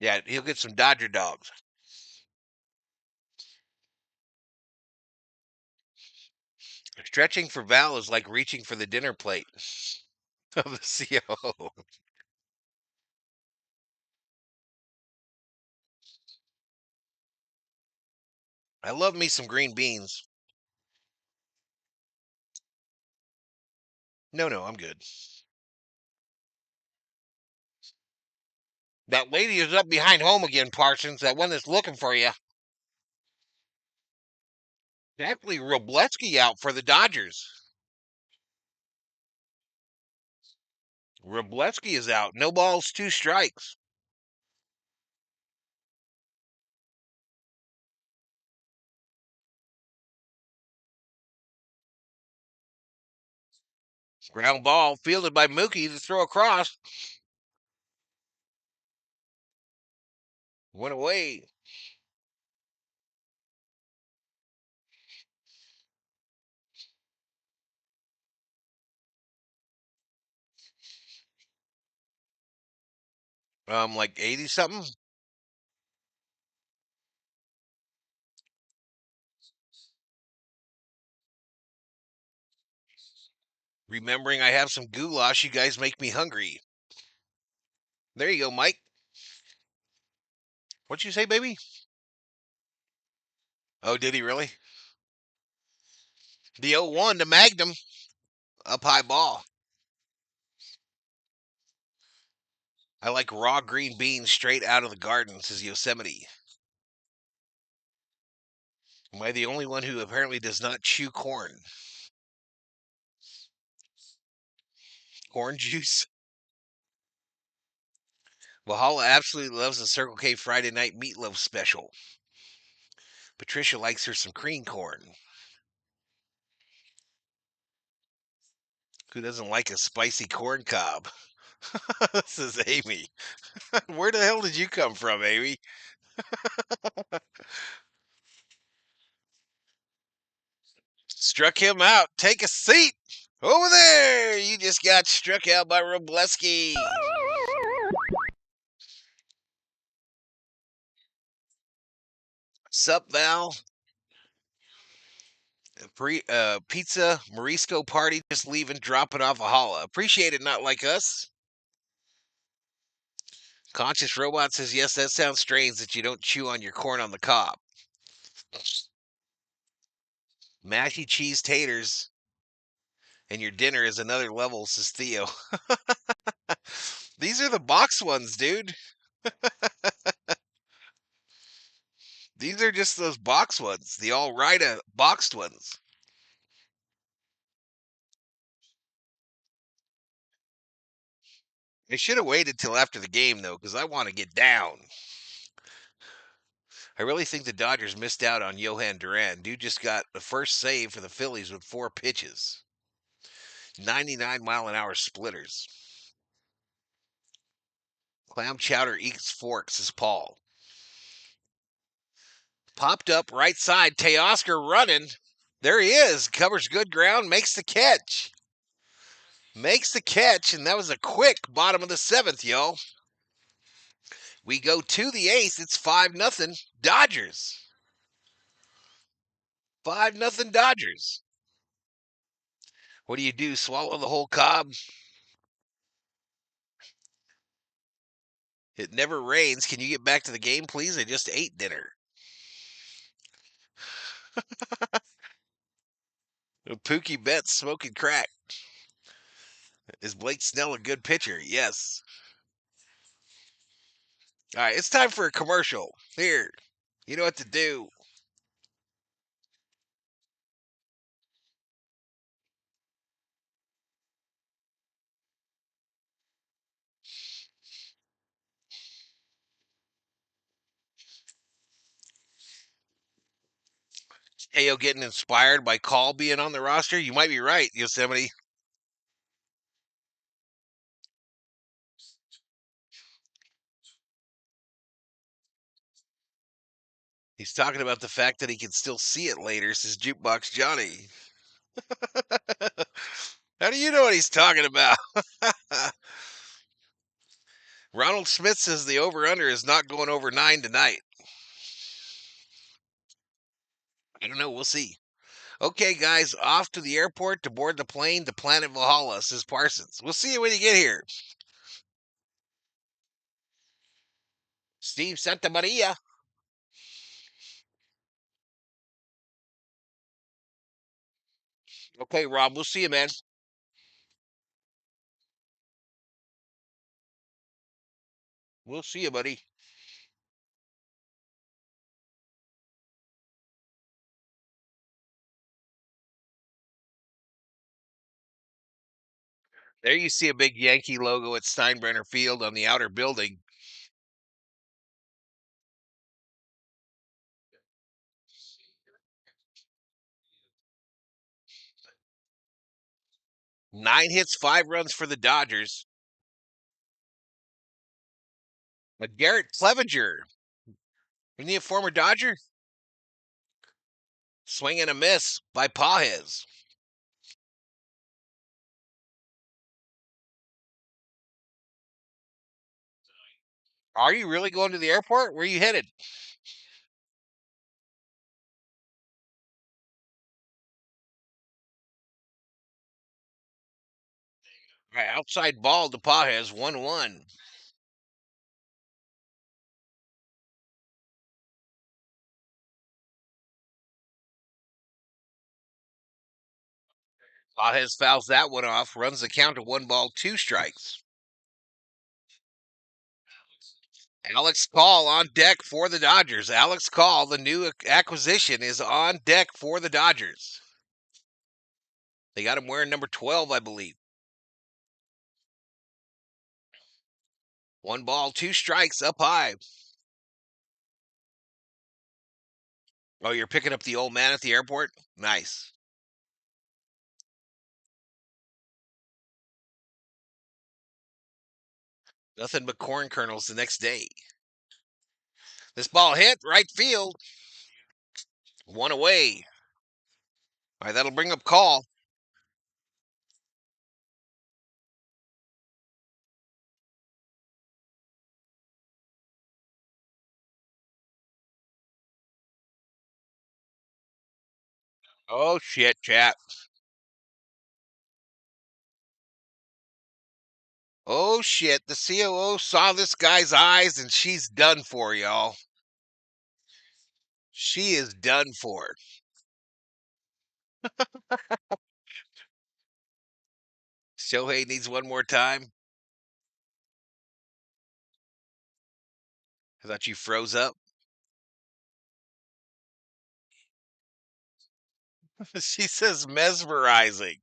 Yeah, he'll get some Dodger dogs. Stretching for Val is like reaching for the dinner plate of the COO. I love me some green beans. No, I'm good. That lady is up behind home again, Parsons. That one that's looking for you. Actually, Robleski out for the Dodgers. Robleski is out. No balls, 2 strikes. Ground ball fielded by Mookie to throw across. Went away. Like 80 something. Remembering I have some goulash, you guys make me hungry. There you go, Mike. What'd you say, baby? Oh, did he really? The 0-1 to Magnum. Up high ball. I like raw green beans straight out of the garden, says Yosemite. Am I the only one who apparently does not chew corn? Corn juice? Valhalla absolutely loves the Circle K Friday night meatloaf special. Patricia likes her some cream corn. Who doesn't like a spicy corn cob? This is Amy. Where the hell did you come from, Amy? Struck him out. Take a seat. Over there. You just got struck out by Robleski. Sup, Val? Pizza Morisco party just leaving, dropping off a holla. Appreciate it, not like us. Conscious Robot says, yes, that sounds strange that you don't chew on your corn on the cob. Mashy cheese taters and your dinner is another level, says Theo. These are the box ones, dude. These are just those box ones. The all right boxed ones. I should have waited till after the game, though, because I want to get down. I really think the Dodgers missed out on Johan Duran. Dude just got the first save for the Phillies with 4 pitches. 99-mile-an-hour splitters. Clam chowder eats forks, says Paul. Popped up right side. Teoscar running. There he is. Covers good ground. Makes the catch. Makes the catch, and that was a quick bottom of the 7th, y'all. We go to the 8th. It's 5-0 Dodgers. 5-0 Dodgers. What do you do? Swallow the whole cob? It never rains. Can you get back to the game, please? I just ate dinner. Pookie Betts smoking crack. Is Blake Snell a good pitcher? Yes. All right, it's time for a commercial. Here, you know what to do. Ayo getting inspired by Call being on the roster? You might be right, Yosemite. He's talking about the fact that he can still see it later, says Jukebox Johnny. How do you know what he's talking about? Ronald Smith says the over-under is not going over 9 tonight. I don't know. We'll see. Okay, guys, off to the airport to board the plane to Planet Valhalla, says Parsons. We'll see you when you get here. Steve Santa Maria. Okay, Rob, we'll see you, man. We'll see you, buddy. There you see a big Yankee logo at Steinbrenner Field on the outer building. Nine hits, 5 runs for the Dodgers. But Garrett Clevenger, isn't he a former Dodger? Swing and a miss by Pajes. Are you really going to the airport? Where are you headed? Right, outside ball to Pajes, 1-1. Pajes fouls that one off, runs the count to 1-2 strikes. Alex Call on deck for the Dodgers. Alex Call, the new acquisition, is on deck for the Dodgers. They got him wearing number 12, I believe. 1-2 strikes up high. Oh, you're picking up the old man at the airport? Nice. Nothing but corn kernels the next day. This ball hit right field. One away. All right, that'll bring up Call. Oh, shit, chat. Oh, shit. The COO saw this guy's eyes, and she's done for, y'all. She is done for. Shohei needs one more time. I thought you froze up. She says mesmerizing.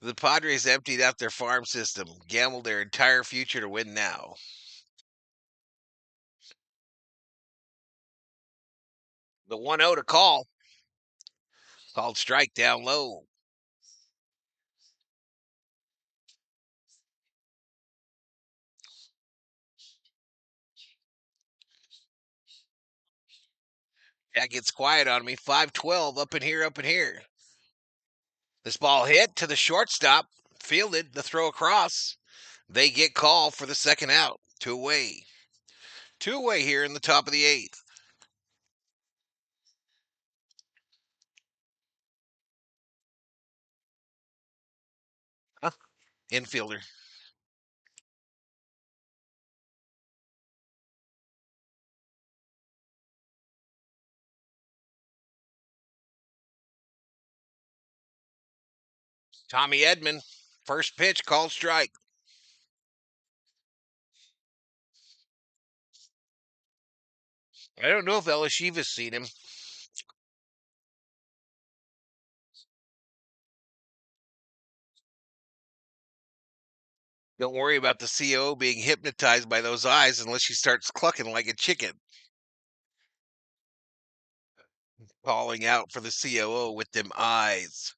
The Padres emptied out their farm system, gambled their entire future to win now. The 1-0 to call. Called strike down low. That gets quiet on me. 5-12 up in here, up in here. This ball hit to the shortstop. Fielded. The throw across. They get called for the second out. 2 away. 2 away here in the top of the 8th. Huh? Infielder. Tommy Edman. First pitch called strike. I don't know if Elishiva's seen him. Don't worry about the CO being hypnotized by those eyes unless she starts clucking like a chicken. Calling out for the COO with them eyes.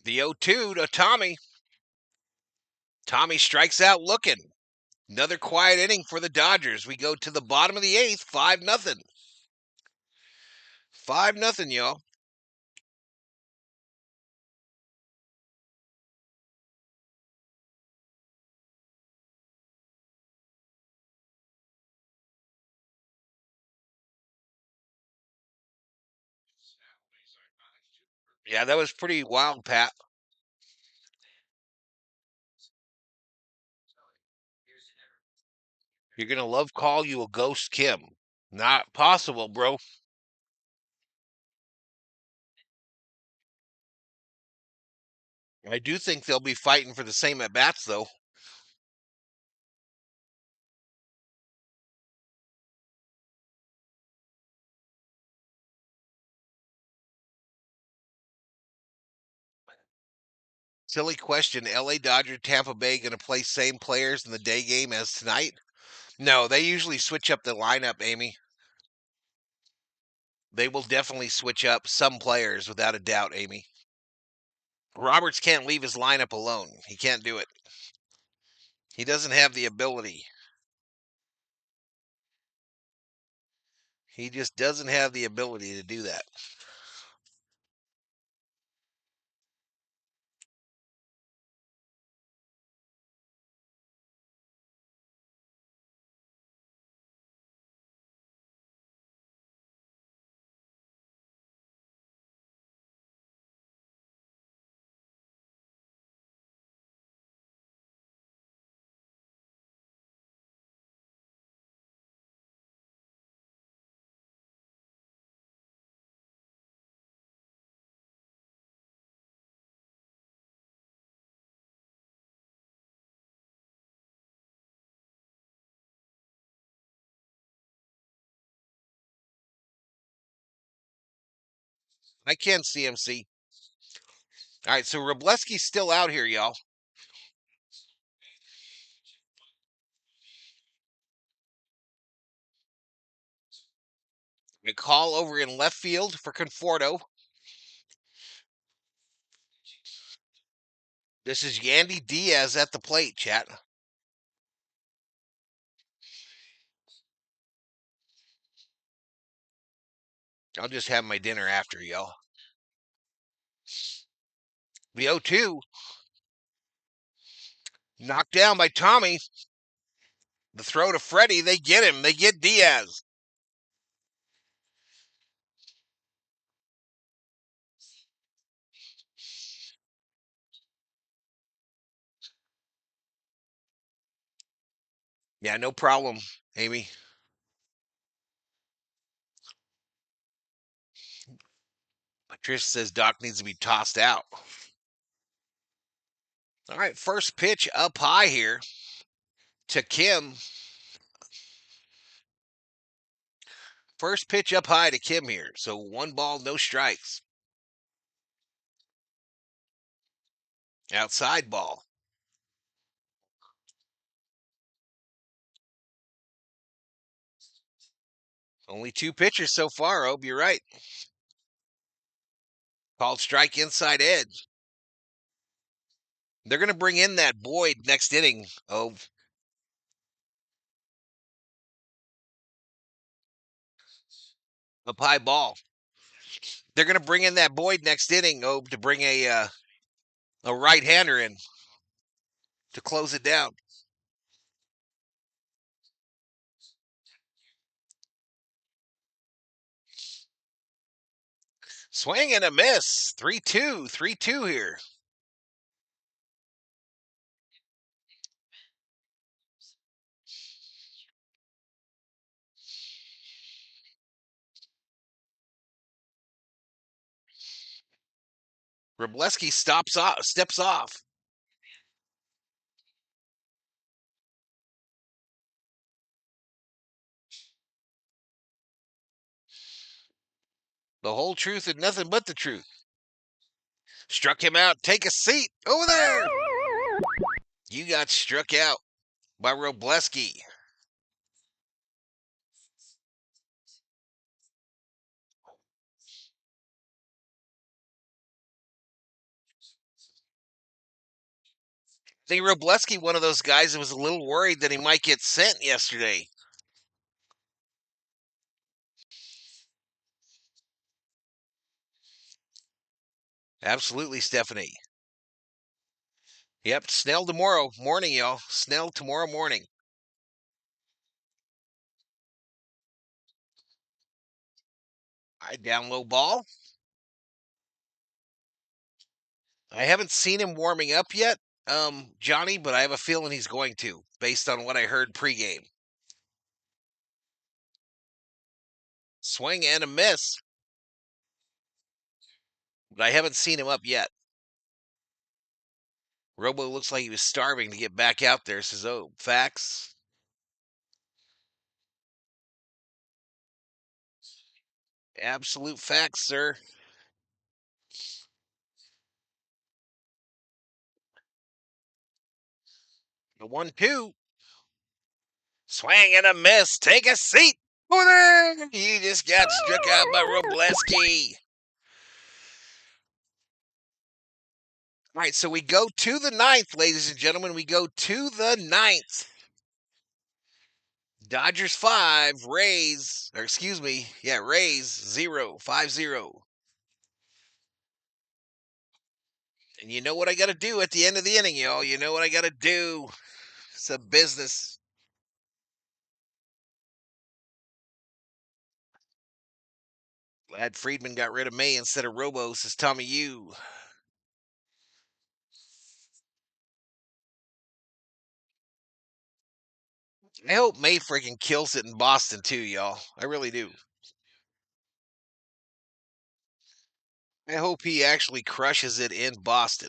The 0-2 to Tommy. Tommy strikes out looking. Another quiet inning for the Dodgers. We go to the bottom of the 8th, 5-0. 5-0, y'all. Yeah, that was pretty wild, Pat. You're going to love call you a ghost Kim. Not possible, bro. I do think they'll be fighting for the same at bats, though. Silly question. LA Dodger, Tampa Bay going to play same players in the day game as tonight? No, they usually switch up the lineup, Amy. They will definitely switch up some players without a doubt, Amy. Roberts can't leave his lineup alone. He can't do it. He doesn't have the ability. He just doesn't have the ability to do that. I can't CMC. All right, so Robleski's still out here, y'all. A call over in left field for Conforto. This is Yandy Diaz at the plate, chat. I'll just have my dinner after, y'all. The 0-2. Knocked down by Tommy. The throw to Freddy. They get him. They get Diaz. Yeah, no problem, Amy. Patricia says Doc needs to be tossed out. All right, first pitch up high here to Kim. First pitch up high to Kim here. So 1 ball, no strikes. Outside ball. Only 2 pitchers so far, Obe. You're right. Called strike inside edge. They're going to bring in that Boyd next inning, Obe. Up high ball. They're going to bring in that Boyd next inning, Obe, to bring a right-hander in to close it down. Swing and a miss. 3-2. 3-2 here. Wrobleski steps off. The whole truth and nothing but the truth. Struck him out. Take a seat. Over there. You got struck out by Wrobleski. I think Wrobleski, one of those guys that was a little worried that he might get sent yesterday. Absolutely, Stephanie. Yep, Snell tomorrow morning, y'all. Snell tomorrow morning. Down low ball. I haven't seen him warming up yet, Johnny, but I have a feeling he's going to, based on what I heard pregame. Swing and a miss. But I haven't seen him up yet. Robo looks like he was starving to get back out there, says, oh, facts. Absolute facts, sir. The 1-2. Swing and a miss. Take a seat. Over there. You just got struck out by Wrobleski. All right, so we go to the 9th, ladies and gentlemen. We go to the 9th. Dodgers 5, Rays 0, 5-0. And you know what I got to do at the end of the inning, y'all. You know what I got to do. It's a business. Glad Freeman got rid of May instead of Robo, says Tommy U. I hope May freaking kills it in Boston, too, y'all. I really do. I hope he actually crushes it in Boston.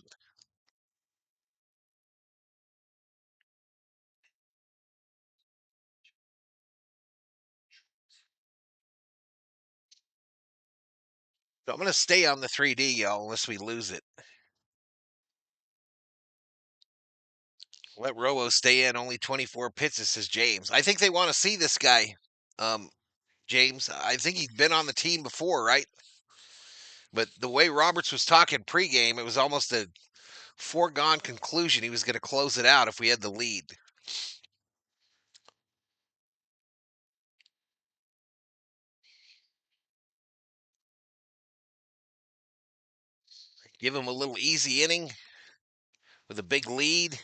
So I'm going to stay on the 3D, y'all, unless we lose it. Let Robo stay in. Only 24 pitches, says James. I think they want to see this guy, James. I think he's been on the team before, right? But the way Roberts was talking pregame, it was almost a foregone conclusion he was going to close it out if we had the lead. Give him a little easy inning with a big lead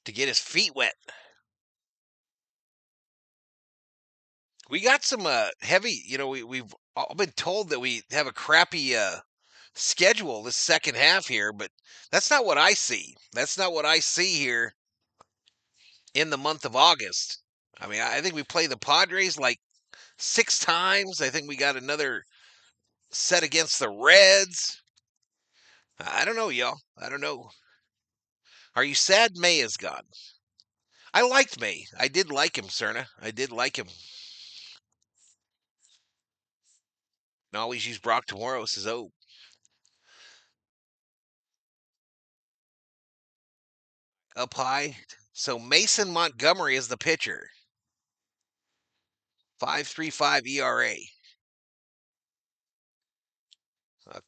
to get his feet wet. We got some heavy, we've all been told that we have a crappy schedule this second half here, but that's not what I see. That's not what I see here in the month of August. I mean, I think we play the Padres like 6 times. I think we got another set against the Reds. I don't know, y'all. I don't know. Are you sad May is gone? I liked May. I did like him, Cerna. I did like him. And always use Brock tomorrow, says O. Up high. So Mason Montgomery is the pitcher. 5.35 ERA.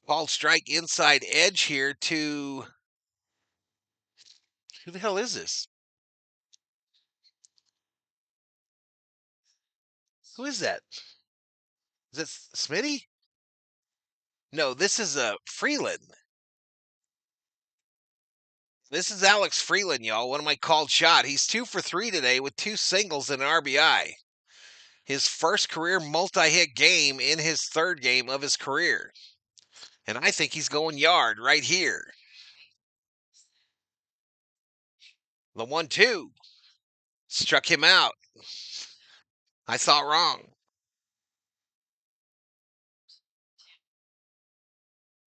Called strike inside edge here to. Who the hell is this? Who is that? Is that Smitty? No, this is Freeland. This is Alex Freeland, y'all. One of my called shot. He's 2 for 3 today with 2 singles and an RBI. His first career multi-hit game in his third game of his career. And I think he's going yard right here. The 1-2 struck him out. I thought wrong.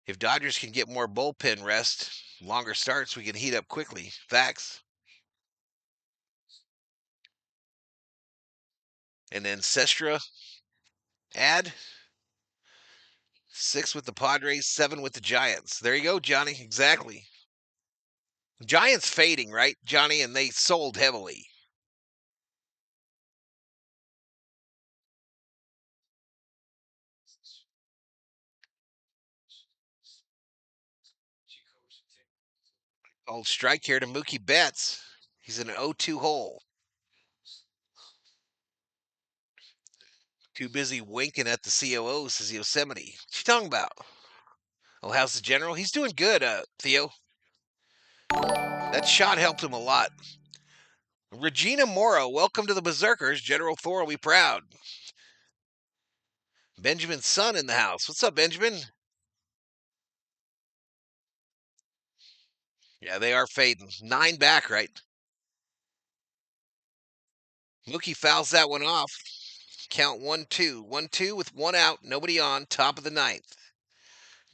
If Dodgers can get more bullpen rest, longer starts, we can heat up quickly. Facts. And then Sestra add 6 with the Padres, 7 with the Giants. There you go, Johnny. Exactly. Giants fading, right, Johnny? And they sold heavily. Called strike here to Mookie Betts. He's in an 0-2 hole. Too busy winking at the COO, says Yosemite. What you talking about? Oh, how's the general? He's doing good, Theo. That shot helped him a lot. Regina Morrow, welcome to the Berserkers. General Thor will be proud. Benjamin's son in the house. What's up, Benjamin? Yeah, they are fading. 9 back, right? Mookie fouls that one off. Count 1-2. 1-2 with 1 out, nobody on, top of the 9th.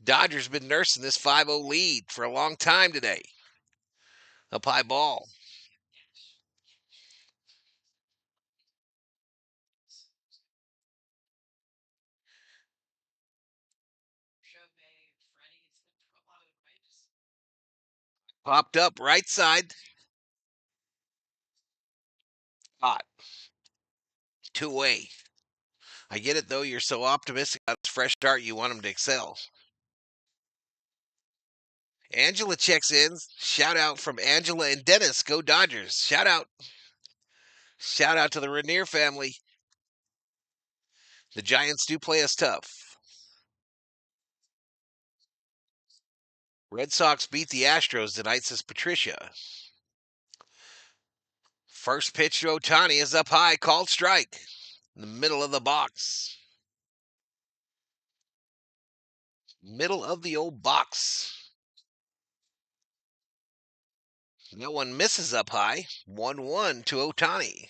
Dodgers been nursing this 5-0 lead for a long time today. Up high ball. Popped up right side. Hot. 2 away. I get it, though. You're so optimistic about his fresh start. You want him to excel. Angela checks in. Shout out from Angela and Dennis. Go Dodgers. Shout out. Shout out to the Rainier family. The Giants do play us tough. Red Sox beat the Astros tonight, says Patricia. First pitch to Ohtani is up high. Called strike. In the middle of the box. Middle of the old box. That one misses up high. 1-1 to Ohtani.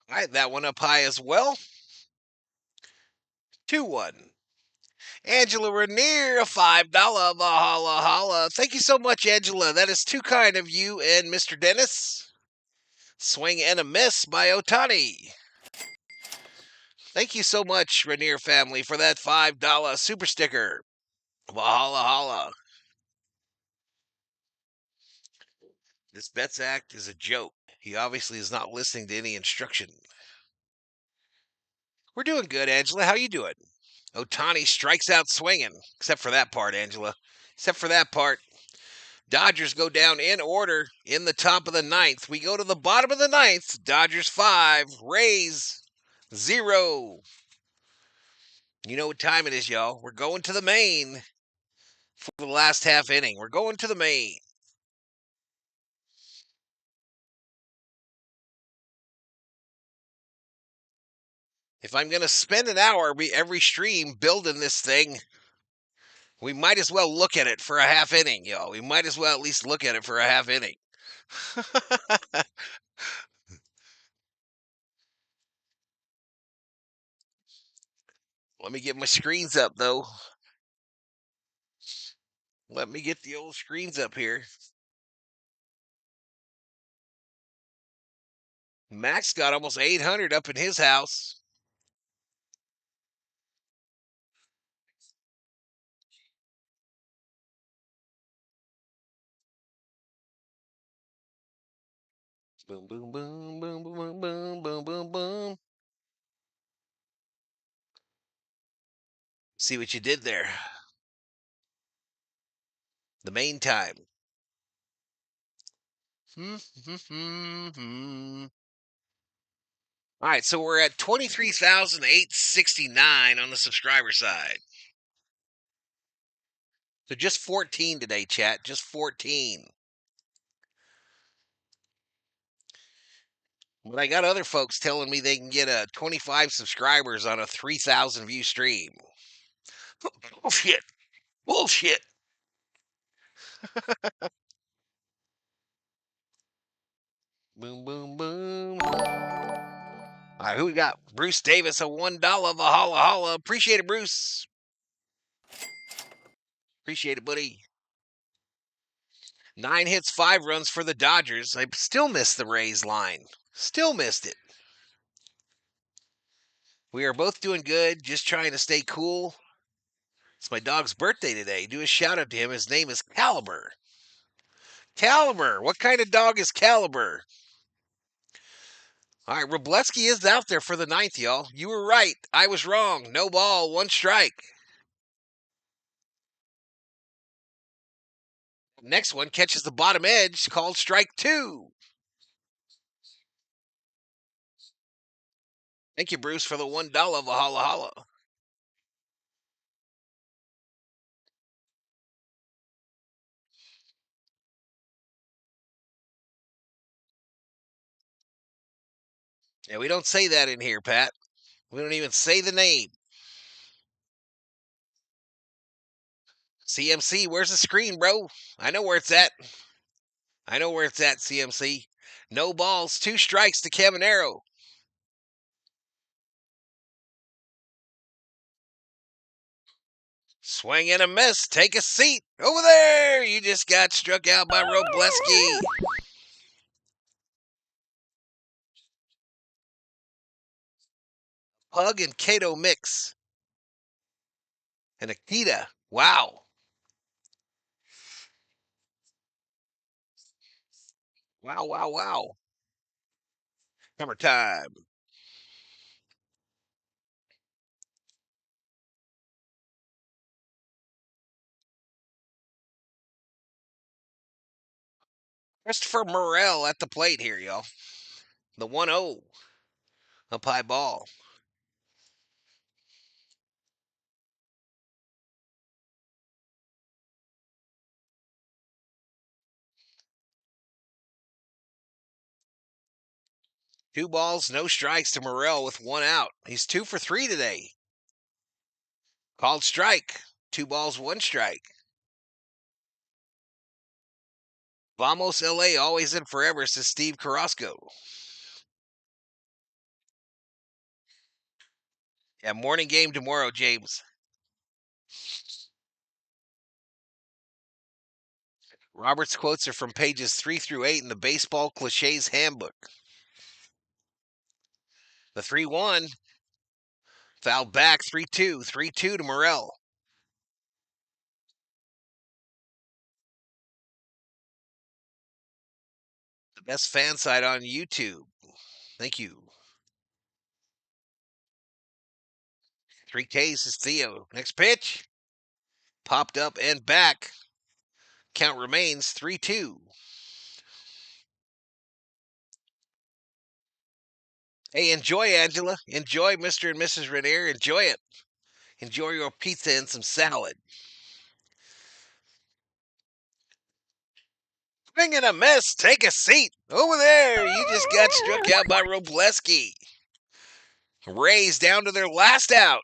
All right, that one up high as well. 2-1. Angela Rainier, a $5 Valhalla holla. Thank you so much, Angela. That is too kind of you and Mr. Dennis. Swing and a miss by Ohtani. Thank you so much, Rainier family, for that $5 super sticker. Valhalla holla. This Betts act is a joke. He obviously is not listening to any instruction. We're doing good, Angela. How you doing? Ohtani strikes out swinging. Except for that part, Angela. Except for that part. Dodgers go down in order in the top of the 9th. We go to the bottom of the 9th. Dodgers 5, Rays 0. You know what time it is, y'all. We're going to the main for the last half inning. We're going to the main. If I'm going to spend an hour every stream building this thing, we might as well look at it for a half inning, y'all. We might as well at least look at it for a half inning. Let me get my screens up, though. Let me get the old screens up here. Max got almost 800 up in his house. Boom, boom, boom, boom, boom, boom, boom, boom, boom. See what you did there. The main time. All right, so we're at 23,869 on the subscriber side. So just 14 today, chat. Just 14. But I got other folks telling me they can get 25 subscribers on a 3,000 view stream. Bullshit. Bullshit. Boom, boom, boom. All right, who we got? Bruce Davis, a $1 Valhalla Holla. Appreciate it, Bruce. Appreciate it, buddy. 9 hits, 5 runs for the Dodgers. I still missed the Rays line. Still missed it. We are both doing good, just trying to stay cool. It's my dog's birthday today. Do a shout out to him. His name is Caliber. Caliber. What kind of dog is Caliber? All right, Robleski is out there for the 9th, y'all. You were right. I was wrong. No ball, 1 strike. Next one catches the bottom edge, called strike 2. Thank you, Bruce, for the $1 Valhalla Holla. Yeah, we don't say that in here, Pat. We don't even say the name. CMC, where's the screen, bro? I know where it's at. I know where it's at, CMC. No balls, 2 strikes to Caminero. Swing and a miss. Take a seat. Over there. You just got struck out by Robleski. Pug and Cato mix. And Akita. Wow. Wow, wow, wow. Hammer time. Christopher Morel at the plate here, y'all. The 1-0. Up high ball. Two balls, no strikes to Morel with 1 out. He's 2 for 3 today. Called strike. 2 balls, 1 strike. Vamos LA, always and forever, says Steve Carrasco. Yeah, morning game tomorrow, James. Robert's quotes are from pages 3 through 8 in the Baseball Cliches Handbook. The 3-1. Fouled back, 3-2. 3-2 to Morel. The best fan site on YouTube. Thank you. 3 Ks is Theo. Next pitch. Popped up and back. Count remains 3-2. Hey, enjoy, Angela. Enjoy, Mr. and Mrs. Renier. Enjoy it. Enjoy your pizza and some salad. Swing and a miss. Take a seat. Over there. You just got struck out by Robleski. Rays down to their last out.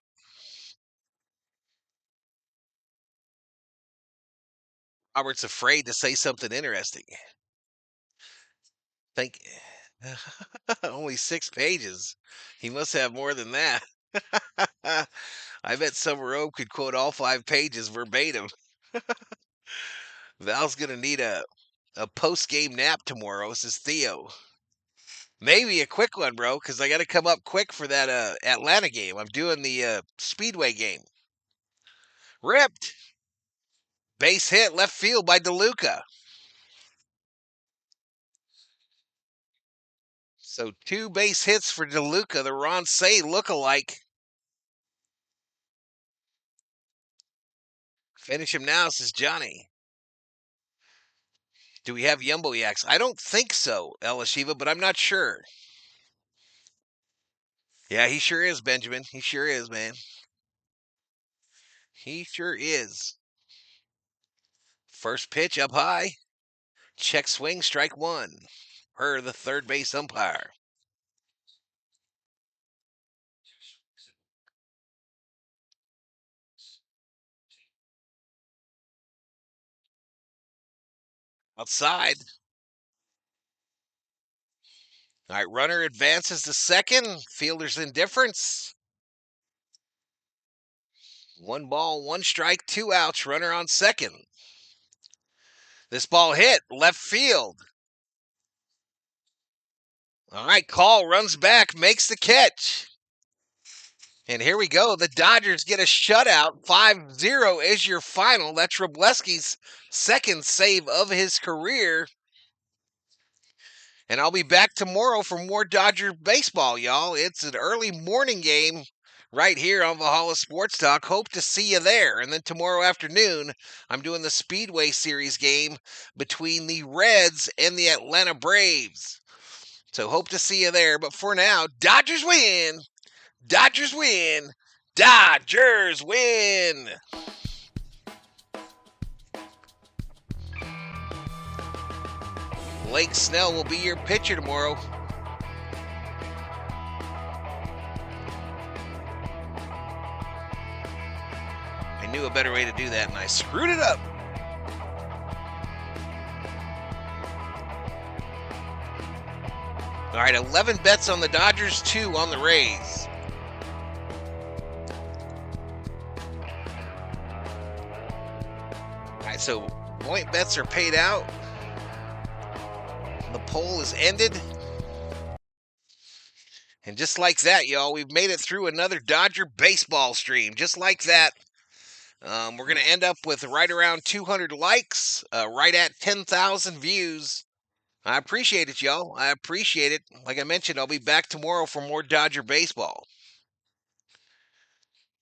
Robert's afraid to say something interesting. Think only 6 pages. He must have more than that. I bet Summer could quote all 5 pages verbatim. Val's gonna need a post-game nap tomorrow, says Theo. Maybe a quick one, bro, because I got to come up quick for that Atlanta game. I'm doing the Speedway game. Ripped. Base hit left field by DeLuca. So 2 base hits for DeLuca, the Ron Say look-alike. Finish him now, says Johnny. Do we have Yumbo Yaks? I don't think so, Elishiva, but I'm not sure. Yeah, he sure is, Benjamin. He sure is, man. He sure is. First pitch up high. Check swing, strike one. Per the third base umpire. Outside. All right, runner advances to second. Fielder's indifference. 1 ball, 1 strike, 2 outs. Runner on second. This ball hit left field. All right, Call runs back, makes the catch. And here we go. The Dodgers get a shutout. 5-0 is your final. That's Robleski's second save of his career. And I'll be back tomorrow for more Dodger baseball, y'all. It's an early morning game right here on Valhalla Sports Talk. Hope to see you there. And then tomorrow afternoon, I'm doing the Speedway Series game between the Reds and the Atlanta Braves. So hope to see you there. But for now, Dodgers win. Dodgers win. Dodgers win. Blake Snell will be your pitcher tomorrow. I knew a better way to do that, and I screwed it up. All right, 11 bets on the Dodgers, 2 on the Rays. All right, so point bets are paid out. The poll is ended. And just like that, y'all, we've made it through another Dodger baseball stream. Just like that. We're going to end up with right around 200 likes, right at 10,000 views. I appreciate it, y'all. I appreciate it. Like I mentioned, I'll be back tomorrow for more Dodger baseball.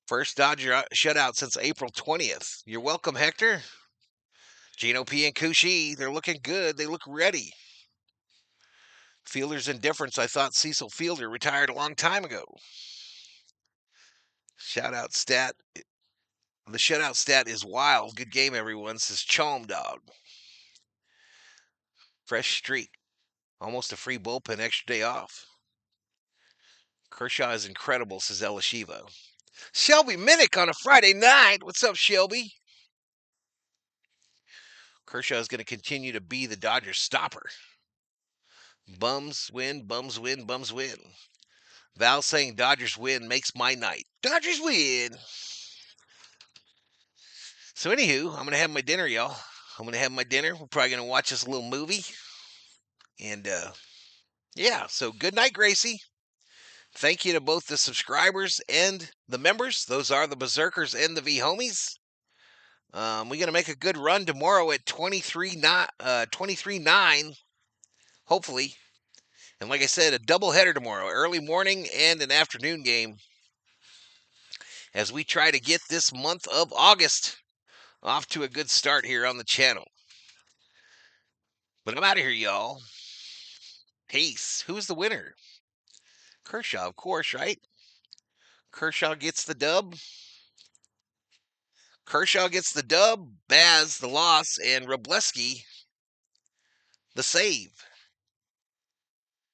First Dodger shutout since April 20th. You're welcome, Hector. Gino P. and Kushi, they're looking good. They look ready. Fielder's indifference. I thought Cecil Fielder retired a long time ago. Shout-out stat. The shutout stat is wild. Good game, everyone, says Chom Dog. Fresh streak. Almost a free bullpen, extra day off. Kershaw is incredible, says Elishiva. Shelby Minnick on a Friday night. What's up, Shelby? Kershaw is going to continue to be the Dodgers stopper. Bums win, bums win, bums win. Val saying Dodgers win makes my night. Dodgers win. So anywho, I'm going to have my dinner, y'all. I'm going to have my dinner. We're probably going to watch this little movie. And, yeah, so good night, Gracie. Thank you to both the subscribers and the members. Those are the Berserkers and the V-Homies. We're going to make a good run tomorrow at 23-9, hopefully. And like I said, a doubleheader tomorrow, early morning and an afternoon game, as we try to get this month of August off to a good start here on the channel. But I'm out of here, y'all. Peace. Who's the winner? Kershaw, of course, right? Kershaw gets the dub. Kershaw gets the dub, Baz the loss, and Robleski the save.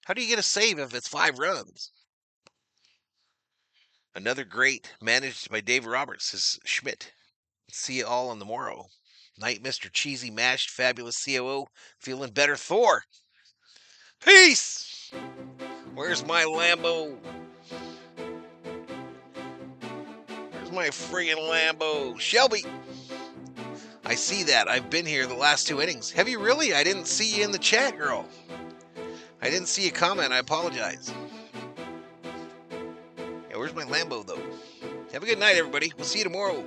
How do you get a save if it's 5 runs? Another great, managed by Dave Roberts, is Schmidt. See you all on the morrow. Night, Mr. Cheesy Mashed, Fabulous COO, feeling better, Thor. Peace! Where's my Lambo? Where's my friggin' Lambo? Shelby! I see that. I've been here the last 2 innings. Have you really? I didn't see you in the chat, girl. I didn't see a comment. I apologize. Yeah, where's my Lambo, though? Have a good night, everybody. We'll see you tomorrow.